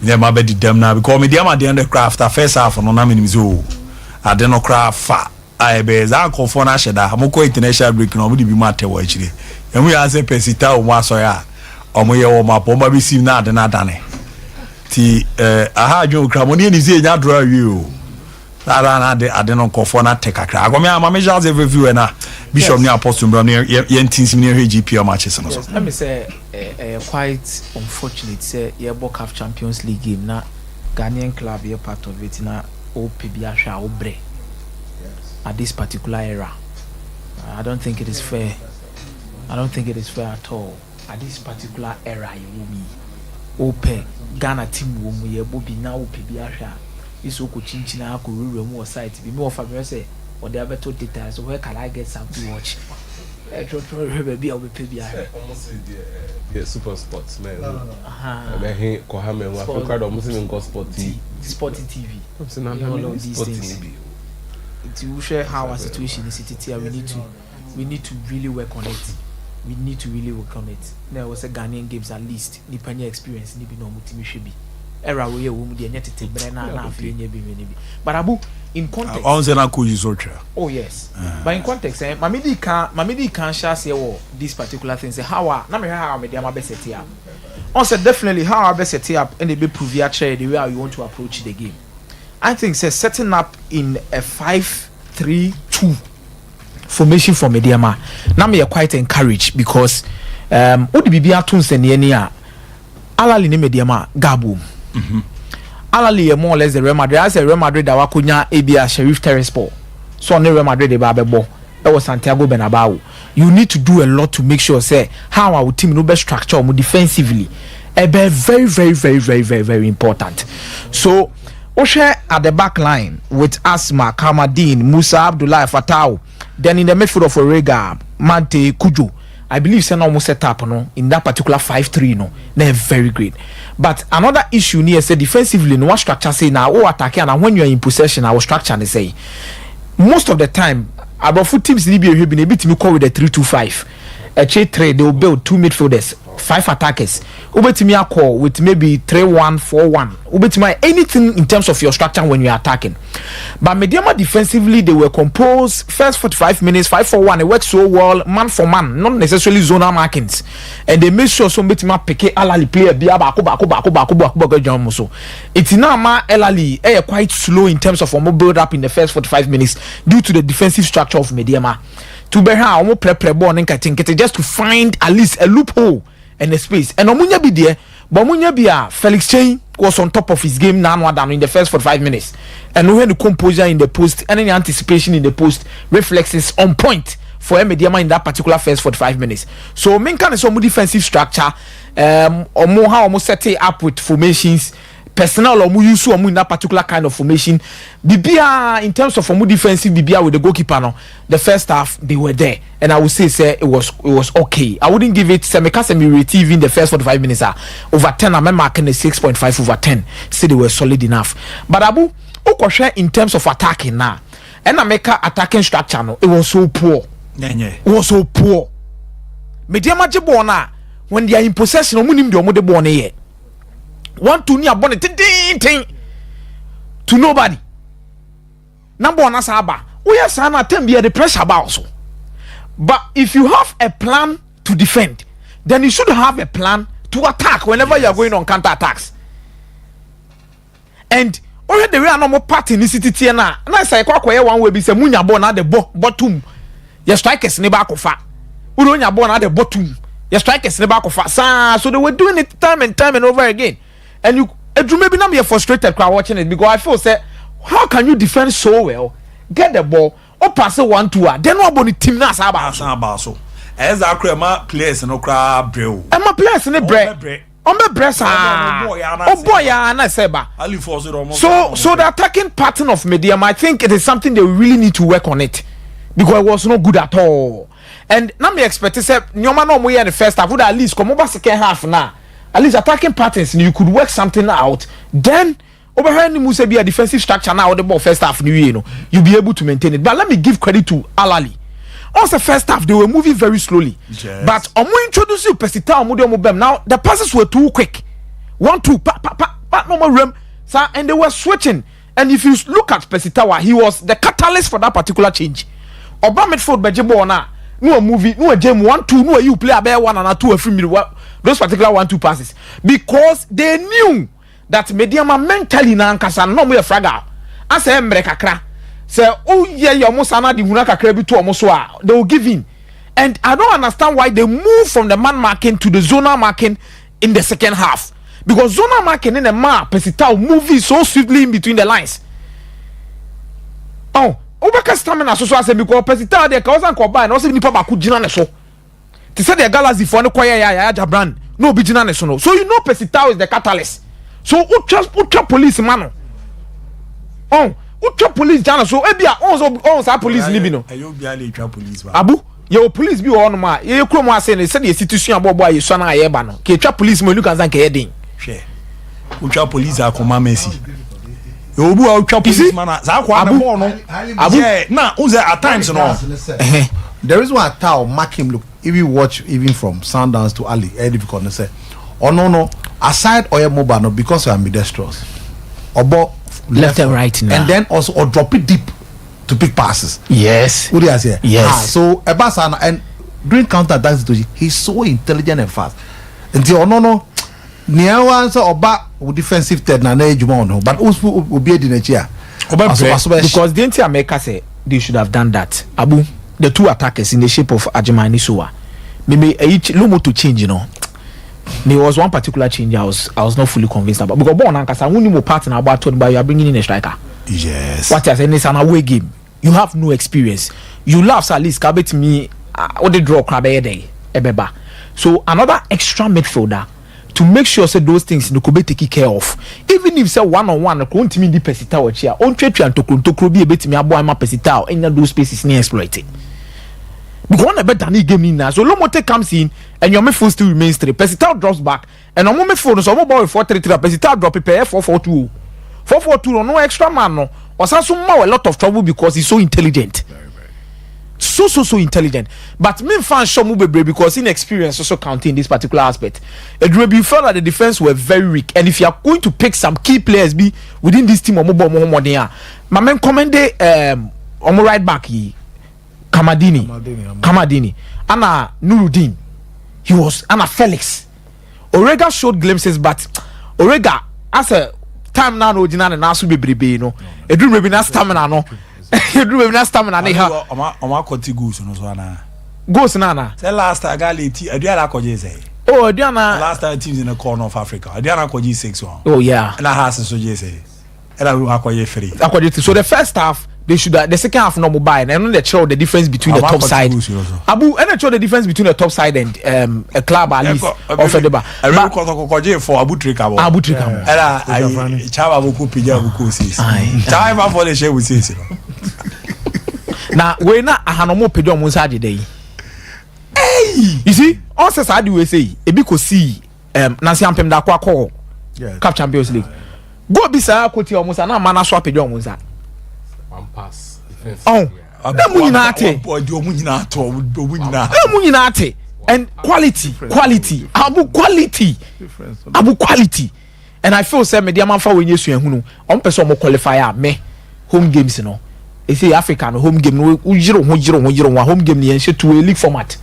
There might be them now because mediama the undercraft a first half on Naminizo. I don't know craft fat. I bears uncle for Nashada. Hamoko international break no would be matter actually. And we answer Pesita or Wasoya. Or Moya or my bomba be seen now than Adane. I had you cramonian is here not draw you. I don't know for not take a crack. I'm measures every view and Bishop near Apostle Brown near Yentins near GPR matches. Let me say, quite unfortunate, say, your Champions League game now. Ghanaian club you're part of it na OPBA obre at this particular era. I don't think it is fair. I don't think it is fair at all. At this particular era, you will be Ghana team will be able to now OPBA. This will change now. Could remove site. Be more favorable. Or the other two details. Where can I get something to watch? Maybe I'll be PBA. Super sports, man. I Kohame was required almost in Sporty TV. All of these things. To share how our situation is here, we need to really work on it. We need to really work on it. There was a Ghanaian games at least. The pioneer experience, ni bi no mutimi shebi. Era we wo de nyetete bre na afie nya bi me bi. But Abu, in context. On say na ko use ocha. Oh yes. But in context, mamidi can share say this particular thing say how na me how me dey am be set up. On said definitely how I be set up and they be prove ya the way you want to approach the game. I think say setting up in a 5-3-2 formation for Mediama. Now me are quite encouraged because odi bibia tunse ne ani a Alali ne Mediama Gabo. Alali more or less the Real Madrid as a Real Madrid that wakonya ebia Sheriff Terrasport. So ne Real Madrid de ba bebo. That was Santiago Bernabeu. You need to do a lot to make sure say how our team no be structure more defensively. Very, very, very, very, very, very important. So Oshe at the back line with Asma, Kamadin, Musa, Abdullah, Fatau. Then in the midfield of Orega, Mante, Kujo. I believe Sen almost set up in that particular 5-3. They're very great. But another issue near say defensively, no structure say now attack and when you're in possession, our structure they say most of the time about foot teams need be been able to call with a 3-2-5. A trade they will build 2 midfielders, 5 attackers. Ubetimi call with maybe 3-1-4-1. Ubetimi anything in terms of your structure when you are attacking. But Mediama defensively they were composed first 45 minutes 5-4-1. It worked so well man for man, not necessarily zonal markings. And they made sure some Betima Peke Alali player be bako so. It's now ma Elali quite slow in terms of build up in the first 45 minutes due to the defensive structure of Mediama. To be how almost prepare ball and just to find at least a loophole and a space. And Omunya be there, but Omunya be Felix Chain was on top of his game now down in the first 45 minutes. And when the composure in the post and any anticipation in the post reflexes on point for Mediama in that particular first 45 minutes. So main kind of some defensive structure, or more how almost set it up with formations. Personnel or use in that particular kind of formation. Bibia in terms of defensive Bibia with the goalkeeper no, the first half they were there and I would say it was okay. I wouldn't give it semi rating in the first 45 minutes over 10. I'm marking a 6.5 over 10. Say they were solid enough. But Abu Okoshe in terms of attacking now and I make attacking structure no, it was so poor. It was so poor. Mediama Jebona when they are in possession omunim de omo de bone here. 1-2 near bonnet to nobody. Number one asaba. We are sana tembi the pressure also. But if you have a plan to defend, then you should have a plan to attack whenever you are going on counter attacks. And already we are no more part in the city na. Na say kwa one way be say munya ball na the bottom. Your strikers ne back of Uronya ball na the bottom. Your strikers ne back of so they were doing it time and over again. And you maybe not be frustrated crowd watching it because I feel say how can you defend so well, get the ball or pass it 1-2 then what about the team na saba so as a crema players no crowd brew and my players in the bread on the breast oh boy na seba so the attacking pattern of Mediama I think it is something they really need to work on it because it was not good at all and now me expect say nyoma no mo here in the first half would at least come over second half now. At least attacking patterns, you could work something out. Then, over here, Musa be a defensive structure now. The ball first half, you'll be able to maintain it. But let me give credit to Alali. Also, first half they were moving very slowly. Yes. But introduce you Pesita now the passes were too quick. 1-2, no more room, sir, and they were switching. And if you look at Pesitawa, he was the catalyst for that particular change. Obama midfield Bejebo na no movie, no a game 1-2, no you play a bear 1 and 2 or 3 minutes. Those particular 1-2 passes because they knew that Mediama mentally na nkasa no mo fragile as embre kakra say oh yeah you almost ana di huna kakra bi to almost so they will give in and I don't understand why they move from the man marking to the zonal marking in the second half because zonal marking in a map Pesitao moving so swiftly in between the lines. Oh, Obaka stamina so as because Pesitao de cause and combine also nipa baku jina ne so. They said the galaxy for no choir ya Jabran no be jina ne so no. So you know Pesitao is the catalyst. So utra police man. Oh, utra police jana so ebia on sa police libi no. Ayo bia le twa police ba. Abu your police bi on ma ye krom ase ne said the situation abobo aye so na aye ba no. Ke twa police mo look as an ke hedin. Hwe. Utra police akoma Messi. You obu a twa police man za kwa na ball no. Abu na unze at times no. There is one towel mark him look if you watch even from Sundowns to Ali difficult to say. Oh no aside oil mobile no because you are ambidextrous. Obo left and right now. And then also or drop it deep to pick passes. Yes. What do you say? Yes. So Ebasana and during counter attack situation he's so intelligent and fast. Until no near one so oba defensive third na ejuma no but also will be in the chair. Because the entire America say they should have done that. Abu the two attackers in the shape of Ajimani Suwa. Maybe each lomo to change, you know. There was one particular change I was not fully convinced about because born and kasa wuni mo partner about told by you are bringing in a striker. Yes. What I say is an away game. You have no experience. You laugh at least kabet me what they draw crab day ebeba. So another extra midfielder to make sure say those things no could be taken care of. Even if say one on one, ko ntimi di pesita wa chia. On twa ntokro bi ebetimi abo ama pesita enya those spaces ni exploit. Because one better than game in now. So Lomote comes in and your midfield still remains 3. Pesita drops back and on midfield so more ball 4-3-3. Pesita drop it 4-4-2. 4-4-2 no extra man no. Osasu a lot of trouble because he's so intelligent. So intelligent. But me fan show mu bebre because inexperience also counting in this particular aspect. You felt that the defense were very weak, and if you are going to pick some key players be within this team my man commended on right back Kamadini Anna Nuruddin he was Anna Felix Orega showed glimpses but Orega as a time now no dinana na so bebrebe no edru maybe na stamina no edru maybe na stamina na ha oma koti goals no so na goals na say last agaleti aduana koje say oh aduana last time teams in the corner of Africa aduana koje 6-1 oh yeah na has so je say era we akoye free so the first half they should the second half no mobile and they show the difference between the top side Abu and they show the difference between the top side and a club at least of the bar I really ko for Abu Trikabo era chaba boku pija boku sis chaba for the share with sis na we na ahanomo pedo mo nsa dey hey you see all says I do we say e bi ko see Nancy Ampem da kwa Cup Champions League go bisa ko ti omo sa na mana so pedo mo nsa one pass oh that munyinate and quality abu quality and I feel say media man fa we nyesu ehunu on person mo qualify me home games no e say Africa no home game no ujiro home game ni enche to a league format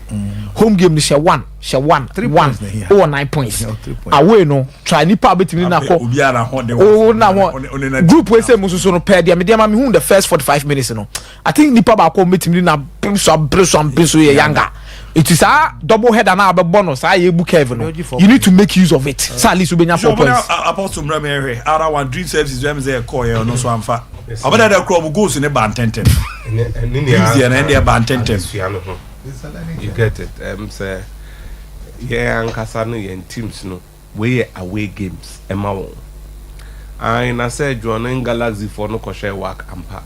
home game ni she 1 or 9 points away no try nipa betimi na ko oh na group we say mususu no pair dia media man me the first 45 minutes no I think nipa ba ko betimi na so ye younger it is a double header na be bonus say ebu curve no you need to make use of it so at least we benya 4 points apostle mreme ara one dream services we say call here no so amfa abada da club goals in bantenten you get it say yeah ankasa no yen teams no we away games ema won na say join Galaxy for no ko share work ampa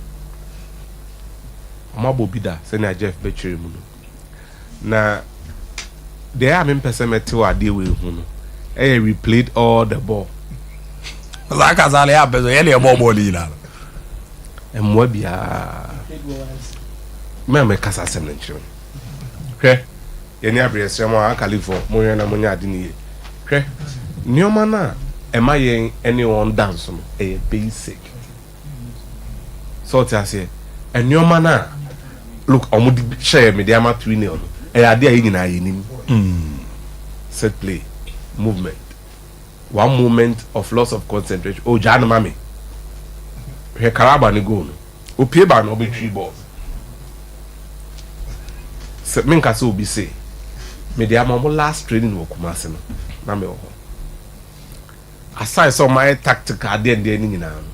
amabobida say na Jeff Betchery mu na they am in percemete wa dey we hu no replayed all the ball like as ale abezo ye le ball ila emwa bia me kasa sem nchiro hwe yeni abrese mo akalifo mo yena mo nya ade ni hwe nioma na ema yen anyone dance no basic so tiase nioma na look omudi share media ma 3 no ade ayi nyina yenim set play movement one moment of loss of concentration o janu mame he karaba ni goal o pie ba no be 3 balls se men ka so bi say media ma mo last training wo Kumasi no na me ho aside some my tactical at the end of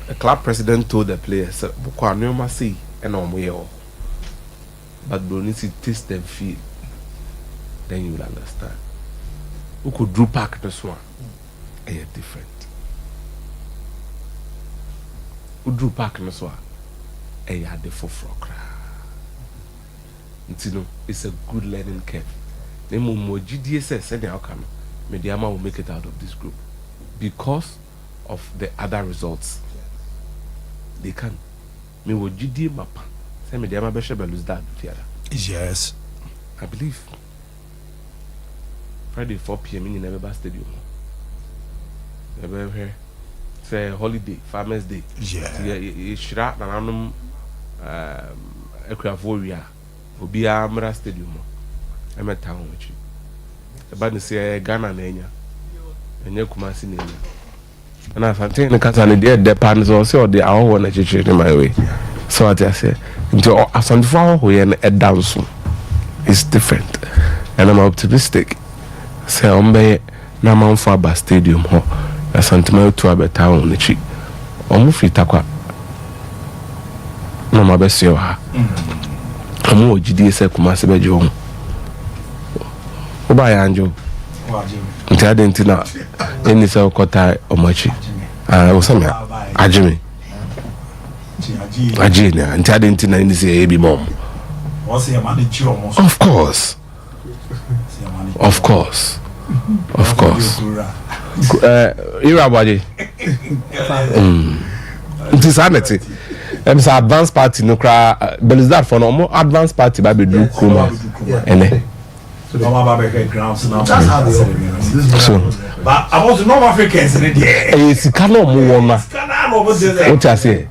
the club president told the players, "Bukwa no ma see and on way all." But don't need to taste them feel. Then you will understand. Who could do pack this one? Different. Who drew pack this one? The forefront. It's a good learning curve. The more GDS said the outcome, Mediama will make it out of this group because of the other results. They can. Me wo GD mapa. Say Mediama be shebe lose that theater. Yes. I believe. Friday 4 p.m. in Nebeba Stadium. Here. Say holiday, Farmers Day. Yeah. You should have an Equavoria. Obia Amra Stadium. I'm at town with you. About to say Ghana Nenya. And you come see Nenya. And I think the Catania the partners also they are all want to in my way. So I say into a sunflower we and dance. It's different. And I'm optimistic. Say Ombe Naman Faba Stadium ho a sentiment to a town on the cheek. Omufitakwa. No my best you are. Amu GDS Kumasi Bejo. Oba Anjo. Nti adenti na eni se okota omachi. Osama Ajimi. Ajina nti adenti na eni se ebi mom. Of course. Of course. Of course. Irabadi. Nti sanity. It's an advanced party no cry Belizard for no more advanced party by do Kuma ene. So that's how they organize. So but about the North Africans in there. Sikano mo wona. What I say?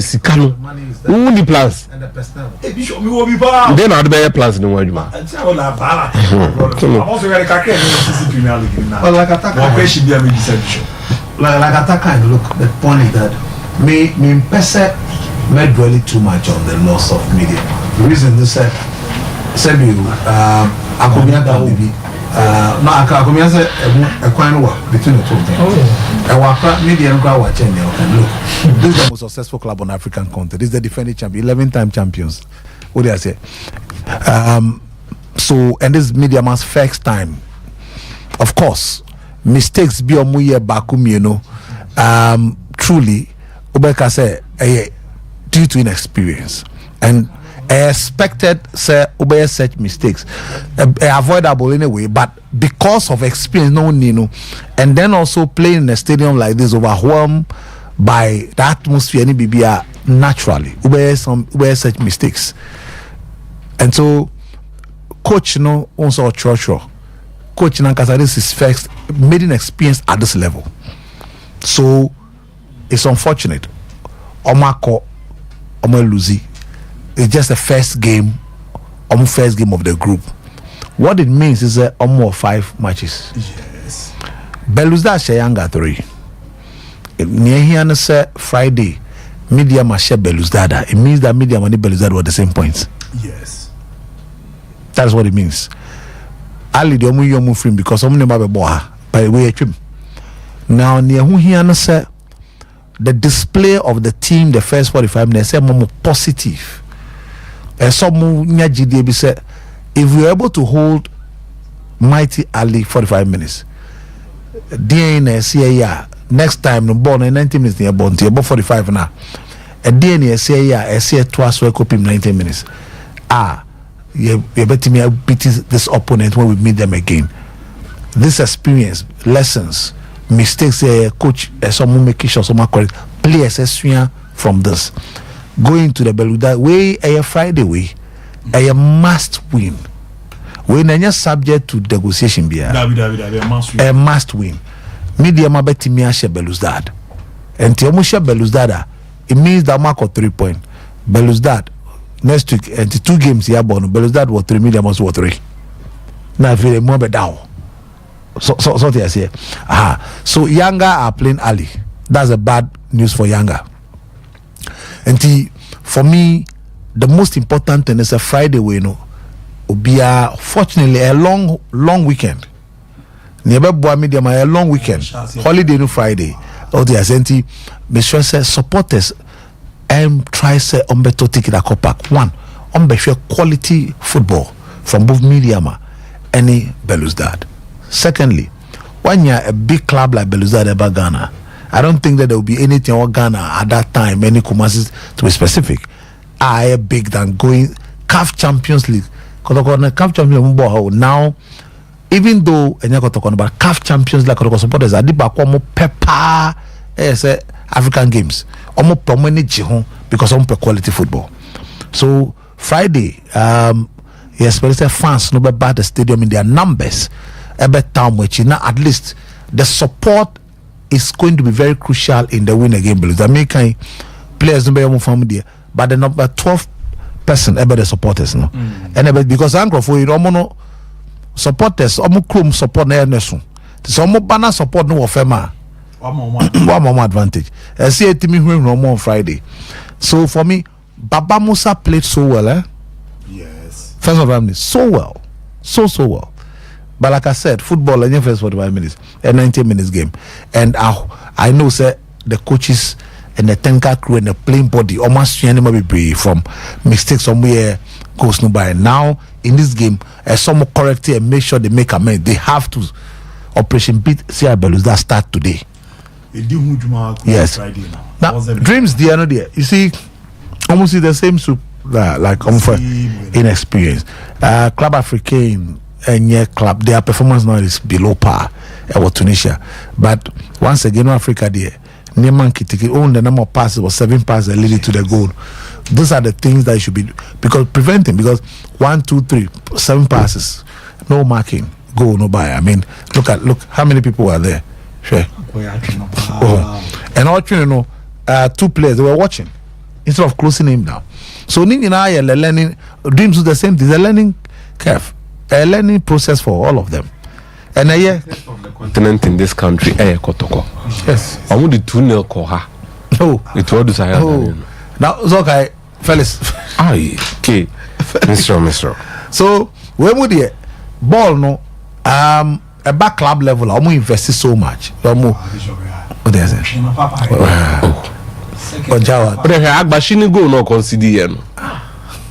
Sikano. Who the plans? And the personnel. Bishop me will be bad. Then I'd be plans no more juma. I'm also very careful in the Premier League now. Well, like attack. What question be a deception? Like attack kind look. The point is that me pese me dwelling too much on the loss of media. The reason they said you akomia da obi no akomia say e kwan no between the two of them. E wa media no kwa watch and look. This is the most successful club on African continent. This is the defending champion, 11-time champions. What do I say? So and this media must first time. Of course, mistakes be omuye bakum, you know. Truly Obeka say due to inexperience and I expected say Obey such mistakes avoidable anyway, but because of experience no Nino and then also playing in a stadium like this overwhelmed by the atmosphere and BBR naturally Obey such mistakes. And so coach no also church coach Nankasa this is first made an experience at this level. So it's unfortunate. Omako Luzi. It's just the first game of the group. What it means is that 5 matches. Yes. Beluzda Shayanga 3. Near here say Friday, media must share Beluzdada. It means that media and Beluzdada were the same points. Yes. That's what it means. Ali the omu free because omu never be boha by the way trim. Now near who here say the display of the team the first 45 minutes say more positive. Some GDB said if we are able to hold Mighty Ali 45 minutes, DNA next time the ball in 90 minutes near bond about 45 now. A DNA say twice we copy 90 minutes. You better me beat this opponent when we meet them again. This experience, lessons, mistakes, coach, someone making sure someone correct, players from this. Going to the Beluda way a Friday way, a must win. When you're subject to negotiation, a must win. Media mabeti miashe Beluzdad. And Tiomusha Beluzdada, it means that mark of 3 points. Beluzdad next week and 2 games here born. Beluzdad was 3 million must was 3. Now if you more down. So they say. So Yanga are playing Ali. That's a bad news for Yanga. And for me, the most important thing is a Friday way, Obia, fortunately, a long weekend. Never boy media my long weekend, holiday no Friday. Oh, the asenti, me sure say supporters try say beto take it a copac. One, share quality football from both Mediama and Belouizdad. Secondly, when you're a big club like Belouizdad about Ghana, I don't think that there will be anything about Ghana at that time, any Kumasi to be specific. I big than going CAF Champions League. Because CAF Champions League now, even though any about CAF Champions League supporters, I did back more pepper African games, almost prominent because of quality football. So Friday, yes, but it's fans no bad the stadium in their numbers. Time which now at least the support is going to be very crucial in the win again. Because the American players no from there, but the number 12 person about the supporters no, and because Anglo for you no supporters, chrome support na nesu. So banner support no ofema. One more advantage. I see a team who on Friday. So for me, Baba Musa played so well, Yes. First of all, so well, so well. But like I said, football in first 45 minutes, a 90 minutes game, and I know sir, the coaches and the tanker crew and the playing body almost be from mistakes somewhere goes no by. Now in this game, some correct and make sure they make amends. They have to operation beat Belouizdad that start today. Yes. Now dreams there no there. You see, almost the same soup like inexperience. Club Africain and club, their performance now is below par with Tunisia. But once again, Africa there, Neman Kitiki own the number of passes was 7 passes leading to the goal. Those are the things that should be preventing because 1, 2, 3, 7 passes, no marking, goal, no buy. I mean, look how many people were there. Sure. And all you know, 2 players they were watching instead of closing him down. So Nini and I are learning dreams do the same thing. They're learning curve. A learning process for all of them. And the continent in this country, Kotoko. Yes. I want the 2-0 Koha. Oh, it was now it's okay, fellas. Aye, okay, Mr. So when we the ball no, a back club level, I'm invested so much. What is it? Ojawa. But Agbashini go no consider yen.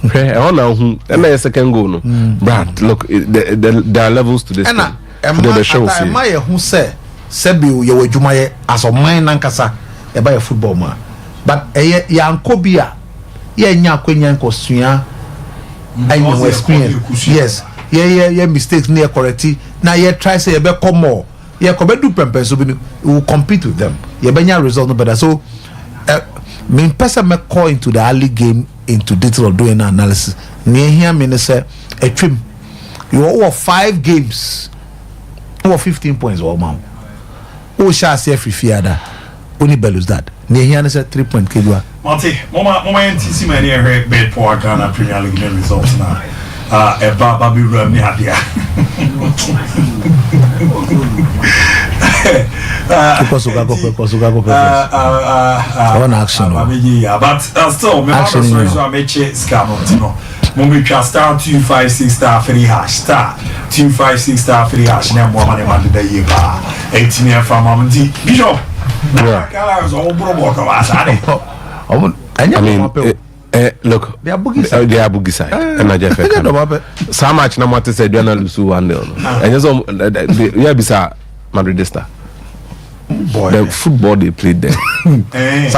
Okay, I know who. And the second goal no. Brad, look, there are levels to this. The show. My who say Sebi you Jumaye as a mine nankasa by a football man. But Yankobia, nya kwenyan kosuya and you experience. Yes. Yeah, mistakes near correcti. Now you try say be come more. Yeah, come do pempe so we will compete with them. Yeah, benya result no better. So me person me call into the early game into detail of doing analysis. Near here me say a trim. You over 5 games. Over 15 points or man. Oh, shall say free fiada. Only Belouizdad. Near here is a 3-point kidwa. Monty, Mama NTC many a bed for Ghana Premier League results now. A Baby Rami Hadia. One action. But still, I may check scam. Mummy star 256 star 3 hash star 256 star 3 hash. Now more money man the year. 18 year from Mamdi Bishop. I mean, look, they are boogie side. And I just so much no matter said, Diana Lusu 1-0. And just yeah, bisa Madridista. Boy, the football they played there. If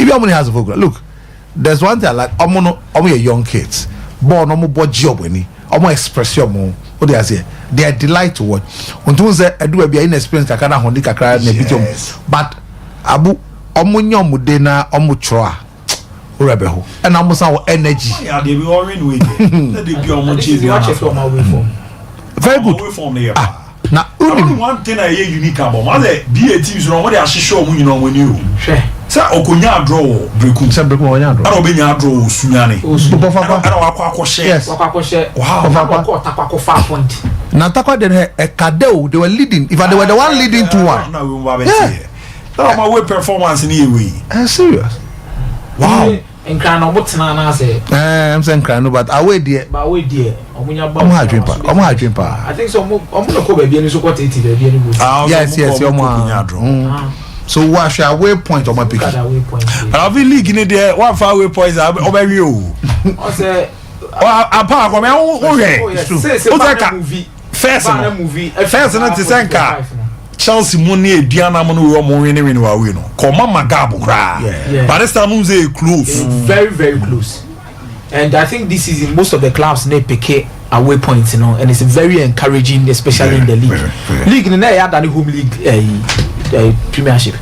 your money has a program, look, there's one thing I like. I'm young kids. Born, I'm more job when he. I'm expression more. What they say, they are delight to watch. Until say, I do a be inexperienced. I can't hold it. I can't. But Abu, I'm mudena, I'm mutra. Rebel, and I'm our energy. Yeah, they be all in with it. They be almost very good. Now, only one thing I hear unique about mother be a team's wrong. What they are show you know when you say Okunya draw Breku, I don't be your draw Sunyani. Yes, Nataka then a Cadeo, they were leading. If they were the one leading to 1, That my way performance in here we. Serious. Wow. And crying on what's na say. I'm saying crying, but away dear. But away dear. I'm drink pa. I think so. I'm gonna go baby and so what 80 baby and yes, so what should away point on my pick? I've been leaking in there. One far away points. Over you. I say. Apart from me, first not to send car. Chelsea money Diana Manu winning we no. Come on Magabu cry. But this time we close. Very, very close. And I think this is in most of the clubs they pick away points, and it's very encouraging, especially in the league. League in the than the home league premiership.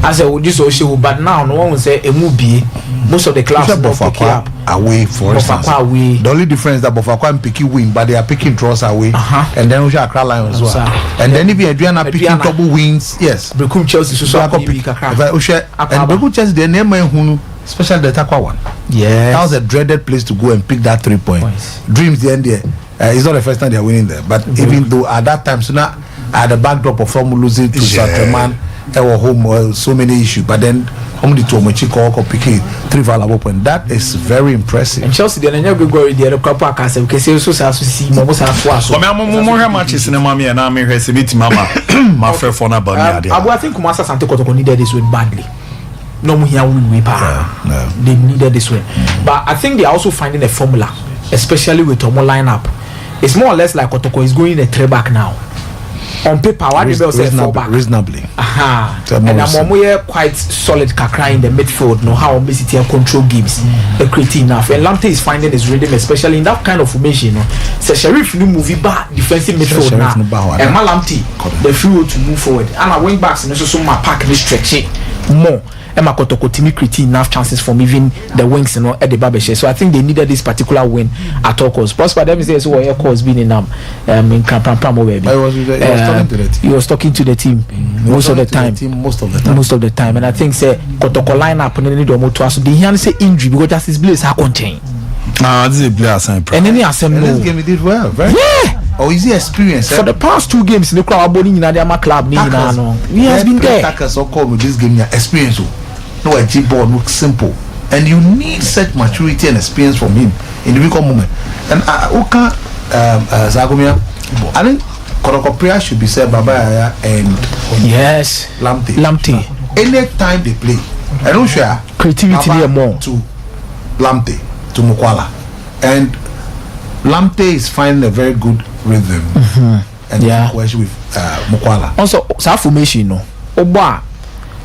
As I would just also, but now no one will say a movie. Most of the clubs pick up away for instance. The only difference that Bofakwa and Piki win, but they are picking draws away, and then we shall cry Lions as well. And then if Adriana picking double wins, yes. Bekum Chelsea so and Bekum Chelsea the name Hunu, especially the Takwa one. Yeah, that was a dreaded place to go and pick that 3 points. Dreams the end there. It's not the first time they are winning there, but even though at that time, so now at the backdrop of from losing to Saint-Germain. Our home so many issues, but then only to Mochiko picking 3 valuable points. That is very impressive. And Chelsea, then you go the Copa Castle because you also see Momos and Fuas. More matches in a mommy and I'm here to meet Mama. My friend for Nabania. I think Kumasa Santo needed this win badly. No more here win power. They needed this win, but I think they are also finding a formula, especially with Tomo lineup. It's more or less like Kotoko is going a 3-back now. On paper, what do you say 4-back? Reasonably. And I'm quite solid kakra in the midfield. Know how basically control games. Creating enough. And Lamptey is finding his rhythm, especially in that kind of formation. So Sheriff new movie back defensive midfield now. And Lamptey, the free to move forward. And I went back and also my pack this stretch more. And Makotoko Timi creating enough chances from even the wings at the Babeshe. So I think they needed this particular win at all costs. Plus, by them says what your cause been in Krampam baby. He was talking to the team most of the time. And I think say Kotoko line up and then need to so the hand say injury because just his blades are contained. This is a player sign. And then he has some this game he did well, right? Yeah. Or is he experienced? For the past 2 games in the crowd bowling in the club, he has been there. Attackers so called with this game experience. No, a G-ball looks simple, and you need such maturity and experience from him in the weekend moment. And Zagomia, I think Korokopria should be said Babaya and yes, Lamptey. Anytime they play, I don't share creativity more to Lamptey to Mukwala, and Lamptey is finding a very good rhythm. And with Mukwala. Also, that formation, Oba.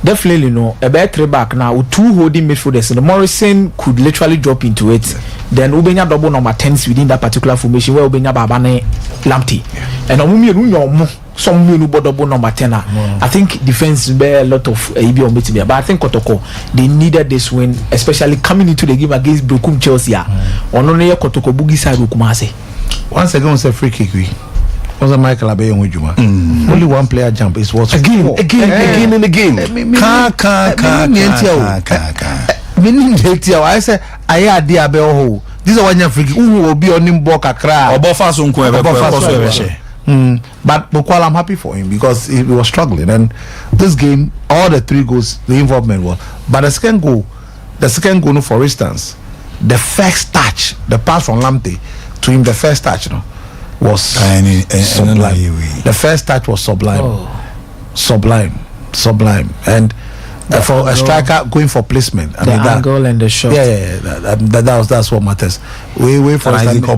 Definitely no. A better 3-back now with 2 holding midfielders. And Morrison could literally drop into it. Then Ubenya double number 10s within that particular formation where Ubenya Babane Lamptey. And some double number 10. I think defense bear a lot of ABO meeting. But I think Kotoko they needed this win, especially coming into the game against Bekum Chelsea. Only Kotoko Bugi side Kumase. Once again, it's a free kick. Was a Michael Abe and Wijuma. Only one player jump. It was again and again. I said, I had the Abe. This is one free who will be on him Boka cry or Bofas. But Mukwala, I'm happy for him because he was struggling. And this game, all the 3 goals, the involvement was. But the second goal, for instance, the first touch, the pass from Lamptey to him, the first touch, was sublime. The first touch was sublime, and for a striker going for placement, I mean, angle and the shot. That's what matters. We for instance, he need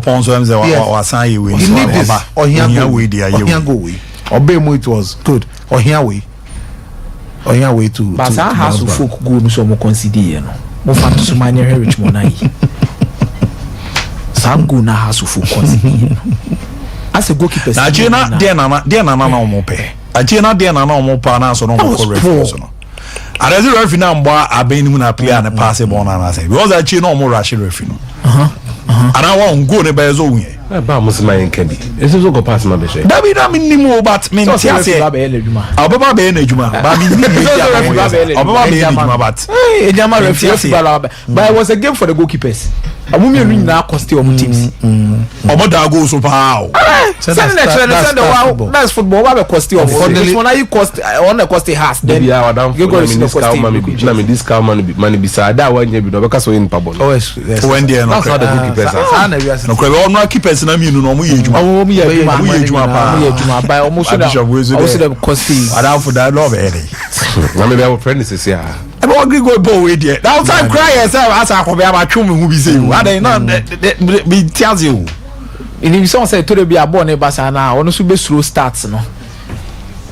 this or it was good or here we to. But I have to folk go so mo consider mo fan to many rich money. Some go na has to folk consider. As a goalkeeper, Ajena Diana Mope. Ajena Diana Mopa na so no correct. I ready referee now mba abeni na player and pass ball na say because Ajena no more rush referee no. And I want go ne be zo wen. Ba musima yen kebi. Ese so go pass ma be share. Dabi na minimo but me ti ase. Obaba be na ejuma. Ba mi ni Obaba be na ejuma but. Ejama referee but it was a game for the goalkeepers. Amu me nyina cost omo teams. Omo da go so pa. Send that's football. What cost omo? This one you cost on the cost has. Then you are down. You go to discount money. Discount money beside that one you be no because we in pabon. Oh yes. When there no. That's how the goalkeepers are. No crave all no keepers na me no mo yejuma. Oh me yejuma pa. Me yejuma by almost the cost. I don't for that love any. Na me be our friend is here. I don't agree go ball with there. That time cry yourself as I come be about chum who be say you. I dey not be tells you. In the song say to be a born Barca now, ono so be slow starts no.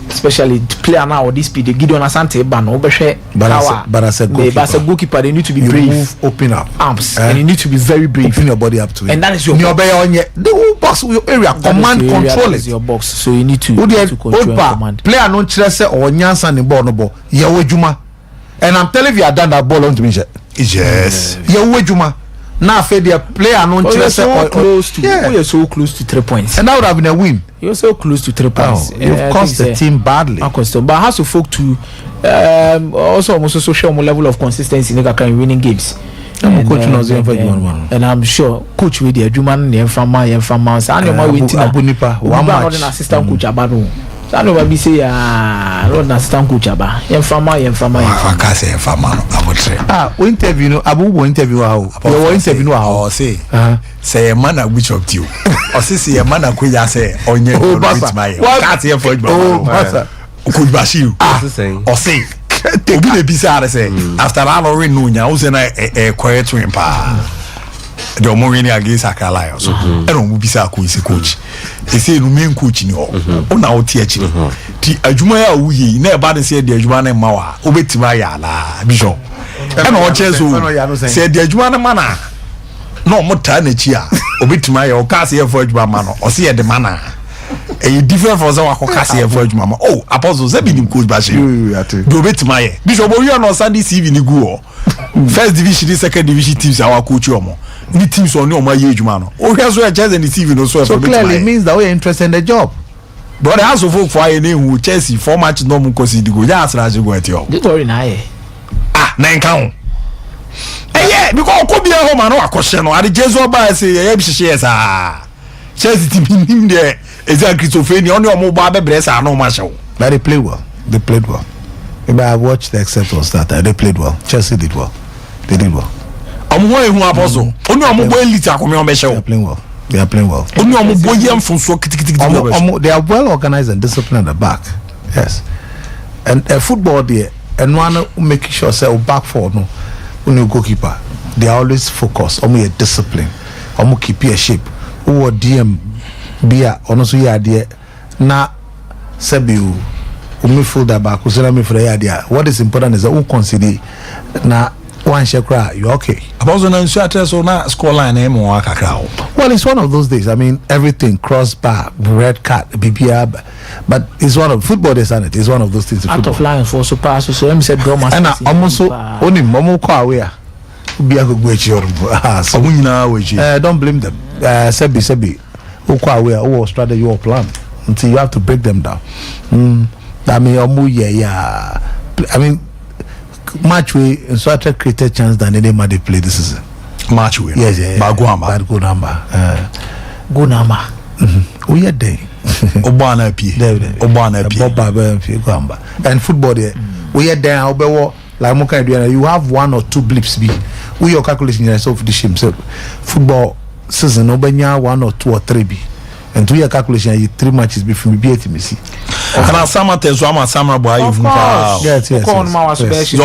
Especially player now with this speed, Gideon Asante ban obehwe power. But as a goalkeeper, they need to be brave. Move, open up arms, and you need to be very brave. Open your body up to it. And that is your box. The whole box, your area, command, control it. Your box, so you need to control command. Player no chese or nyansa ni ball no ball. Yawo juma. And I'm telling you, I done that ball on to me. Yes. Yawo juma. Now, the player no chese or close to. You're so close to 3 points, and that would have been a win. You're so close to 3 points. You've cost the team badly. But has to folk to also almost so show more level of consistency in the winning games. And I'm sure coach with the Juman and from my and my winter Abunipa one match assistant coach Abano. I know what we say not assistant coach Aba. From my I can't say I would say. Interview no Abu interview how. You interview how say a man a which of you. Or say a man a kuya say on your my can't say for could Bashir or say obi dey bisa say after all already know nya wo say na a quiet win pa the Mourinho against Akala so e no mu bisa ko isi coach e say no main coach ni o na o tie chi ti adwuma ya wo yi na e ba de say de adwuma na ma wa obetima ya la bishop e na o che so say de adwuma na mana no mo ta na chi a obetima ya o ka say for adwuma ma no o say de mana a different for some Caucasian for mama. Oh, Apostle Zebin coach Bashi. Do bet my Bishop Boyan on Sunday CV ni go. First division, second division teams our coach yomo. Ni teams on your my age man. Oh, here's where Chelsea and the TV no so clearly means that we're interested in the job. But the house of folk for a name who Chelsea 4 matches no more consider go. That's right, you go at you. Don't worry now. Nine count. Yeah, because could be a home and no question. I the Jesus by say, yes, Chelsea team him there. Exactly, Christopher. Only on mobile breast are no match. But they played well. They played well. Maybe I watched the except was that they played well. Chelsea did well. They did well. I'm going who Apostle. Only on mobile little come on show. They are playing well. They are playing well. Only on mobile from so they are well organized and disciplined at the back. Yes. And football there and one making sure say back forward no when you goalkeeper. They are always focused. Only discipline. Only keep your shape. Who DM Bia ono so ya de na sabiu midfielder back so na midfielder ya de what is important is that we consider na one shekra you okay about so na nsu atres so na score line na mo akakra. Well, it's one of those days. I mean, everything crossbar, red card, BPR, but it's one of football is sanity. It's one of those things. Out of line for so pass so em said drama and almost only momo kwa aware be a go so don't blame them. Sebi or strategy or plan until you have to break them down. I mean, match way so I created chance than any man they play this season. Match way. Yes, bad good number. Good number. We are there. Obana P. Obana P. And football there. We are there. Like you have 1 or 2 blips. We are calculating yourself the shame. So football season obenya 1 or 2 or 3 be and 2 year calculation 3 matches before we beat me see kana sama tezo ama sama boy you fa yes so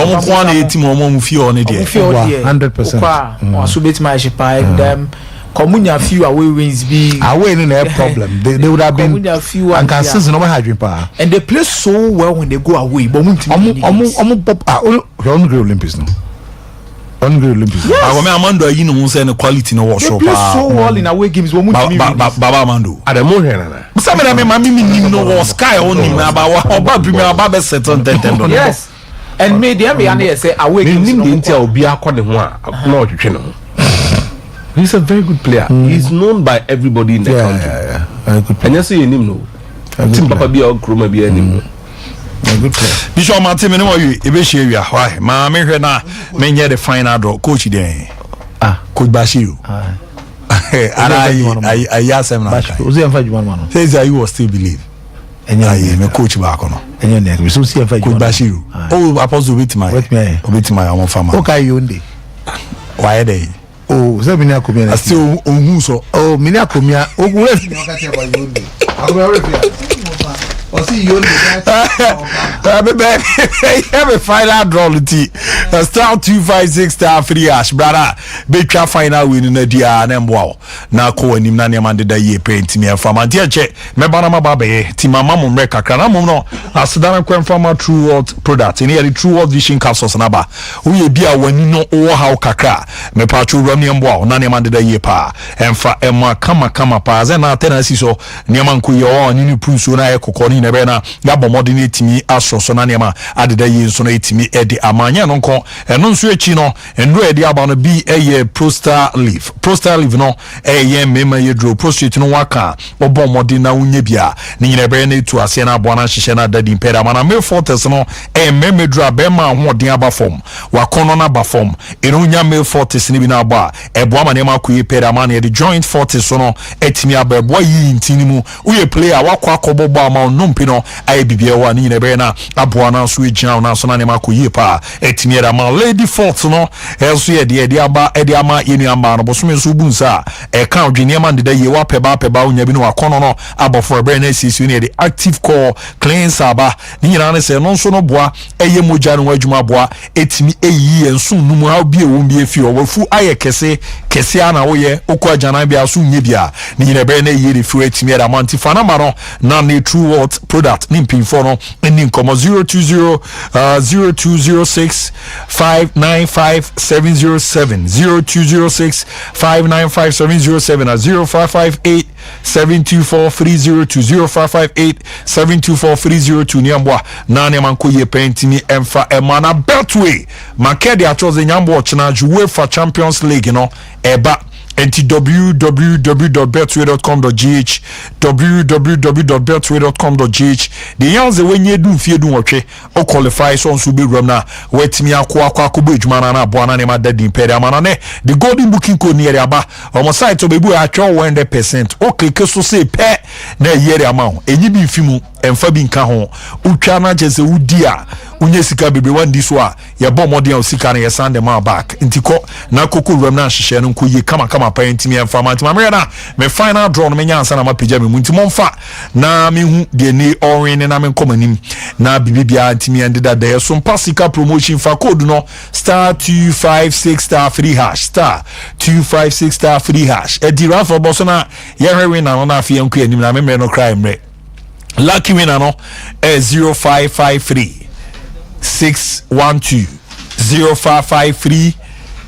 mo kwa na team mo mo fi on there 100% kwa so bet my shipa them komunya few away wins be away no problem they would have been and can season no had pa and they play so well when they go away but Olympics no Olympics. I mean, Amando, you know, saying the quality no workshop. They play so well in away games. Baba Amando. At the moment, some of them, Mammy, no sky only about Premier Baba set on $10. Yes, and made them say away games. He's a very good player. He's known by everybody in the country. And you see him no. Team Papa be or Chroma be anymore. Good player. Bishop Martin, you be share why. Ma me hwe na me nye the final draw coach there. Coach Coach Bashiru. I asked him now. Says I will still believe. And I coach back on. And your neck, we so see if I could Bashiru. Oh, Apostle with my own family. Okay, you only. Why are they? Oh, Zabina Kumia still Umuso. Oh, Mina Kumia. Oh, or see you have a final draw star 256 star 3 hash brother betwa final win na dia na mboa na ko anim na nema de da ye paint me from antia che me bana mababe ti mama mo mre kakra na mo no asedana kwen from True World product ni ya True World Vision capsules na ba wo ye bia wani no wo ha kakra me pa chu ram ne mboa na nema de da ye pa emfa ema kama pa ze na tenancy so nema nko ye o ni proof so na ye kokoni na be na ya bomodi ni timi asoso na nema adeda yi nso na etimi edi amanya no nko eno nso echi no endo edi aba no bi eye prostar leaf no eye mema ye dro prostate no waka obomodi na unye bia ni nyina be na etu ase na abo na hihye na dadi impera mana me fortes no meme dro be ma hoden aba form wakono na aba form eno nya me fortes ni bi na aba ebo ama nema kuye pera mana ye joint fortes so no etimi aba ebo yi ntini mu uye player wakwa kobobo ama nompi no aye bibia wa ni nyina be na abo na so ejina na so na nema kuye pa etimi era ma lady fort no eso ye de aba ede ama yenu amba no boso me so bunsa e kan odwene ma ndeda ye wa peba onya bi no wakono no abofo ebe na sisi ne de active core cleanser aba ni nyina ne se no so no boa eye moja no adwuma boa etimi eyi enso numu ha bi ewo bi efi o wafu aye kese ana wo ye okwa agana bia so nye bia ni nyina be na ye de fu etimi era manti fana ma no na ne True World product ni mpinfo no ni nkomo 020 0206 595 707 0206 595 707 at 0558 724 302 0558 724 302 nyambwa nane manko ye pentimi emfa emana Betway makedi achoze nyambwa china UEFA Champions League no eba enti www.betway.com.gh www.betway.com.gh the yanze wenye du fie du wotwe o qualify so nso be ram na wetimi akwa be djuma na abo na ne ma dadi imperial mana ne the golden booking code ne aba o site obebu atwa 100% o click so say pe na yere ama enyi bi fimu emfa bi nka ho utwa na chese udi a unye sika bebe wandi so a ye bo modern sika na ye sand them back ntiko na koko ram na hihye no nko ye kama pa ntimi emfa ma ntimi na me final draw no menya ansa na mapija me ntimo mfa na me hu de ni orin na me komanim na bibibia ntimi endeda de Sompa sika promotion fa code no star 256 star 3 hash star 256 star 3 hash e di rafa boso na ye hwe na no na afie nko anim na me no cry mre lucky winner no 0553 612 0553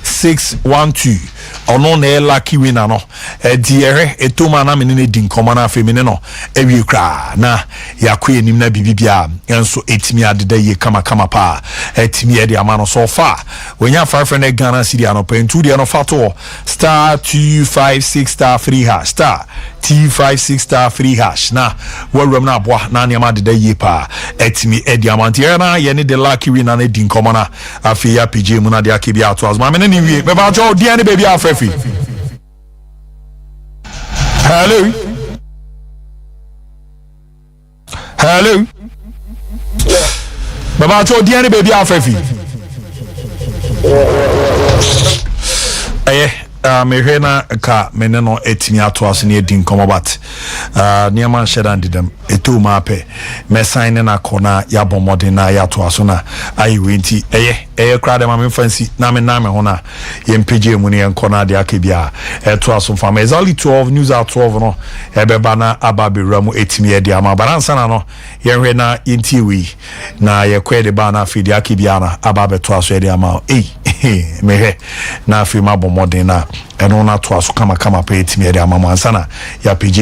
612 ono na lucky winner no diere etoma na me ne din koma na afemine no ewie kra na yakwe nim na bibibia enso etimi adeda ye kama pa etimi e de amano so far wenya 500 Ghana cedi anopa ntu de no fato star 256 star 3 hash star 256 star 3 hash na warum na aboa na ne ma adeda ye pa etimi e de amantie na ye ne de lucky winner na din koma na afi ya pj mu na de akibia ato azma me ne wie be ba jo dia ne baby afa. Hello. Baba cho diane baby afefi. Me hwena ka mene no etimi ato ase ne edin komobat niam sheda ndidam eto ma pe me sign na kona ya bomode na ya to aso na ayi wenti kra de ma me fancy na me ho na ye mpege mu ne enkona de akebia eto aso fam exactly 12 news at 12 no ebeba na ababe ramu etimi e de ama baransa na no ye hwena yenti wi na ye kwede ba na afidi akebia na ababe to aso e de ama mehe na afi ma bomode na eno na to aso kama pa etimi e de ama mansana ya pg